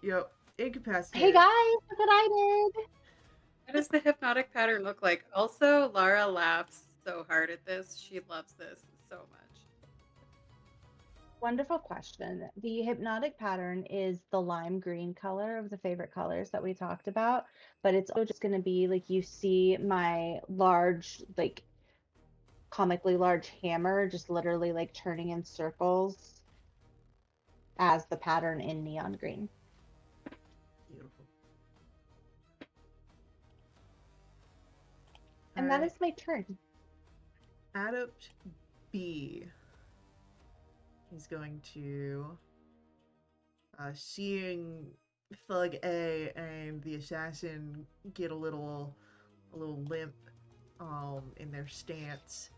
Yep. Incapacitated. Hey guys, look what I did! What does the hypnotic pattern look like? Also, Lara laughs so hard at this. She loves this so much. Wonderful question. The hypnotic pattern is the lime green color of the favorite colors that we talked about, but it's also just going to be like you see my large, like comically large hammer just literally like turning in circles as the pattern in neon green. Beautiful. And that is my turn. Adept B. He's going to, seeing Thug A and the assassin get a little limp, in their stance,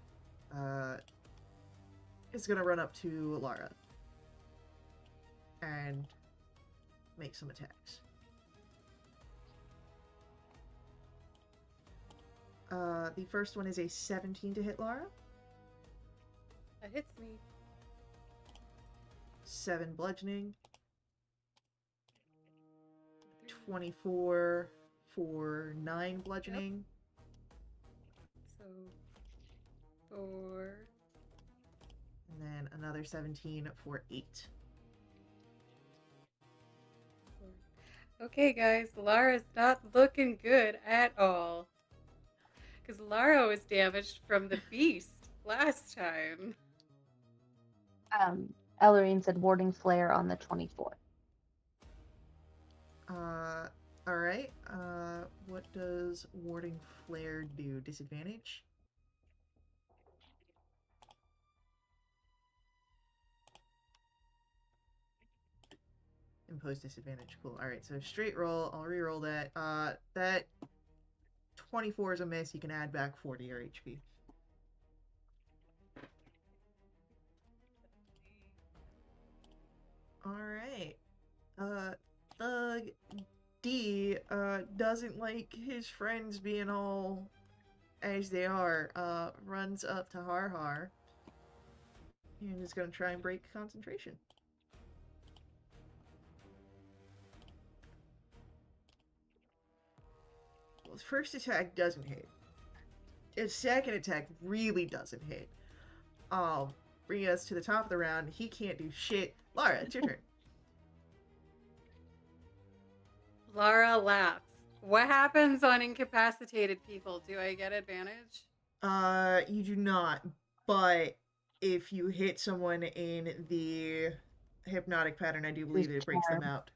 is gonna run up to Lara and make some attacks. The first one is a 17 to hit Lara. That hits me. 7 bludgeoning. 24 for 9 bludgeoning. So 4. And then another 17 for 8. Okay, guys, Lara's not looking good at all. Because Lara was damaged from the beast last time. Ellerine said warding flare on the 24th. Alright. What does warding flare do? Disadvantage? Impose disadvantage. Cool. Alright, so straight roll. I'll re-roll that. That 24 is a miss. You can add back 4 to your HP. Alright. Thug D doesn't like his friends being all as they are, runs up to Har and is gonna try and break concentration. Well, his first attack doesn't hit. His second attack really doesn't hit. Bringing us to the top of the round. He can't do shit. Lara, it's your turn. Lara laughs. What happens on incapacitated people? Do I get advantage? You do not, but if you hit someone in the hypnotic pattern, I do believe it breaks them out.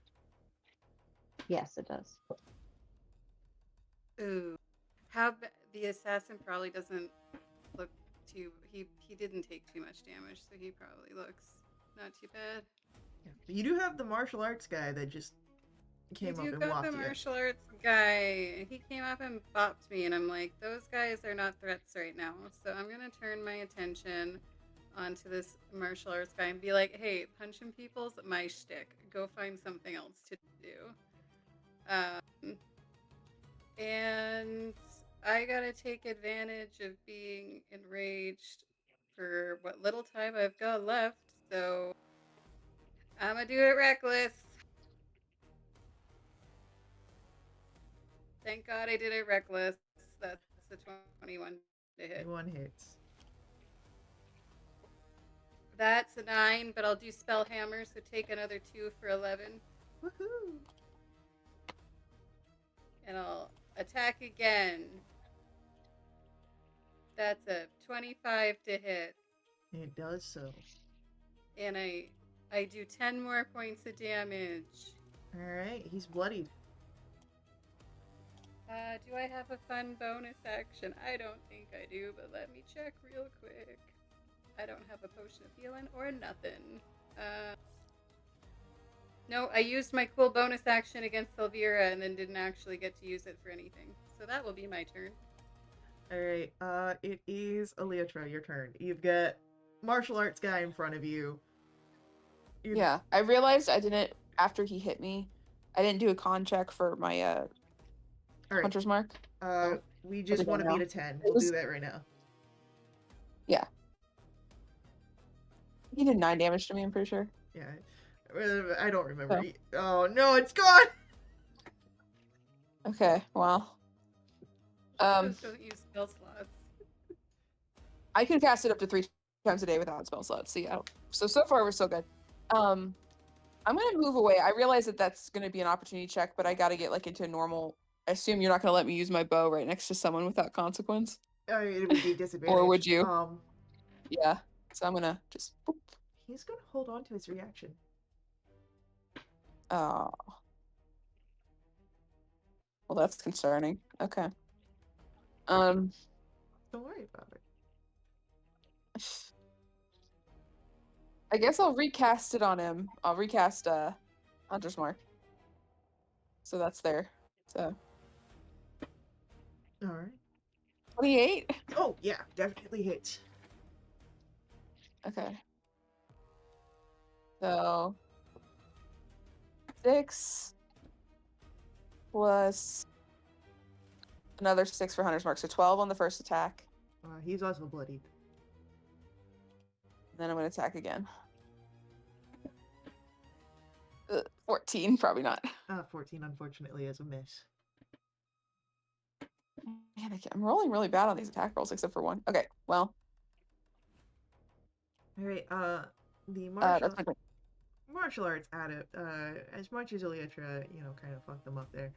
Yes, it does. Ooh. The assassin probably doesn't look too. He didn't take too much damage, so he probably looks not too bad. Yeah. You do have the martial arts guy that just came up and walked the you. martial arts guy. He came up and bopped me, and I'm like, those guys are not threats right now. So I'm gonna turn my attention onto this martial arts guy and be like, hey, punching people's my shtick. Go find something else to do. And I gotta take advantage of being enraged for what little time I've got left. So I'm gonna do it reckless. Thank God I did it reckless. That's the 21 to hit. 21 hits. That's a 9, but I'll do spell hammer, so take another 2 for 11. Woohoo! And I'll attack again. That's a 25 to hit. It does so. And I do 10 more points of damage. Alright, he's bloodied. Do I have a fun bonus action? I don't think I do, but let me check real quick. I don't have a potion of healing or nothing. No, I used my cool bonus action against Elvira and then didn't actually get to use it for anything. So that will be my turn. Alright, it is Elytra, your turn. You've got martial arts guy in front of you. Yeah, I realized I didn't, after he hit me, I didn't do a con check for my Alright, hunter's mark. we just want to beat a 10. We'll do that right now. Yeah. He did 9 damage to me, I'm pretty sure. Yeah, I don't remember. Oh no, it's gone! Okay, well. Just don't use spell slots. I can cast it up to 3 times a day without spell slots, so yeah. So far we're still good. I'm gonna move away. I realize that that's gonna be an opportunity check, but I gotta get like into a normal. I assume you're not gonna let me use my bow right next to someone without consequence. It would be disadvantage. Or would you? Yeah. So I'm gonna just. Boop. He's gonna hold on to his reaction. Oh. Well, that's concerning. Okay. Don't worry about it. I guess I'll recast it on him. I'll recast Hunter's Mark. So that's there. So. Alright. 28? Oh, yeah, definitely hits. Okay. So 6 plus another 6 for Hunter's Mark. So 12 on the first attack. He's also bloodied. Then I'm going to attack again. 14, probably not. 14, unfortunately, is a miss. Man, I'm rolling really bad on these attack rolls, except for one. Okay, well. Alright, the martial arts adept, as much as Elytra, kind of fucked them up there,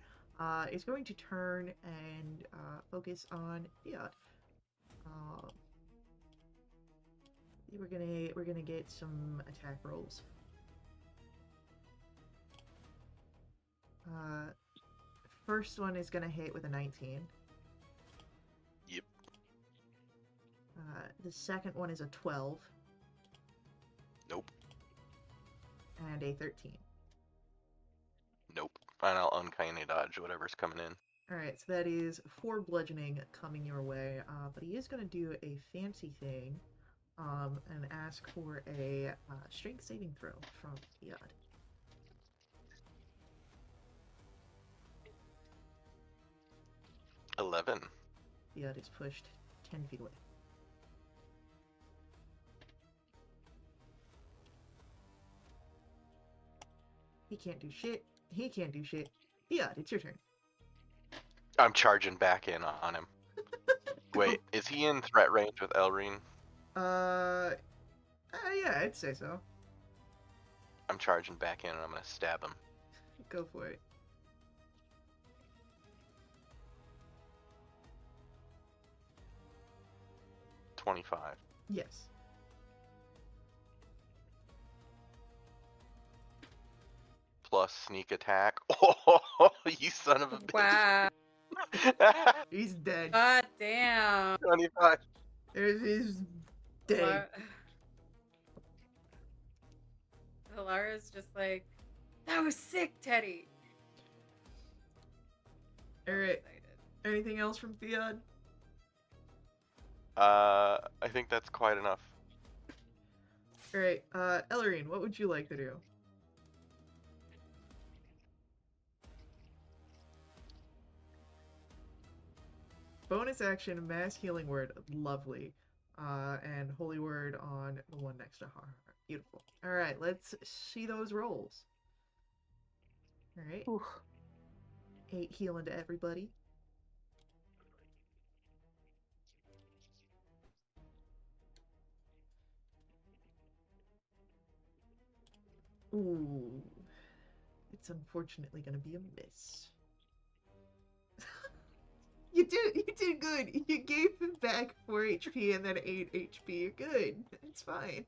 is going to turn and focus on Fiat. We're gonna get some attack rolls. First one is gonna hit with a 19. Yep. The second one is a 12. Nope. And a 13. Nope. Fine, I'll uncanny dodge whatever's coming in. Alright, so that is 4 bludgeoning coming your way, but he is going to do a fancy thing and ask for a strength saving throw from Theod. 11. Theod is pushed 10 feet away. He can't do shit. He can't do shit. Theod, it's your turn. I'm charging back in on him. Wait, is he in threat range with Elrine? Yeah, I'd say so. I'm charging back in and I'm gonna stab him. Go for it. $25. Yes. Plus sneak attack. Oh, you son of a bitch. Wow. He's dead. God damn. 25. He's dead. Alara's just like, that was sick, Teddy. Alright. Anything else from Theod? I think that's quite enough. Alright, Ellerine, what would you like to do? Bonus action, mass healing word, lovely. And holy word on the one next to Har. Beautiful. Alright, let's see those rolls. Alright. 8 healing to everybody. Ooh. It's unfortunately gonna be a miss. You did good. You gave him back 4 HP and then 8 HP. You're good. It's fine.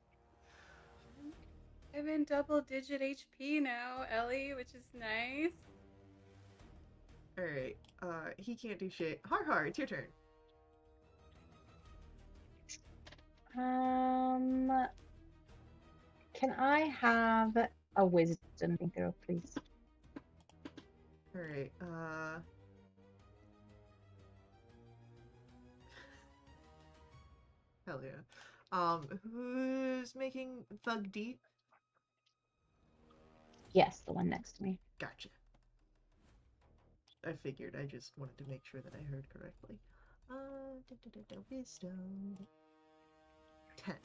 I'm in double-digit HP now, Ellie, which is nice. Alright, he can't do shit. Har, it's your turn. Can I have a wisdom throw, please? Alright, hell yeah. Who's making Thug D? Yes, the one next to me. Gotcha. I figured, I just wanted to make sure that I heard correctly. Wisdom. 10.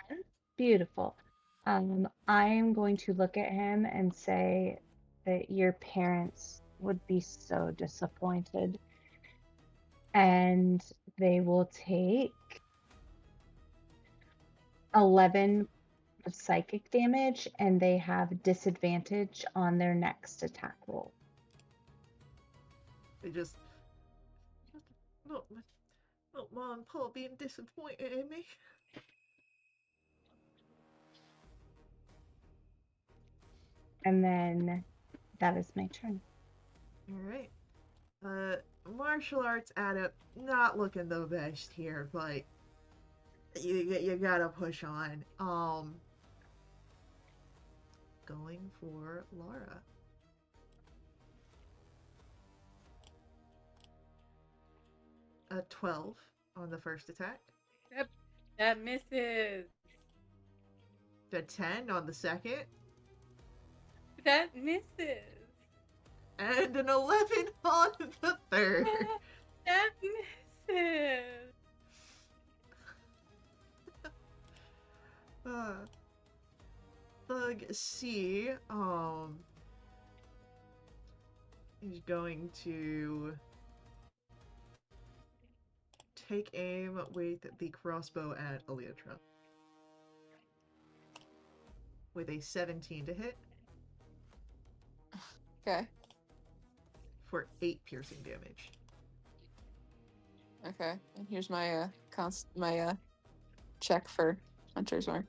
10? Beautiful. I'm going to look at him and say that your parents would be so disappointed. And they will take 11 of psychic damage, and they have disadvantage on their next attack roll. They just... Not Mom and Pa being disappointed in me. And then that is my turn. Alright. Martial arts adept, not looking the best here, but you gotta push on. Going for Laura. A 12 on the first attack. That misses. A 10 on the second. That misses. And an 11 on the third. That misses. Thug C, is going to take aim with the crossbow at Elytra. With a 17 to hit. Okay. For 8 piercing damage. Okay. And here's my check for Hunter's Mark.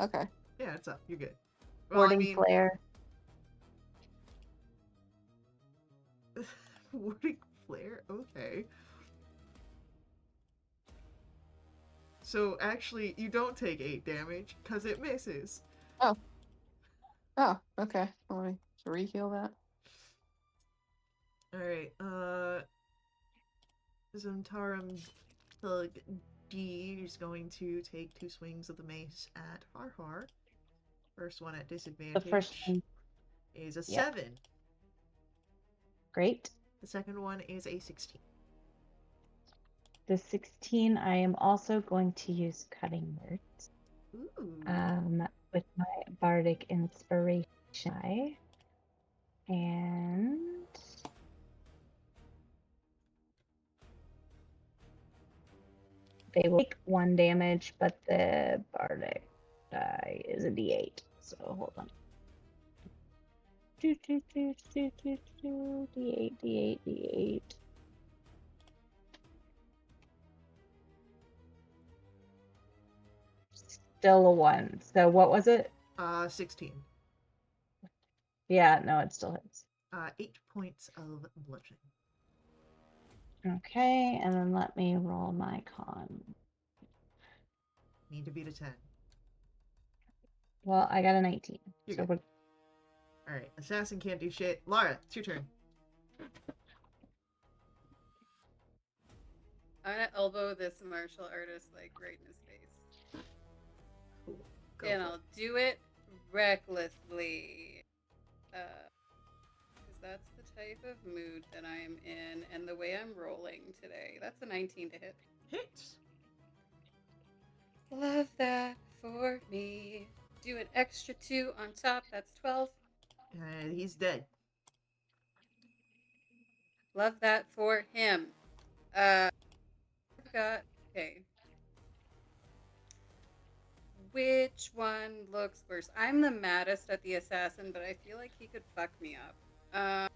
Okay. Yeah, it's up. You're good. Well, Warding flare. Warding flare? Okay. So actually, you don't take 8 damage, because it misses. Oh. Oh, okay. Let me re-heal that. Zuntarum Thug D is going to take 2 swings of the mace at Harhar. First one at The disadvantage first one, is a Yep. 7. great. The second one is a 16. The 16, I am also going to use cutting words Ooh. with my bardic inspiration die. And they will take 1 damage, but the bardic die is a d8. So hold on. D8, D8, D8. Still a 1. So what was it? 16. Yeah, no, it still hits. 8 points of bludgeoning. Okay, and then let me roll my con. Need to beat a 10. Well, I got a 19. You're So good. Alright, assassin can't do shit. Lara, it's your turn. I'm gonna elbow this martial artist like right in his face. Cool. Go And for I'll it. do it recklessly. Because that's the type of mood that I am in and the way I'm rolling today. That's a 19 to hit. Hits. Love that for me. Do an extra 2 on top. That's 12. And he's dead. Love that for him. I've got. Okay. Which one looks worse? I'm the maddest at the assassin, but I feel like he could fuck me up.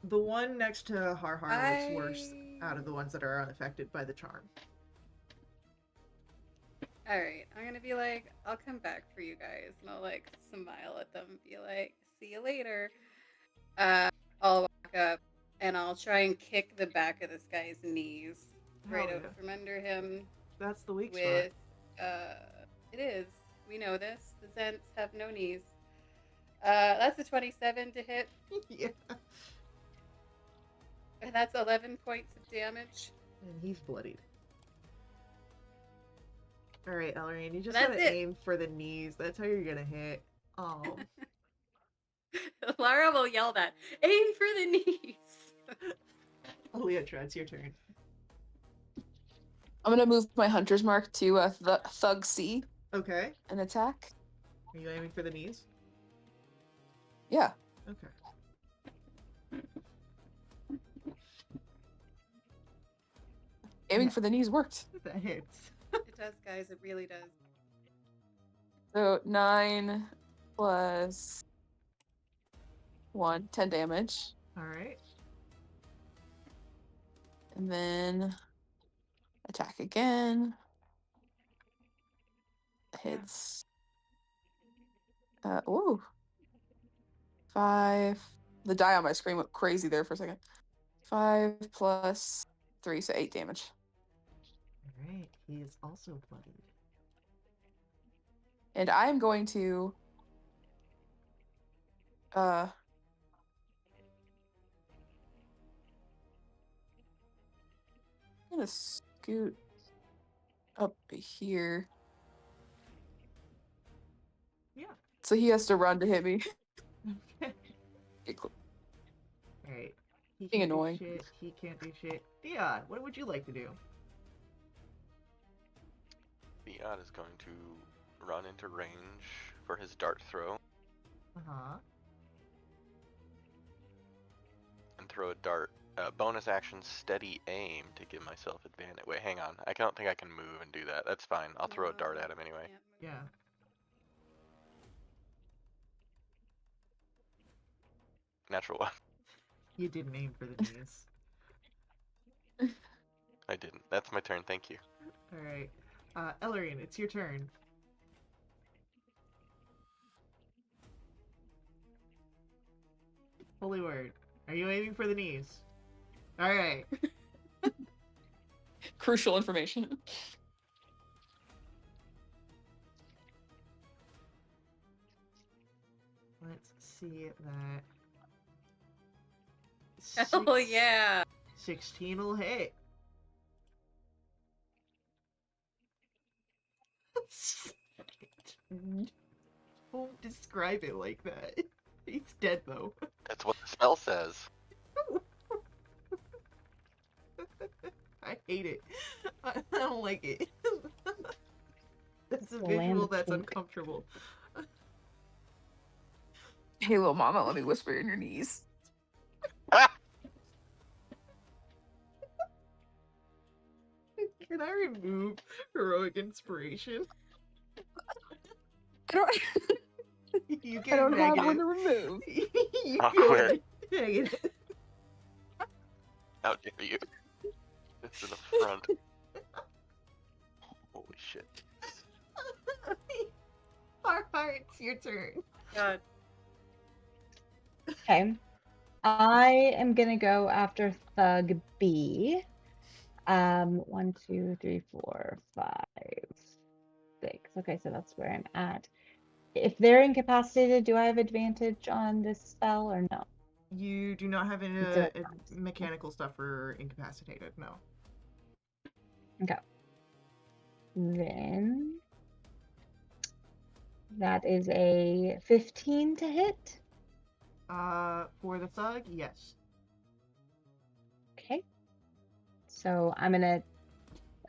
The one next to Harhar looks worse out of the ones that are unaffected by the charm. Alright, I'm gonna be like, I'll come back for you guys. And I'll like smile at them and be like, see you later. I'll walk up and I'll try and kick the back of this guy's knees right Hell out yeah. from under him That's the weak with it is. We know this. The Zents have no knees. That's a 27 to hit, spot. Yeah. and that's 11 points of damage. And he's bloodied. Alright, Elrine, you just That's gotta it. aim for the knees. That's how you're gonna hit. Oh. Lara will yell that. Aim for the knees. Leotra, it's your turn. I'm gonna move my hunter's mark to Thug C Okay. and attack. Are you aiming for the knees? Yeah. Okay. Aiming for the knees worked. That hits. It does, guys. It really does. So 9 plus 1, 10 damage. Alright. And then attack again. Hits. Ooh. 5. The die on my screen went crazy there for a second. 5 plus 3, so 8 damage. Alright. He is also bloodied. And I am going to I'm gonna scoot up here. Yeah. So he has to run to hit me. Okay. Get cl- Alright. He Being can't do annoying. shit. He can't do shit. Dion, what would you like to do? Fiat is going to run into range for his dart throw Uh-huh. and throw a dart. Bonus action steady aim to give myself advantage. Wait, hang on. I don't think I can move and do that. That's fine. I'll throw a dart at him anyway. Yeah. Natural one. You didn't aim for the knees. I didn't. That's my turn. Thank you. Alright. Elrine, it's your turn. Holy word. Are you aiming for the knees? Alright. Crucial information. Let's see that. Hell yeah. 16 will hit. Don't describe it like that. He's dead though. That's what the spell says. I hate it. I don't like it. That's a The land visual of that's kink. uncomfortable. Hey, little mama, let me whisper in your knees. Can I remove heroic inspiration? I don't, You I get don't have negative. one to remove. You Oh, feel quit. negative. How dare you? It's an affront. Holy shit. It's your turn. God. Okay. I am gonna go after Thug B. 1, 2, 3, 4, 5, 6. Okay, so that's where I'm at. If they're incapacitated, do I have advantage on this spell or no? You do not have any Zero times. mechanical stuff for incapacitated, no. Okay. Then that is a 15 to hit. For the thug, yes. Okay. So I'm gonna,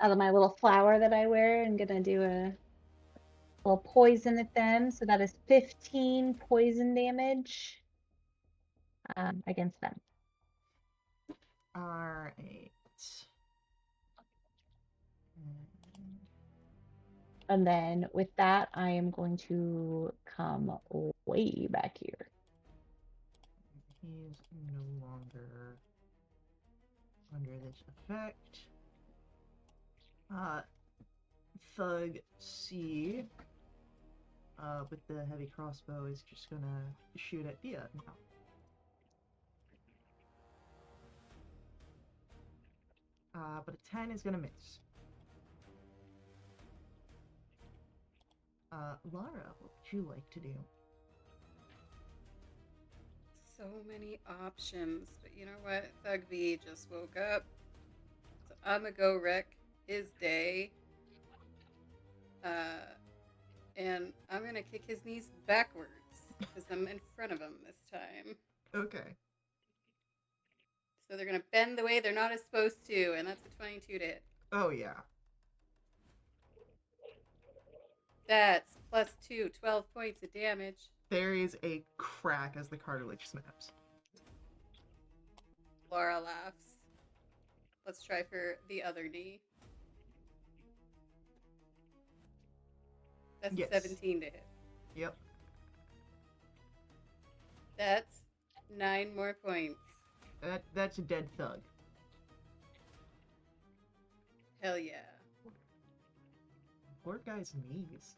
out of my little flower that I wear, I'm gonna do a little poison at them. So that is 15 poison damage against them. Alright. And then with that, I am going to come way back here. He's no longer under this effect. Thug C, with the heavy crossbow, is just gonna shoot at Dia now. But a 10 is gonna miss. Lara, what would you like to do? So many options, but you know what? Thug B just woke up. So I'm gonna go wreck his day. And I'm gonna kick his knees backwards because I'm in front of him this time. Okay. So they're gonna bend the way they're not as supposed to, and that's a 22 to hit. Oh, yeah. That's +2, 12 points of damage. There is a crack as the cartilage snaps. Laura laughs. Let's try for the other knee. That's Yes. 17 to hit. Yep. That's 9 more points. That's a dead thug. Hell yeah. Poor guy's knees.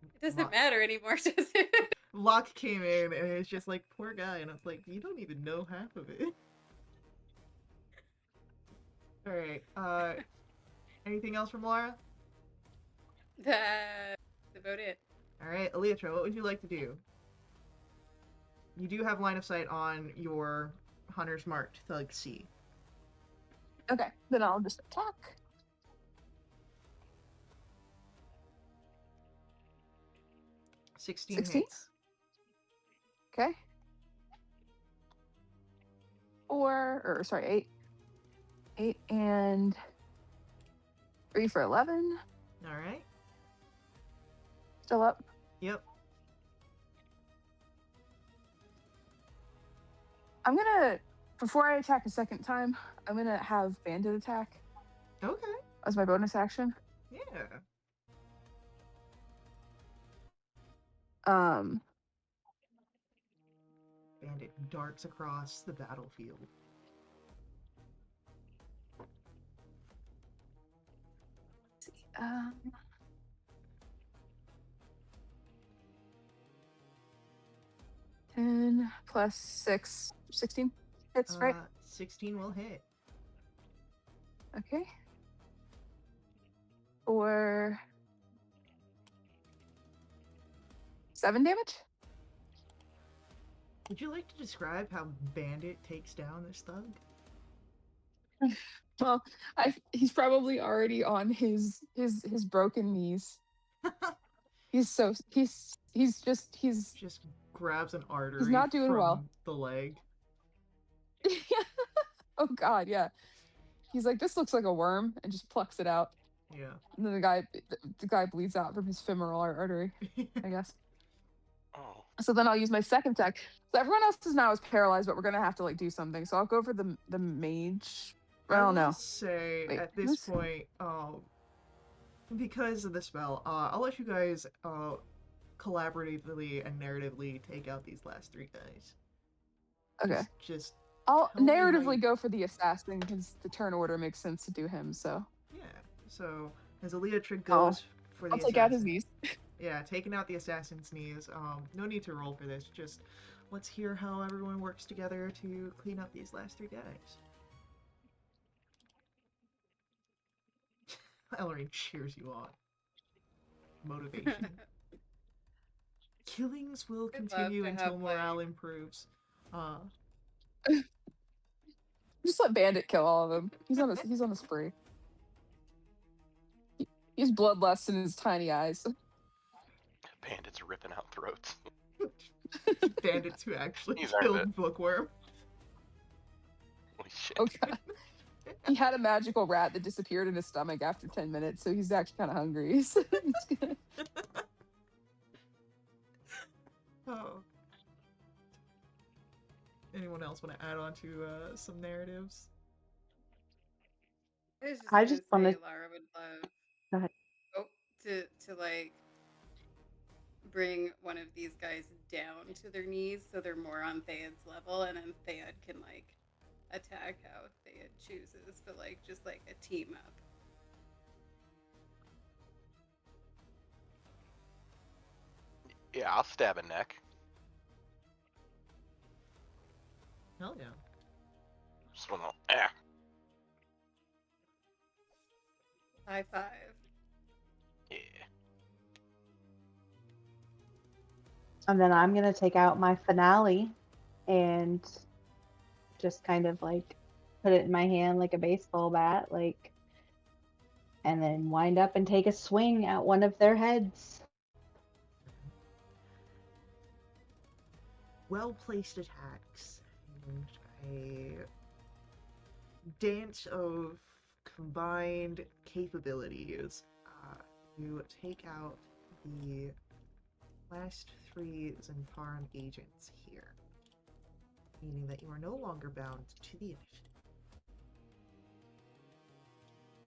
It doesn't Lock. matter anymore, does it? Locke came in and it's just like, poor guy, and I was like, you don't even know half of it. Alright, anything else from Lara? That's about it. Alright, Elytra, what would you like to do? You do have line of sight on your Hunter's Marked Thug C. Okay, then I'll just attack. Sixteen 16? hits. Okay. 8. 8 and 3 for 11. Alright. Still up. Yep. I'm gonna, before I attack a second time, I'm gonna have Bandit attack Okay. as my bonus action. Yeah. Bandit darts across the battlefield. Let's see, 10 plus 6, 16 hits, right? 16 will hit. Okay. For 7 damage. Would you like to describe how Bandit takes down this thug? Well, he's probably already on his broken knees. He's Grabs an artery not doing well. from the leg. Oh God, yeah. He's like, this looks like a worm, and just plucks it out. Yeah. And then the guy bleeds out from his femoral artery, I guess. Oh. So then I'll use my second deck. So everyone else is paralyzed, but we're gonna have to like do something. So I'll go for the mage. I don't know. will say Wait, at this point, because of the spell, I'll let you guys collaboratively and narratively take out these last three guys. Okay. Just I'll tell me how narratively you- go for the assassin because the turn order makes sense to do him. So Yeah. So as Aleatric goes for the I'll take out his assassin- knees. Yeah, taking out the assassin's knees. No need to roll for this. Just let's hear how everyone works together to clean up these last three guys. Ellery cheers you on. Motivation. Killings will I'd love continue to until have, morale like- improves. Just let Bandit kill all of them. He's on a spree. He's bloodlust in his tiny eyes. Bandits ripping out throats. Bandits who actually He's earned killed it. Bookworm. Holy shit. Oh God. He had a magical rat that disappeared in his stomach after 10 minutes, so he's actually kind of hungry. So he's gonna... Oh. Anyone else want to add on to some narratives? I just gonna wanna- say Lara would love Go ahead. to like bring one of these guys down to their knees so they're more on Theod's level, and then Theod can like attack how Theod chooses, but like just like a team up. Yeah, I'll stab a neck. Hell yeah. Just wanna, ah. High five. Yeah. And then I'm gonna take out my finale and just kind of like put it in my hand like a baseball bat, like, and then wind up and take a swing at one of their heads. Well-placed attacks and a dance of combined capabilities. You take out the last three Zanparan agents here, meaning that you are no longer bound to the initiative.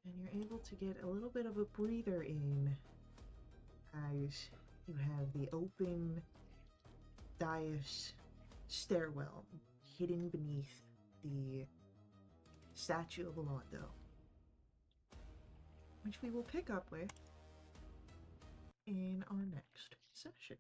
And you're able to get a little bit of a breather in as you have the open dais stairwell hidden beneath the statue of Alondo, which we will pick up with in our next session.